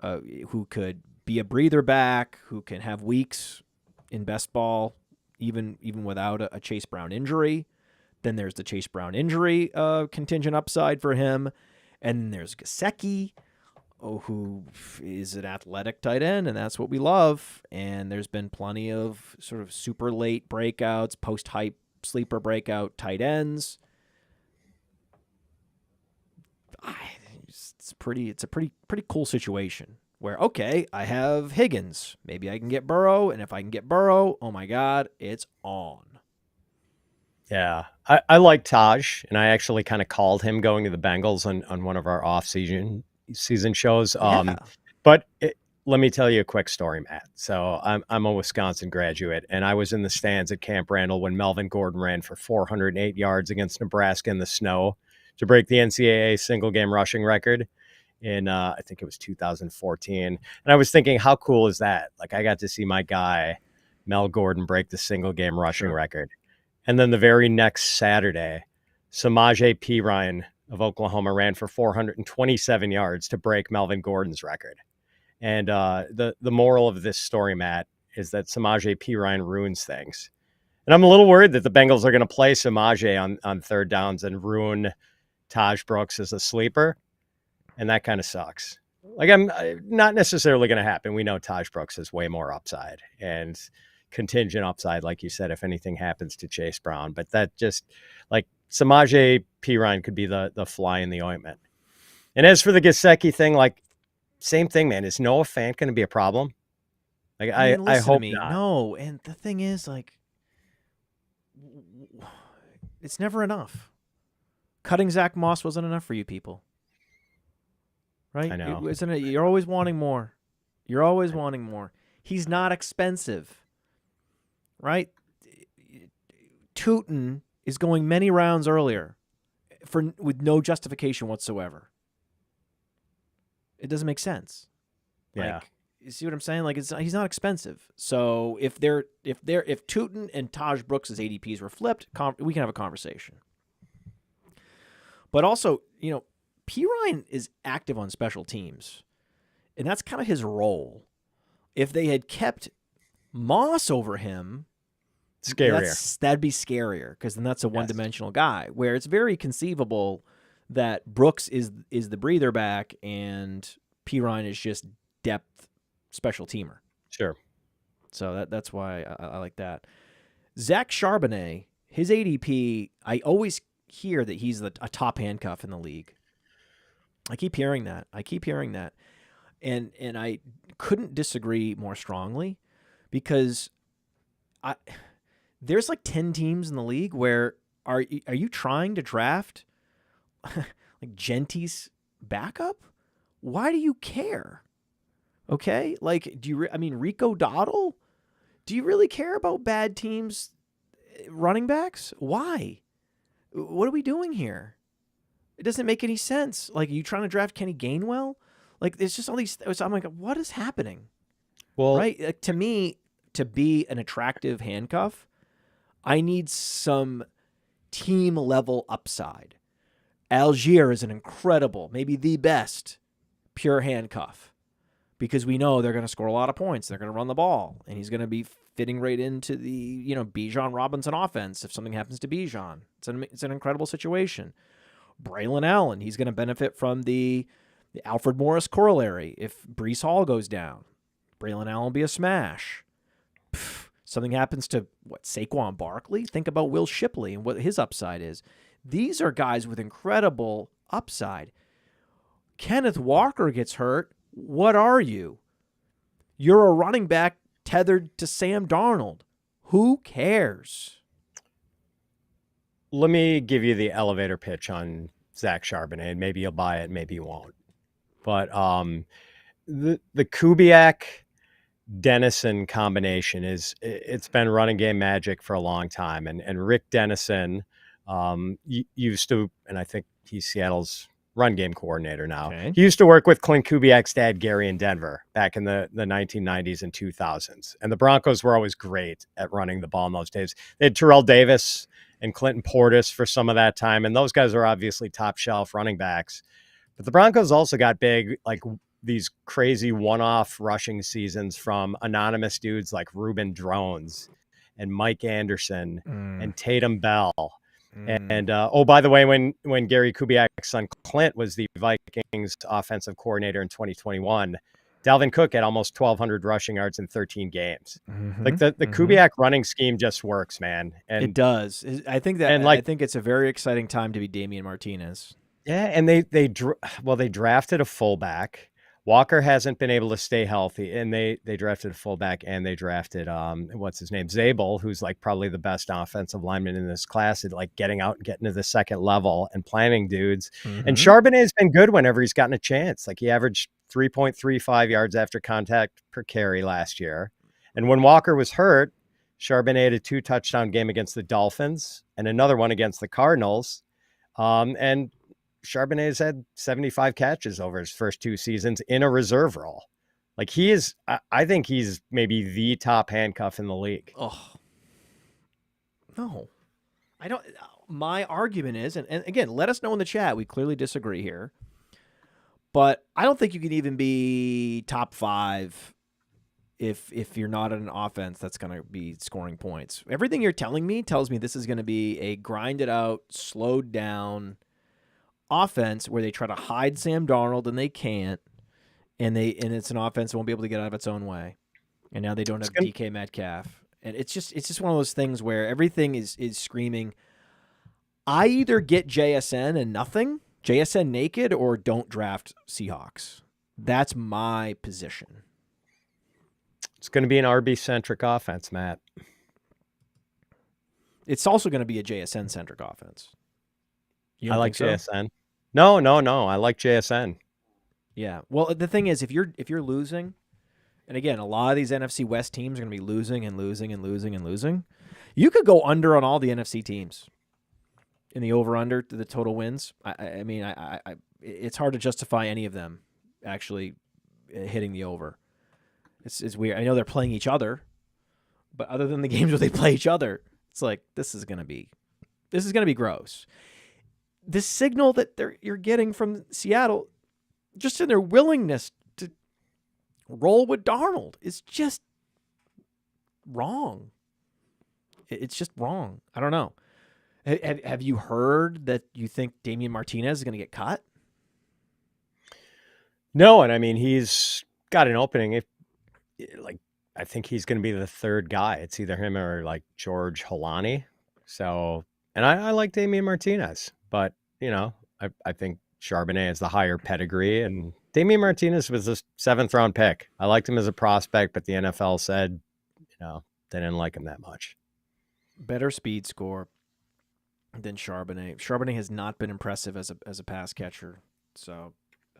who could be a breather back, who can have weeks in best ball, even without a Chase Brown injury. Then there's the Chase Brown injury contingent upside for him. And then there's Gesicki, who is an athletic tight end, and that's what we love. And there's been plenty of sort of super late breakouts, post-hype sleeper breakout tight ends. It's a pretty cool situation where, okay, I have Higgins. Maybe I can get Burrow, and if I can get Burrow, oh my God, it's on. Yeah, I like Taj, and I actually kind of called him going to the Bengals on one of our off-season shows. Yeah. But let me tell you a quick story, Matt. So I'm a Wisconsin graduate, and I was in the stands at Camp Randall when Melvin Gordon ran for 408 yards against Nebraska in the snow to break the NCAA single-game rushing record in, I think it was 2014. And I was thinking, how cool is that? Like, I got to see my guy, Mel Gordon, break the single-game rushing record. And then the very next Saturday, Samaje Perine of Oklahoma ran for 427 yards to break Melvin Gordon's record. And the moral of this story, Matt, is that Samaje Perine ruins things. And I'm a little worried that the Bengals are going to play Samaje on third downs and ruin Taj Brooks as a sleeper. And that kind of sucks. Like, I'm not necessarily going to happen. We know Taj Brooks has way more upside and contingent upside, like you said, if anything happens to Chase Brown. But that just, like, Samaje Perine could be the fly in the ointment. And as for the Gesicki thing, like, same thing, man. Is Noah Fant going to be a problem? Like, I hope not. No, and the thing is, like, it's never enough. Cutting Zach Moss wasn't enough for you people. Right? I know. Isn't it? You're always wanting more. You're always wanting more. He's not expensive. Right? Tootin is going many rounds earlier with no justification whatsoever. It doesn't make sense. Yeah. Like, you see what I'm saying? Like, he's not expensive. So if Tootin and Taj Brooks' ADPs were flipped, we can have a conversation. But also, Perine is active on special teams, and that's kind of his role. If they had kept Moss over him, that'd be scarier, because then that's a one-dimensional guy, where it's very conceivable that Brooks is the breather back and Perine is just depth special teamer. Sure. So that's why I like that. Zach Charbonnet, his ADP, I always hear that he's a top handcuff in the league. I keep hearing that. And I couldn't disagree more strongly, because there's like 10 teams in the league where are you trying to draft like Genty's backup? Why do you care? Okay? Like, Rico Dowdle? Do you really care about bad teams' running backs? Why? What are we doing here? It doesn't make any sense. Like, are you trying to draft Kenny Gainwell? Like, there's just all these. I'm like, what is happening? Well, right? Like, to me, to be an attractive handcuff, I need some team level upside. Algier is an incredible, maybe the best pure handcuff because we know they're going to score a lot of points. They're going to run the ball, and he's going to be fitting right into the Bijan Robinson offense if something happens to Bijan. It's an incredible situation. Braylon Allen, he's going to benefit from the Alfred Morris corollary. If Breece Hall goes down, Braylon Allen will be a smash. Something happens to Saquon Barkley. Think about Will Shipley and what his upside is. These are guys with incredible upside. Kenneth Walker gets hurt. What are you? You're a running back tethered to Sam Darnold. Who cares? let me give you the elevator pitch on Zach Charbonnet. Maybe you'll buy it, maybe you won't. But the Kubiak Dennison combination it's been running game magic for a long time. And Rick Dennison used to, and I think he's Seattle's run game coordinator now. Okay. He used to work with Clint Kubiak's dad, Gary, in Denver back in the 1990s and 2000s. And the Broncos were always great at running the ball in those days. They had Terrell Davis and Clinton Portis for some of that time. And those guys are obviously top shelf running backs. But the Broncos also got big, like these crazy one-off rushing seasons from anonymous dudes like Reuben Drones and Mike Anderson and Tatum Bell. And oh, by the way, when Gary Kubiak's son Clint was the Vikings offensive coordinator in 2021, Dalvin Cook had almost 1,200 rushing yards in 13 games. Like the Kubiak running scheme just works, man. And it does. I think that, and I think it's a very exciting time to be Damian Martinez. Yeah, and they drafted a fullback. Walker hasn't been able to stay healthy, and they drafted a fullback, and they drafted what's his name, Zabel, who's like probably the best offensive lineman in this class at like getting out and getting to the second level and planting dudes. And Charbonnet has been good whenever he's gotten a chance. Like he averaged 3.35 yards after contact per carry last year. And when Walker was hurt, Charbonnet had a 2-touchdown game against the Dolphins and another one against the Cardinals. And Charbonnet's had 75 catches over his first 2 seasons in a reserve role. Like he is, I think he's maybe the top handcuff in the league. Oh, no, I don't. My argument is, and again, let us know in the chat. We clearly disagree here, but I don't think you can even be top 5 if you're not in an offense that's going to be scoring points. Everything you're telling me tells me this is going to be a grinded out, slowed down offense where they try to hide Sam Darnold and they can't, and it's an offense that won't be able to get out of its own way. And now they don't have DK Metcalf, and it's just one of those things where everything is screaming. I either get JSN and nothing, JSN naked, or don't draft Seahawks. That's my position. It's going to be an RB centric offense, Matt. It's also going to be a JSN centric offense. I like JSN. No. I like JSN. Yeah. Well, the thing is, if you're losing, and again, a lot of these NFC West teams are going to be losing and losing and losing and losing. You could go under on all the NFC teams in the over/under to the total wins. I mean, it's hard to justify any of them actually hitting the over. It's weird. I know they're playing each other, but other than the games where they play each other, it's like this is going to be gross. The signal that you're getting from Seattle, just in their willingness to roll with Darnold, is just wrong. It's just wrong. I don't know. Have you heard that you think Damian Martinez is going to get cut? No, and I mean he's got an opening. I think he's going to be the third guy. It's either him or like George Holani. So, and I like Damian Martinez. But, I think Charbonnet is the higher pedigree, and Damian Martinez was a 7th-round pick. I liked him as a prospect, but the NFL said, they didn't like him that much. Better speed score than Charbonnet. Charbonnet has not been impressive as a pass catcher. So,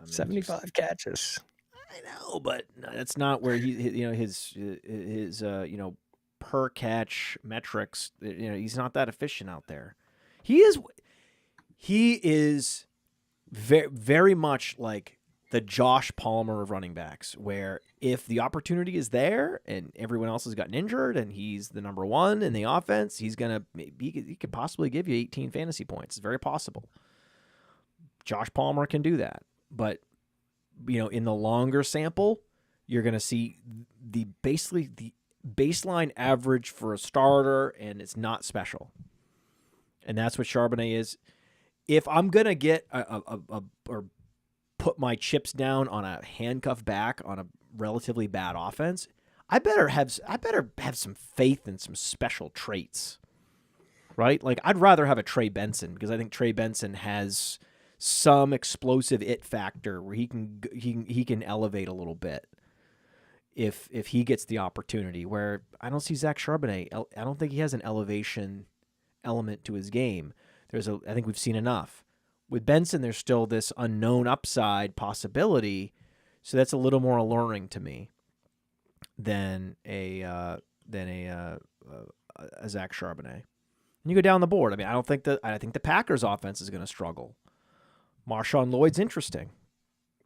75 catches. I know, but that's not where his per catch metrics. He's not that efficient out there. He is very, very much like the Josh Palmer of running backs, where if the opportunity is there and everyone else has gotten injured and he's the number one in the offense, he could possibly give you 18 fantasy points. It's very possible. Josh Palmer can do that. But, in the longer sample, you're going to see basically the baseline average for a starter, and it's not special. And that's what Charbonnet is. If I'm going to get or put my chips down on a handcuff back on a relatively bad offense, I better have some faith in some special traits, right? Like, I'd rather have a Trey Benson, because I think Trey Benson has some explosive it factor where he can elevate a little bit if he gets the opportunity. Where I don't see Zach Charbonnet. I don't think he has an elevation element to his game. I think we've seen enough. With Benson, there's still this unknown upside possibility, so that's a little more alluring to me than a Zach Charbonnet. And you go down the board. I mean, I think the Packers' offense is going to struggle. Marshawn Lloyd's interesting,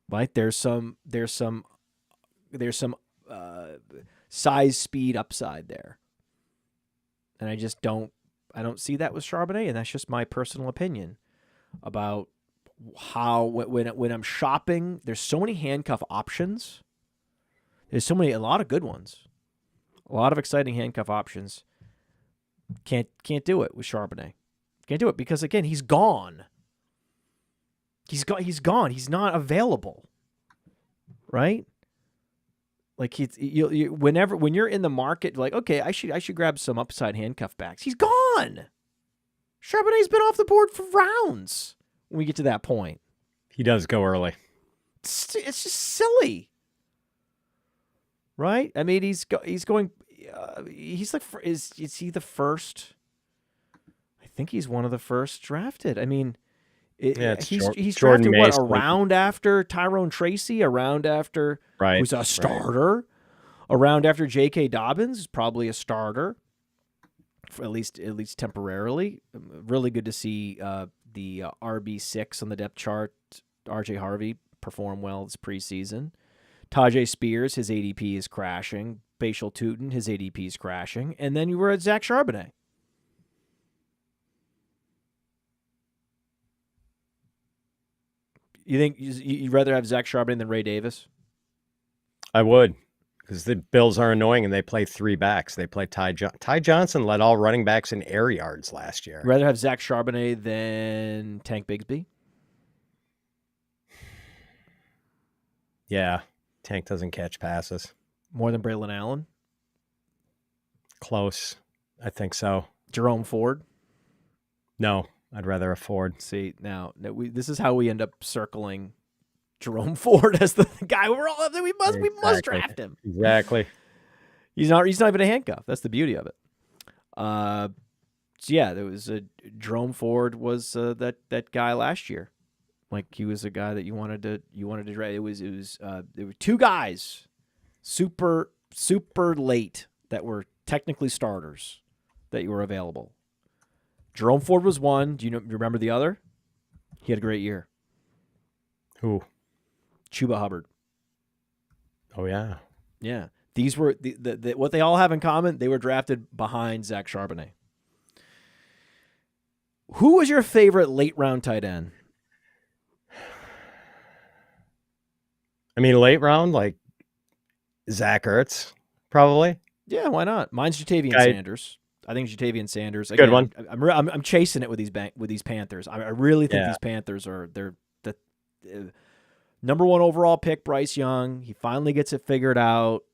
right? There's some size speed upside there, and I don't see that with Charbonnet, and that's just my personal opinion about how when I'm shopping, there's so many handcuff options. There's a lot of good ones, a lot of exciting handcuff options. Can't do it with Charbonnet. Can't do it because, again, he's gone. He's gone. He's not available, right? Like, when you're in the market, like, okay, I should grab some upside handcuff backs. He's gone. Charbonnet's been off the board for rounds when we get to that point. He does go early. It's just silly, right? I mean, he's going. He's like, is he the first? I think he's one of the first drafted. I mean, he's drafted what, a round after Tyrone Tracy, a round after who's a starter, a round after J.K. Dobbins, who's probably a starter, for at least temporarily. Really good to see the RB6 on the depth chart, R.J. Harvey, perform well this preseason. Tajay Spears, his ADP is crashing. Bashal Tootin, his ADP is crashing. And then you were at Zach Charbonnet. You think you'd rather have Zach Charbonnet than Ray Davis? I would, because the Bills are annoying and they play three backs. They play Ty Johnson led all running backs in air yards last year. Rather have Zach Charbonnet than Tank Bigsby? Yeah, Tank doesn't catch passes. More than Braylon Allen? Close. I think so. Jerome Ford? No, I'd rather a Ford. See, now this is how we end up circling Jerome Ford as the guy we're all we must draft him. Exactly. He's not even a handcuff. That's the beauty of it. So yeah, there was Jerome Ford was that guy last year. Like, he was a guy that you wanted to draft. There were two guys super late that were technically starters that were available. Jerome Ford was one. Do you remember the other? He had a great year. Who? Chuba Hubbard. Oh, yeah. Yeah. These were what they all have in common. They were drafted behind Zach Charbonnet. Who was your favorite late round tight end? I mean, late round, like Zach Ertz, probably. Yeah, why not? Mine's Jatavian Sanders. I think Jatavian Sanders. Again, good one. I'm chasing it with these Panthers. I really think these Panthers they're the number one overall pick. Bryce Young. He finally gets it figured out,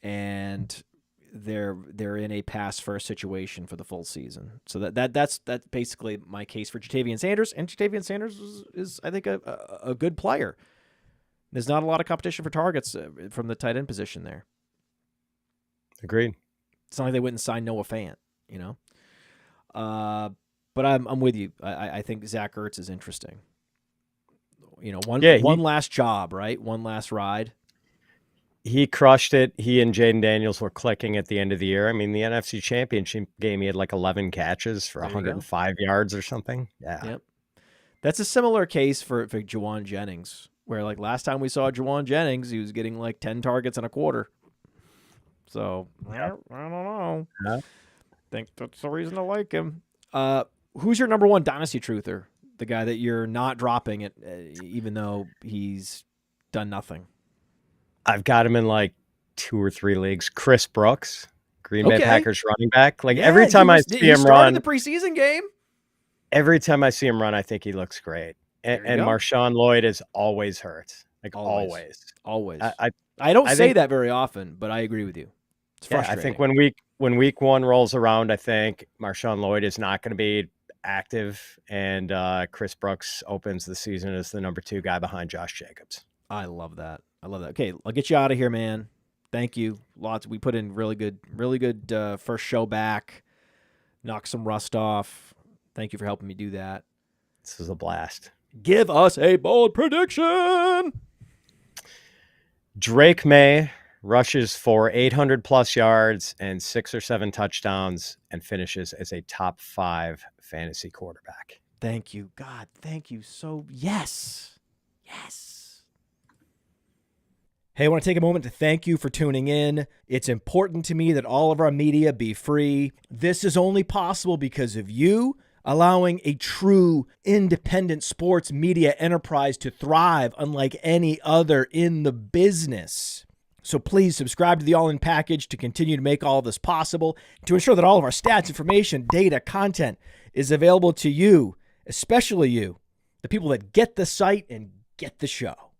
and they're in a pass first situation for the full season. So that's basically my case for Jatavian Sanders. And Jatavian Sanders is I think a good player. There's not a lot of competition for targets from the tight end position there. Agreed. It's not like they went and signed Noah Fant, you know. But I'm with you. I think Zach Ertz is interesting. You know, one last job, right? One last ride. He crushed it. He and Jaden Daniels were clicking at the end of the year. I mean, the NFC Championship game, he had like 11 catches for 105 yards or something. Yeah. Yep. That's a similar case for Juwan Jennings. Where like last time we saw Juwan Jennings, he was getting like 10 targets in a quarter. So I don't know. Yeah. Think that's the reason I like him. Who's your number one dynasty truther? The guy that you're not dropping it, even though he's done nothing. I've got him in like 2 or 3 leagues. Chris Brooks, Green Bay Okay. Packers running back. Like Yeah, every time I see he him started run, the preseason game. every time I see him run, I think he looks great. There And you go. Marshawn Lloyd is always hurt. Like always. Always. I don't I say think- that very often, but I agree with you. It's Yeah, I frustrating. think when week 1 rolls around, I think Marshawn Lloyd is not going to be active, and Chris Brooks opens the season as the number 2 guy behind Josh Jacobs. I love that. Okay, I'll get you out of here, man. Thank you. Lots. We put in really good first show back. Knock some rust off. Thank you for helping me do that. This is a blast. Give us a bold prediction. Drake May rushes for 800 plus yards and 6 or 7 touchdowns and finishes as a top 5 fantasy quarterback. Thank you, God. Thank you. So yes. Hey, I want to take a moment to thank you for tuning in. It's important to me that all of our media be free. This is only possible because of you allowing a true independent sports media enterprise to thrive unlike any other in the business. So please subscribe to the All In Package to continue to make all of this possible, to ensure that all of our stats, information, data, content is available to you, especially you, the people that get the site and get the show.